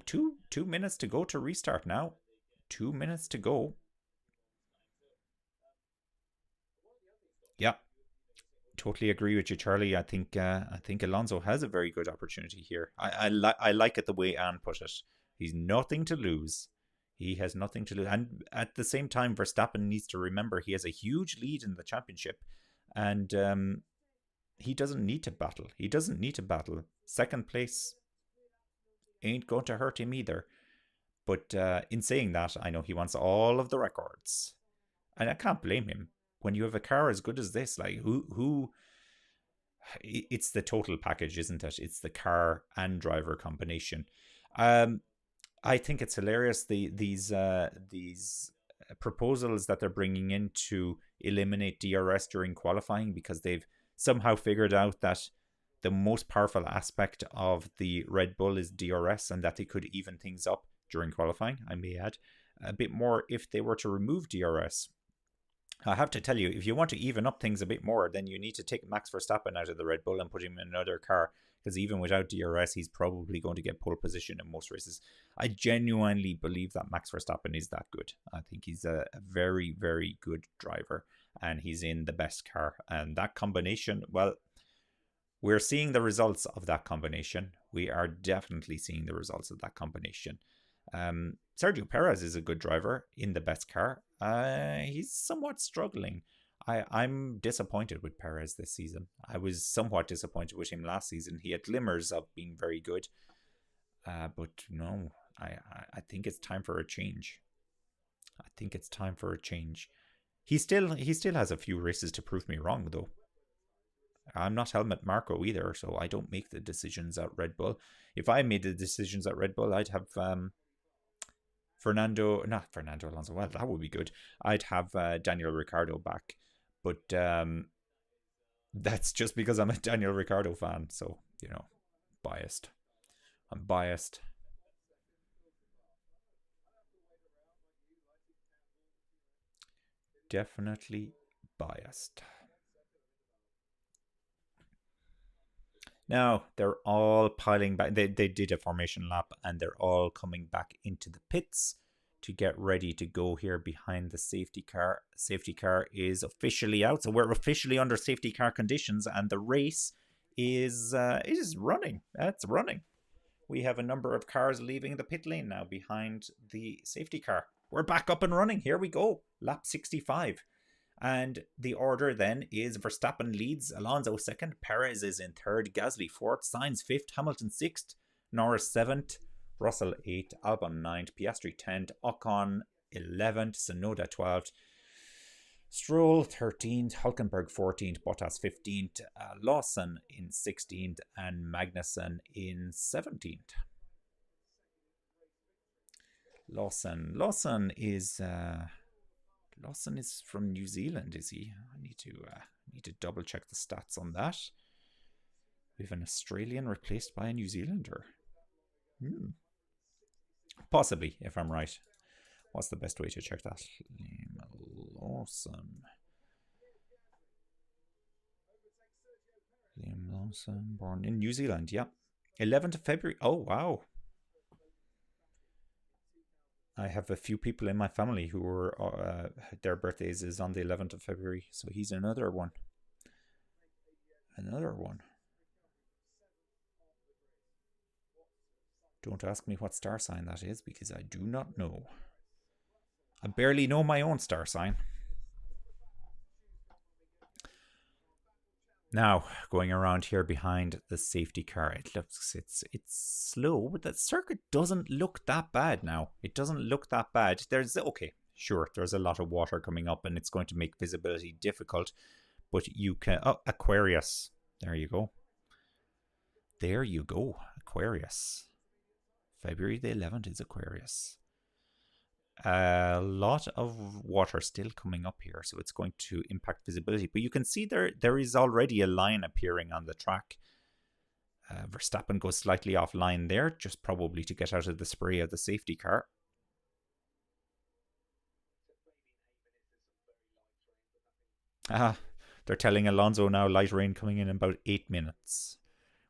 Speaker 1: 2 minutes to go to restart now. 2 minutes to go. Yeah. Totally agree with you, Charlie. I think Alonso has a very good opportunity here. I like it the way Anne put it. He's nothing to lose. He has nothing to lose. And at the same time, Verstappen needs to remember he has a huge lead in the championship. And he doesn't need to battle. He doesn't need to battle. Second place ain't going to hurt him either. But in saying that, I know he wants all of the records. And I can't blame him. When you have a car as good as this, like who it's the total package, isn't it? It's the car and driver combination. I think it's hilarious, these proposals that they're bringing in to eliminate DRS during qualifying, because they've somehow figured out that the most powerful aspect of the Red Bull is DRS, and that they could even things up during qualifying, I may add, a bit more if they were to remove DRS. I have to tell you, if you want to even up things a bit more, then you need to take Max Verstappen out of the Red Bull and put him in another car, because even without DRS, he's probably going to get pole position in most races. I genuinely believe that Max Verstappen is that good. I think he's a very, very good driver, and he's in the best car. And that combination, well, we're seeing the results of that combination. We are definitely seeing the results of that combination. Sergio Perez is a good driver in the best car. He's somewhat struggling. I'm disappointed with Perez this season. I was somewhat disappointed with him last season. He had glimmers of being very good. But no, I think it's time for a change. I think it's time for a change. He still has a few races to prove me wrong, though. I'm not Helmut Marko either, so I don't make the decisions at Red Bull. If I made the decisions at Red Bull, I'd have not Fernando Alonso. Well, that would be good. I'd have Daniel Ricciardo back, but that's just because I'm a Daniel Ricciardo fan. So biased. I'm biased. Definitely biased. Now, they're all piling back. They did a formation lap, and they're all coming back into the pits to get ready to go here behind the safety car. Safety car is officially out, so we're officially under safety car conditions, and the race is running. It's running. We have a number of cars leaving the pit lane now behind the safety car. We're back up and running. Here we go. Lap 65. And the order then is Verstappen leads, Alonso second, Perez is in third, Gasly fourth, Sainz fifth, Hamilton sixth, Norris seventh, Russell eighth, Albon ninth, Piastri 10th, Ocon 11th, Tsunoda 12th, Stroll 13th, Hülkenberg 14th, Bottas 15th, Lawson in 16th, and Magnussen in 17th. Lawson is from New Zealand, is he? I need to double check the stats on that. We have an Australian replaced by a New Zealander. Possibly, if I'm right. What's the best way to check that? Liam Lawson, born in New Zealand, yeah. 11th of February. Oh, wow. I have a few people in my family who were their birthdays is on the 11th of February, so he's another one. Don't ask me what star sign that is, because I do not know. I barely know my own star sign. Now, going around here behind the safety car, it's slow, but the circuit doesn't look that bad now. It doesn't look that bad. There's a lot of water coming up, and it's going to make visibility difficult, but you can... Oh, Aquarius. There you go. Aquarius. February the 11th is Aquarius. A lot of water still coming up here, so it's going to impact visibility. But you can see there is already a line appearing on the track. Verstappen goes slightly offline there, just probably to get out of the spray of the safety car. They're telling Alonso now light rain coming in about 8 minutes.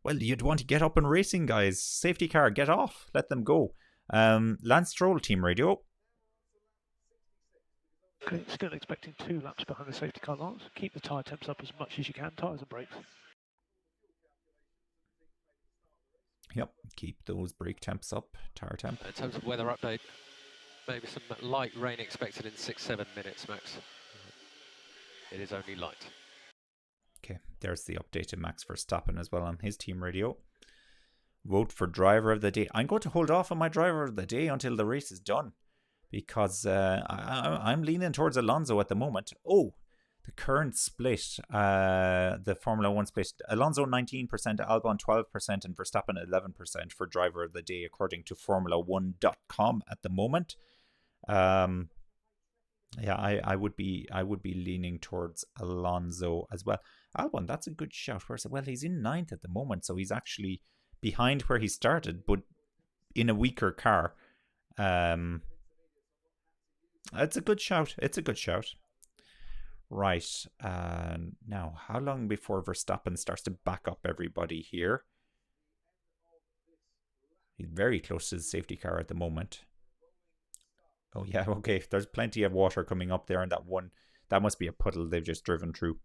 Speaker 1: Well, you'd want to get up and racing, guys. Safety car, get off. Let them go. Lance Stroll, team radio.
Speaker 13: Okay, still expecting 2 laps behind the safety car, Lance. Keep the tyre temps up as much as you can, tyres and brakes.
Speaker 1: Yep, keep those brake temps up, tyre temp.
Speaker 14: In terms of weather update, maybe some light rain expected in 6-7 minutes, Max. It is only light.
Speaker 1: Okay, there's the update to Max Verstappen as well on his team radio. Vote for driver of the day. I'm going to hold off on my driver of the day until the race is done, because I'm leaning towards Alonso at the moment. Oh, the current split, the Formula 1 split. Alonso 19%, Albon 12%, and Verstappen 11% for driver of the day, according to Formula1.com at the moment. Yeah, I would be leaning towards Alonso as well. Albon, that's a good shout. Well, he's in 9th at the moment, so he's actually behind where he started, but in a weaker car. It's a good shout. Right. Now, how long before Verstappen starts to back up everybody here? He's very close to the safety car at the moment. Oh, yeah, okay. There's plenty of water coming up there, and that must be a puddle they've just driven through.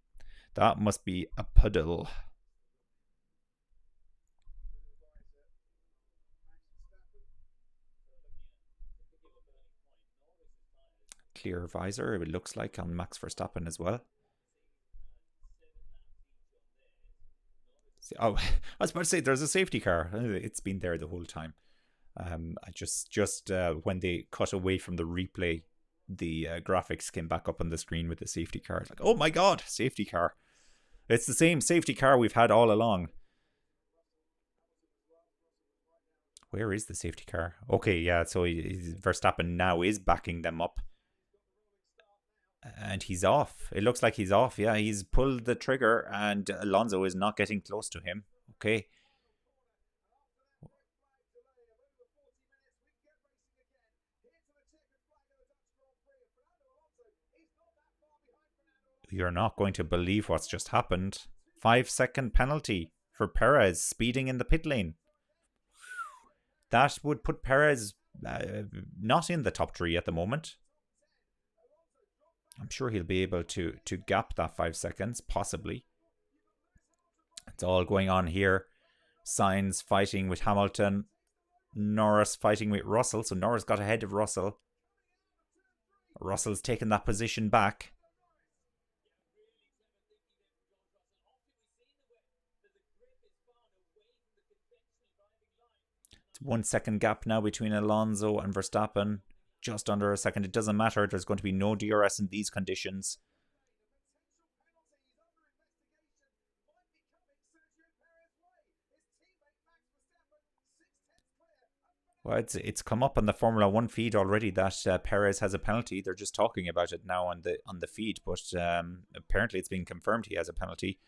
Speaker 1: That must be a puddle. Clear visor, it looks like, on Max Verstappen as well. Oh, I was about to say, there's a safety car. It's been there the whole time. I just when they cut away from the replay, the graphics came back up on the screen with the safety car. It's like, oh my god, safety car. It's the same safety car we've had all along. Where is the safety car? Okay, yeah, so Verstappen now is backing them up. And he's off. It looks like he's off. Yeah, he's pulled the trigger, and Alonso is not getting close to him. Okay. You're not going to believe what's just happened. 5-second penalty for Perez speeding in the pit lane. That would put Perez not in the top 3 at the moment. I'm sure he'll be able to gap that 5 seconds, possibly. It's all going on here. Sainz fighting with Hamilton. Norris fighting with Russell. So Norris got ahead of Russell. Russell's taken that position back. It's 1 second gap now between Alonso and Verstappen. Just under a second. It doesn't matter. There's going to be no DRS in these conditions. Well, it's come up on the Formula 1 feed already that Perez has a penalty. They're just talking about it now on the feed, but apparently it's been confirmed he has a penalty.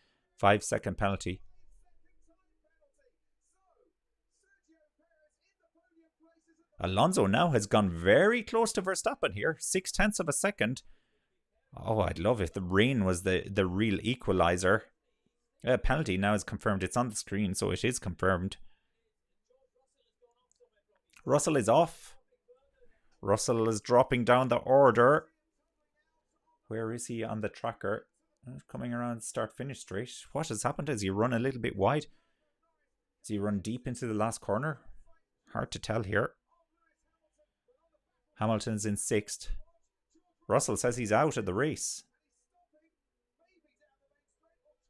Speaker 1: 5-second penalty. Alonso now has gone very close to Verstappen here. 0.6 of a second. Oh, I'd love if the rain was the real equalizer. Penalty now is confirmed. It's on the screen, so it is confirmed. Russell is off. Russell is dropping down the order. Where is he on the tracker? Coming around start-finish straight. What has happened? Has he run a little bit wide? Has he run deep into the last corner? Hard to tell here. Hamilton's in 6th. Russell says he's out of the race.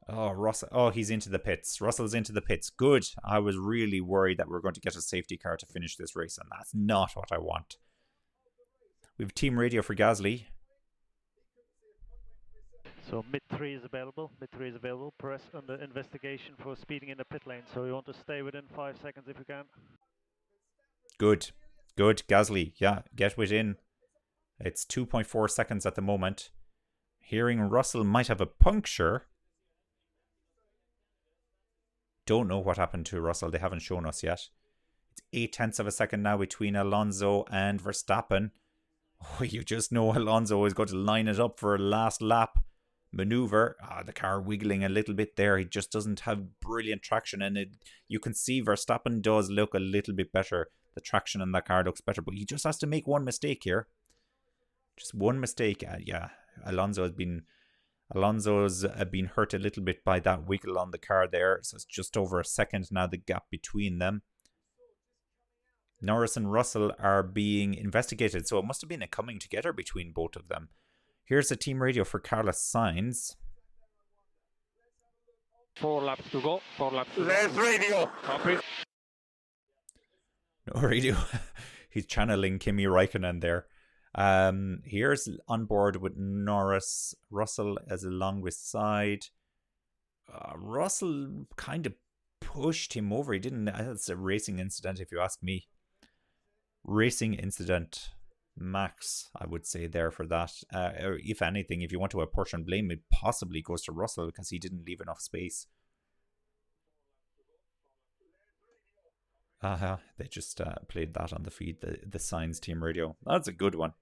Speaker 1: Oh, Russell. Oh, he's into the pits. Russell's into the pits. Good. I was really worried that we were going to get a safety car to finish this race, and that's not what I want. We have team radio for Gasly.
Speaker 10: So mid-3 is available. Mid-3 is available. Perez under investigation for speeding in the pit lane. So you want to stay within 5 seconds if you can.
Speaker 1: Good. Good, Gasly. Yeah, get within. It's 2.4 seconds at the moment. Hearing Russell might have a puncture. Don't know what happened to Russell. They haven't shown us yet. It's 0.8 of a second now between Alonso and Verstappen. Oh, you just know Alonso is going to line it up for a last lap maneuver. The car wiggling a little bit there. He just doesn't have brilliant traction, and you can see Verstappen does look a little bit better. The traction in that car looks better, but he just has to make one mistake here. Just one mistake. Yeah, Alonso's been hurt a little bit by that wiggle on the car there. So it's just over a second now, the gap between them. Norris and Russell are being investigated, so it must have been a coming together between both of them. Here's the team radio for Carlos Sainz.
Speaker 2: 4 laps to go. 4 laps to go.
Speaker 4: Let's radio.
Speaker 2: Copy.
Speaker 1: No radio. He's channeling Kimi Räikkönen there. Here's on board with Norris. Russell as along with side. Russell kind of pushed him over. He didn't. That's a racing incident, if you ask me. Racing incident. Max, I would say there for that. Or if anything, if you want to apportion blame, it possibly goes to Russell because he didn't leave enough space. They just played that on the feed, the Sainz team radio. That's a good one.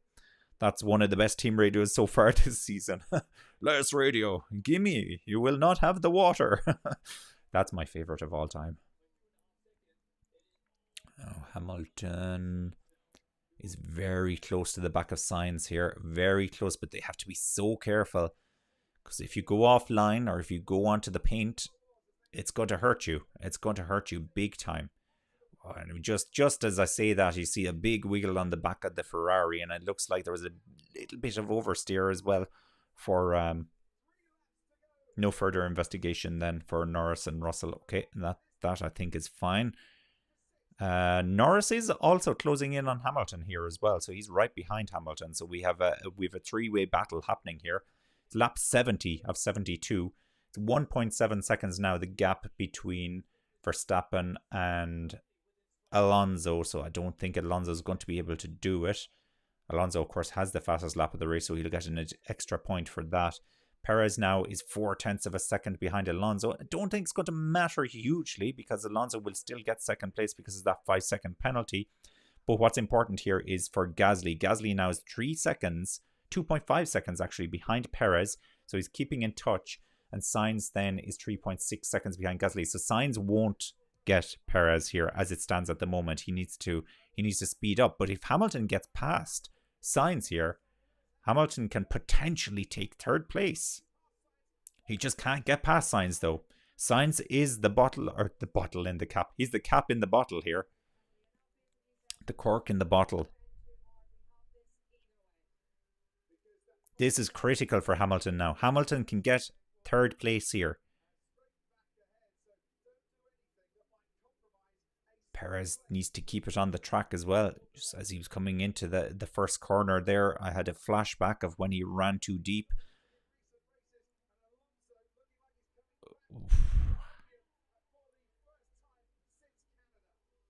Speaker 1: That's one of the best team radios so far this season. Less radio. Gimme. You will not have the water. That's my favorite of all time. Oh, Hamilton is very close to the back of Sainz here. Very close, but they have to be so careful. Because if you go offline or if you go onto the paint, it's going to hurt you. It's going to hurt you big time. And just as I say that, you see a big wiggle on the back of the Ferrari, and it looks like there was a little bit of oversteer as well for no further investigation then for Norris and Russell. Okay, and that I think is fine. Norris is also closing in on Hamilton here as well, so he's right behind Hamilton. So we have a three-way battle happening here. It's lap 70 of 72. It's 1.7 seconds now, the gap between Verstappen and Alonso, so I don't think Alonso is going to be able to do it. Alonso, of course, has the fastest lap of the race, so he'll get an extra point for that. Perez now is 0.4 of a second behind Alonso. I don't think it's going to matter hugely because Alonso will still get second place because of that 5-second penalty. But what's important here is for Gasly. Gasly now is 3 seconds, 2.5 seconds actually behind Perez. So he's keeping in touch. And Sainz then is 3.6 seconds behind Gasly. So Sainz won't get Perez here as it stands at the moment. He needs to speed up. But if Hamilton gets past Sainz here, Hamilton can potentially take third place. He just can't get past Sainz though. Sainz is the bottle in the cap. He's the cap in the bottle here. The cork in the bottle. This is critical for Hamilton now. Hamilton can get third place here. Perez needs to keep it on the track as well. Just as he was coming into the first corner there, I had a flashback of when he ran too deep.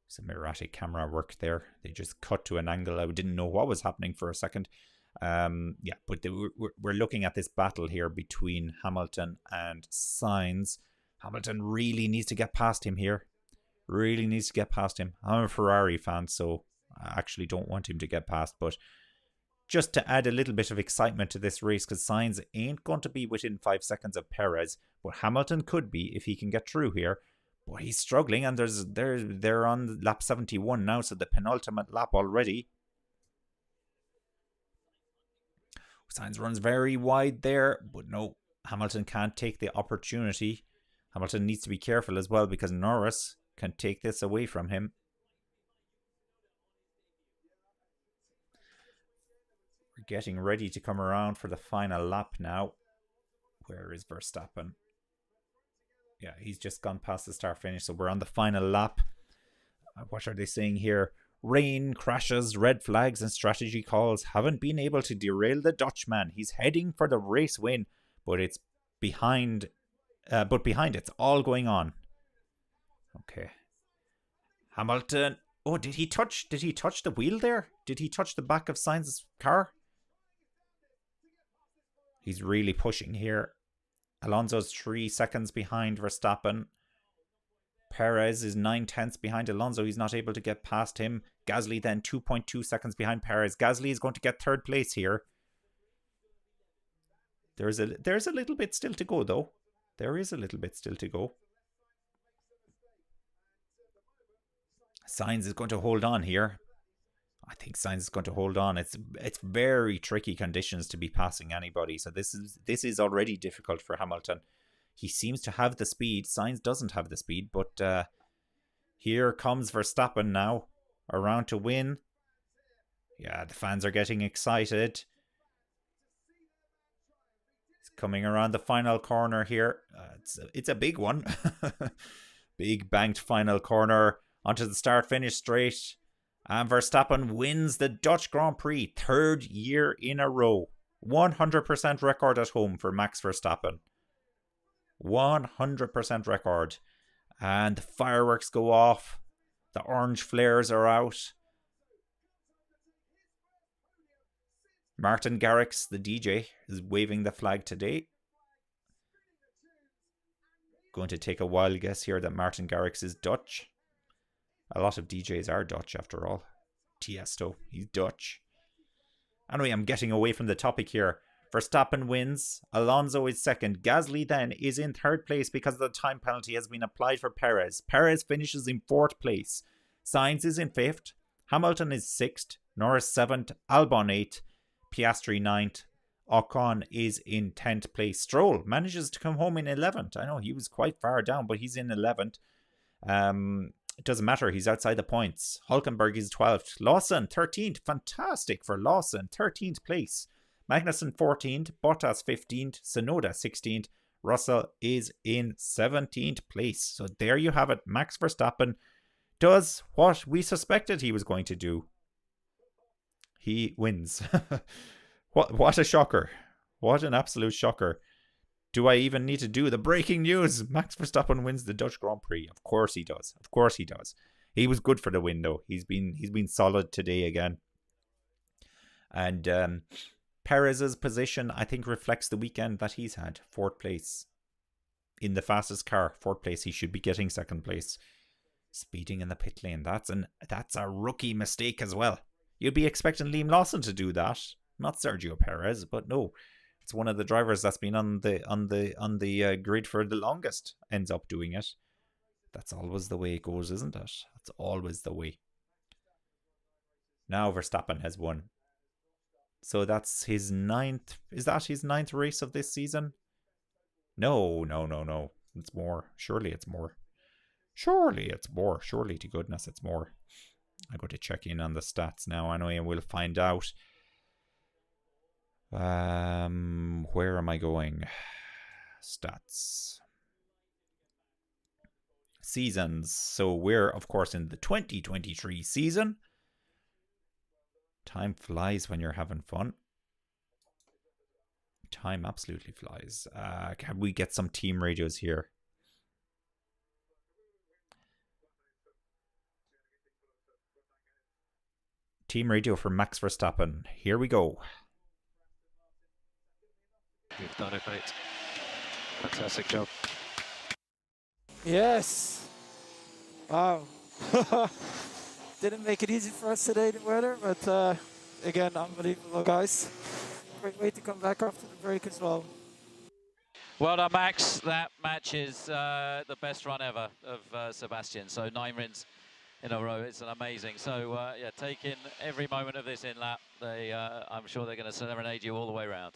Speaker 1: Some erratic camera work there. They just cut to an angle. I didn't know what was happening for a second. Yeah, but we're looking at this battle here between Hamilton and Sainz. Hamilton really needs to get past him here. Really needs to get past him. I'm a Ferrari fan, so I actually don't want him to get past. But just to add a little bit of excitement to this race, because Sainz ain't going to be within 5 seconds of Perez, but Hamilton could be if he can get through here. But he's struggling, and they're on lap 71 now, so the penultimate lap already. Sainz runs very wide there, but no, Hamilton can't take the opportunity. Hamilton needs to be careful as well because Norris can take this away from him. We're getting ready to come around for the final lap now. Where is Verstappen? Yeah, he's just gone past the start finish, so we're on the final lap. What are they saying here? Rain, crashes, red flags and strategy calls haven't been able to derail the Dutchman. He's heading for the race win, but it's behind. Behind it's all going on. Okay. Hamilton. Oh, did he touch the wheel there? Did he touch the back of Sainz's car? He's really pushing here. Alonso's 3 seconds behind Verstappen. Perez is 9/10 behind Alonso. He's not able to get past him. Gasly then 2.2 seconds behind Perez. Gasly is going to get third place here. There's a little bit still to go though. There is a little bit still to go. Sainz is going to hold on here. I think Sainz is going to hold on. It's very tricky conditions to be passing anybody. So this is already difficult for Hamilton. He seems to have the speed. Sainz doesn't have the speed, but here comes Verstappen now, around to win. Yeah, the fans are getting excited. He's coming around the final corner here. It's a big one. Big banked final corner onto the start-finish straight. And Verstappen wins the Dutch Grand Prix, 3rd year in a row. 100% record at home for Max Verstappen. 100% record. And the fireworks go off. The orange flares are out. Martin Garrix, the DJ, is waving the flag today. Going to take a wild guess here that Martin Garrix is Dutch. A lot of DJs are Dutch after all. Tiesto, he's Dutch. Anyway, I'm getting away from the topic here. Verstappen wins. Alonso is second. Gasly then is in third place because the time penalty has been applied for Perez. Perez finishes in 4th place. Sainz is in 5th. Hamilton is 6th. Norris 7th. Albon 8th. Piastri 9th. Ocon is in 10th place. Stroll manages to come home in 11th. I know he was quite far down, but he's in 11th. It doesn't matter. He's outside the points. Hulkenberg is 12th. Lawson 13th. Fantastic for Lawson. 13th place. Magnussen 14th, Bottas 15th, Tsunoda 16th, Russell is in 17th place. So there you have it. Max Verstappen does what we suspected he was going to do. He wins. What a shocker. What an absolute shocker. Do I even need to do the breaking news? Max Verstappen wins the Dutch Grand Prix. Of course he does. Of course he does. He was good for the win though. He's been solid today again. And Perez's position, I think, reflects the weekend that he's had. 4th place. In the fastest car, 4th place. He should be getting 2nd place. Speeding in the pit lane. That's a rookie mistake as well. You'd be expecting Liam Lawson to do that. Not Sergio Perez, but no. It's one of the drivers that's been on the grid for the longest ends up doing it. That's always the way it goes, isn't it? That's always the way. Now Verstappen has won. So that's his 9th. Is that his 9th race of this season? No. It's more. Surely it's more. Surely to goodness it's more. I go to check in on the stats now anyway, and we'll find out. Where am I going? Stats. Seasons. So we're, of course, in the 2023 season. Time flies when you're having fun. Time absolutely flies. Can we get some team radios here? Team radio for Max Verstappen. Here we go.
Speaker 14: You've done it, mate. Fantastic job.
Speaker 7: Yes. Wow. Didn't make it easy for us today, the weather, but again, unbelievable, guys. Great way to come back after the break as well.
Speaker 15: Well done, Max. That matches the best run ever of Sebastian. So 9 wins in a row. It's an amazing. So yeah, take in every moment of this in lap. I'm sure they're going to serenade you all the way around.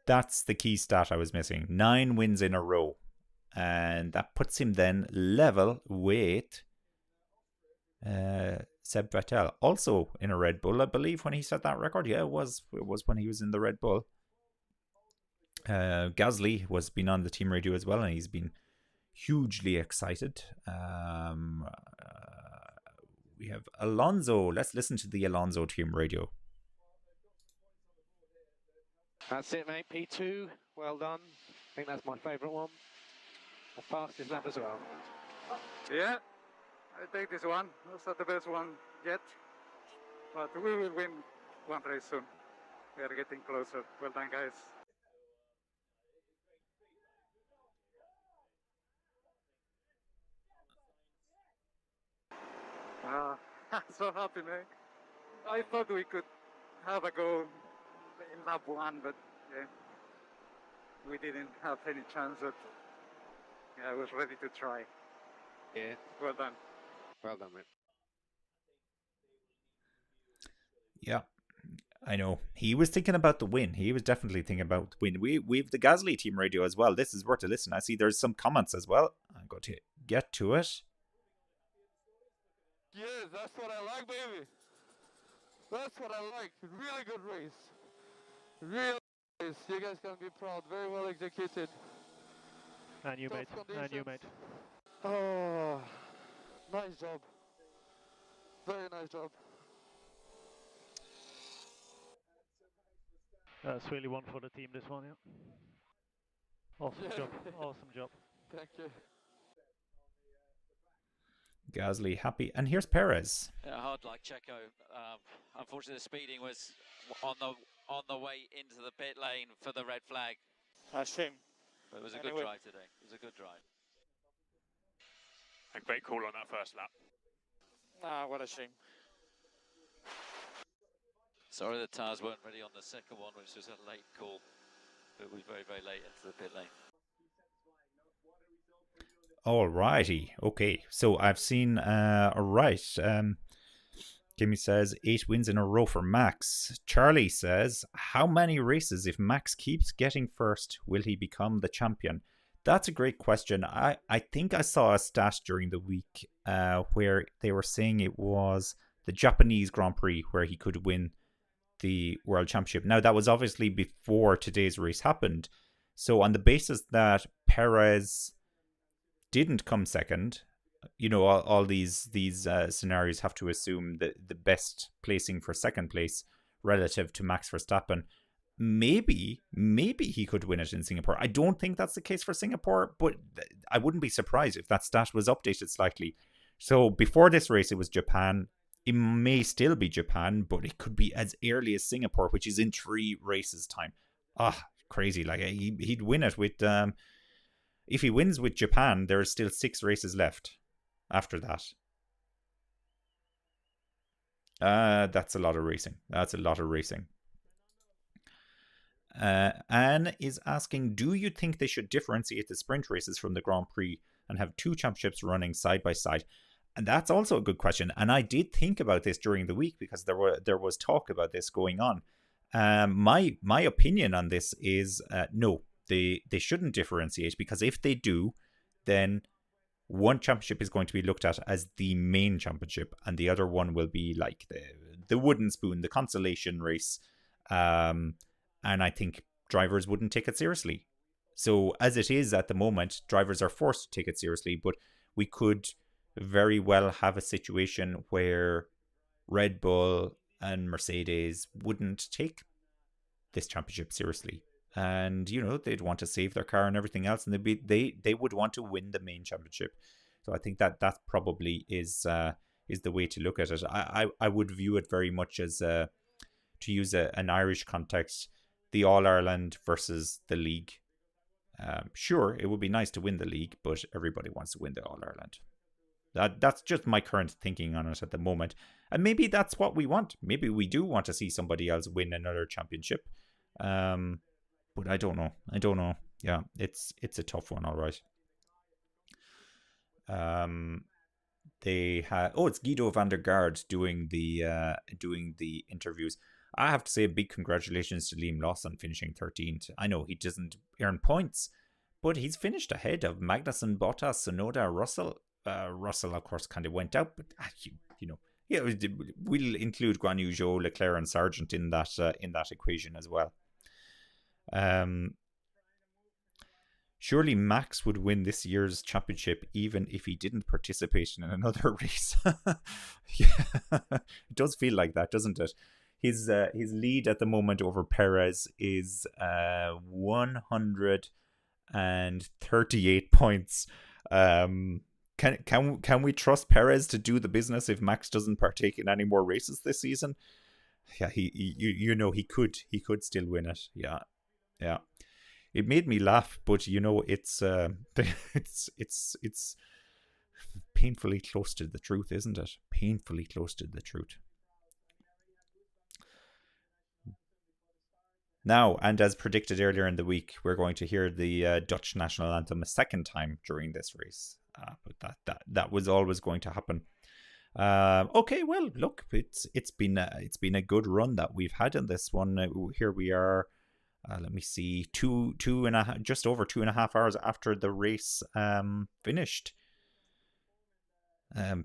Speaker 1: That's the key stat I was missing. 9 wins in a row. And that puts him then level with Seb Vettel. Also in a Red Bull, I believe, when he set that record. Yeah, it was when he was in the Red Bull. Gasly was been on the team radio as well, and he's been hugely excited. We have Alonso. Let's listen to the Alonso team radio.
Speaker 5: That's it, mate. P2. Well done. I think that's my favourite one. The fastest lap as well.
Speaker 4: Yeah, I take this one. That's not the best one yet, but we will win one race soon. We are getting closer. Well done, guys. I'm so happy, man. I thought we could have a go in lap 1, but yeah, we didn't have any chance. But yeah, I was ready to try.
Speaker 5: Yeah.
Speaker 4: Well done.
Speaker 5: Well done, mate.
Speaker 1: Yeah, I know. He was thinking about the win. He was definitely thinking about the win. We've the Gasly team radio as well. This is worth a listen. I see there's some comments as well. I'm going to get to it.
Speaker 3: Yes, that's what I like, baby. That's what I like. Really good race. Really good race. You guys can be proud. Very well executed.
Speaker 10: And you, mate. And you, mate.
Speaker 3: Oh, nice job. Very nice job.
Speaker 10: That's really one for the team, this one, yeah. Awesome job. Awesome job.
Speaker 3: Thank you.
Speaker 1: Gasly happy. And here's Perez.
Speaker 15: Yeah, hard like Checo. Unfortunately, the speeding was on the way into the pit lane for the red flag.
Speaker 2: A shame.
Speaker 15: But it was a good drive today. It was a good drive.
Speaker 6: A great call on that first lap.
Speaker 2: Ah, what a shame.
Speaker 15: Sorry the tyres weren't ready on the second one, which was a late call. But it was very, very late into the pit lane.
Speaker 1: Alrighty. Okay. So I've seen, alright. Kimmy says 8 wins in a row for Max. Charlie says, how many races, if Max keeps getting first, will he become the champion? That's a great question. I think I saw a stat during the week where they were saying it was the Japanese Grand Prix where he could win the World Championship. Now, that was obviously before today's race happened. So on the basis that Perez didn't come second, you know, all these scenarios have to assume the best placing for second place relative to Max Verstappen. Maybe he could win it in Singapore. I don't think that's the case for Singapore, but I wouldn't be surprised if that stat was updated slightly. So before this race, it was Japan. It may still be Japan, but it could be as early as Singapore, which is in 3 races time. Crazy. Like he'd win it with if he wins with Japan, there are still 6 races left after that. That's a lot of racing. That's a lot of racing. Anne is asking, do you think they should differentiate the sprint races from the Grand Prix and have two championships running side by side? And that's also a good question. And I did think about this during the week because there was talk about this going on. My opinion on this is no, they shouldn't differentiate, because if they do, then one championship is going to be looked at as the main championship, and the other one will be like the wooden spoon, the consolation race. And I think drivers wouldn't take it seriously. So as it is at the moment, drivers are forced to take it seriously, but we could very well have a situation where Red Bull and Mercedes wouldn't take this championship seriously. And, you know, they'd want to save their car and everything else, and they would want to win the main championship. So I think that probably is the way to look at it. I would view it very much as, to use an Irish context, the All-Ireland versus the league. Sure, it would be nice to win the league, but everybody wants to win the All-Ireland. That's just my current thinking on it at the moment. And maybe that's what we want. Maybe we do want to see somebody else win another championship. But I don't know. Yeah, it's a tough one, all right. They have it's Guido van der Gaard doing the interviews. I have to say a big congratulations to Liam Lawson finishing 13th. I know he doesn't earn points, but he's finished ahead of Magnussen, Bottas, Tsunoda, Russell. Russell, of course, kind of went out, but we'll include Guan Yu Zhou, Leclerc and Sargeant in that equation as well. Surely Max would win this year's championship even if he didn't participate in another race. Yeah, it does feel like that, doesn't it? His lead at the moment over Perez is 138 points. Can we trust Perez to do the business if Max doesn't partake in any more races this season? Yeah, he could still win it. Yeah. It made me laugh, but it's it's painfully close to the truth, isn't it? Painfully close to the truth. Now, and as predicted earlier in the week, we're going to hear the Dutch national anthem a second time during this race. But that was always going to happen. Okay, well, look, it's been a good run that we've had in this one. Here we are. Let me see, just over 2.5 hours after the race finished.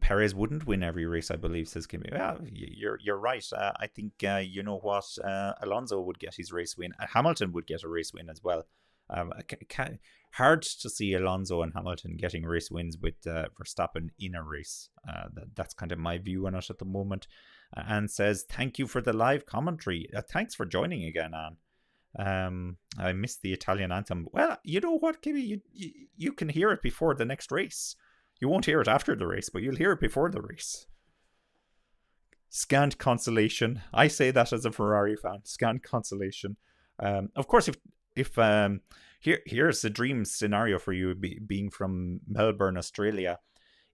Speaker 1: Perez wouldn't win every race, I believe, says Kimi. Yeah, you're right. I think you know what, Alonso would get his race win. Hamilton would get a race win as well. Hard to see Alonso and Hamilton getting race wins with Verstappen in a race. That's kind of my view on it at the moment. Anne says, thank you for the live commentary. Thanks for joining again, Anne. I missed the Italian anthem. Well, you know what, Kimmy? You can hear it before the next race. You won't hear it after the race, but you'll hear it before the race. Scant consolation. I say that as a Ferrari fan. Scant consolation. Of course, if here's the dream scenario for you, being from Melbourne, Australia.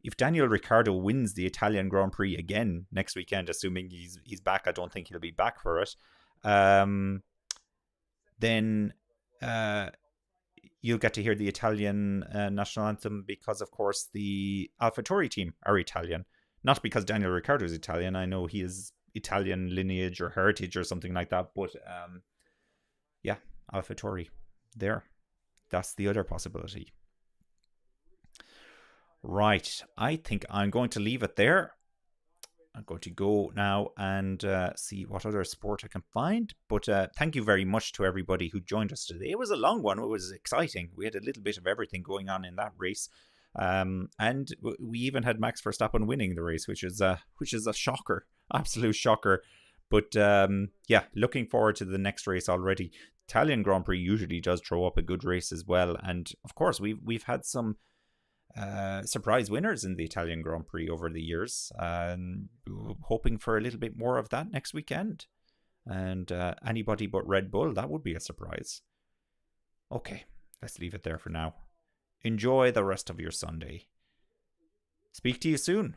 Speaker 1: If Daniel Ricciardo wins the Italian Grand Prix again next weekend, assuming he's back, I don't think he'll be back for it. Then you'll get to hear the Italian national anthem because, of course, the AlphaTauri team are Italian. Not because Daniel Ricciardo is Italian. I know he is Italian lineage or heritage or something like that. But yeah, AlphaTauri. There. That's the other possibility. Right. I think I'm going to leave it there. I'm going to go now and see what other sport I can find. But thank you very much to everybody who joined us today. It was a long one. It was exciting. We had a little bit of everything going on in that race. And we even had Max Verstappen winning the race, which is a shocker. Absolute shocker. But yeah, looking forward to the next race already. Italian Grand Prix usually does throw up a good race as well. And of course, we've had some surprise winners in the Italian Grand Prix over the years, and hoping for a little bit more of that next weekend. And anybody but Red Bull, that would be a surprise. Okay, let's leave it there for now. Enjoy the rest of your Sunday. Speak to you soon.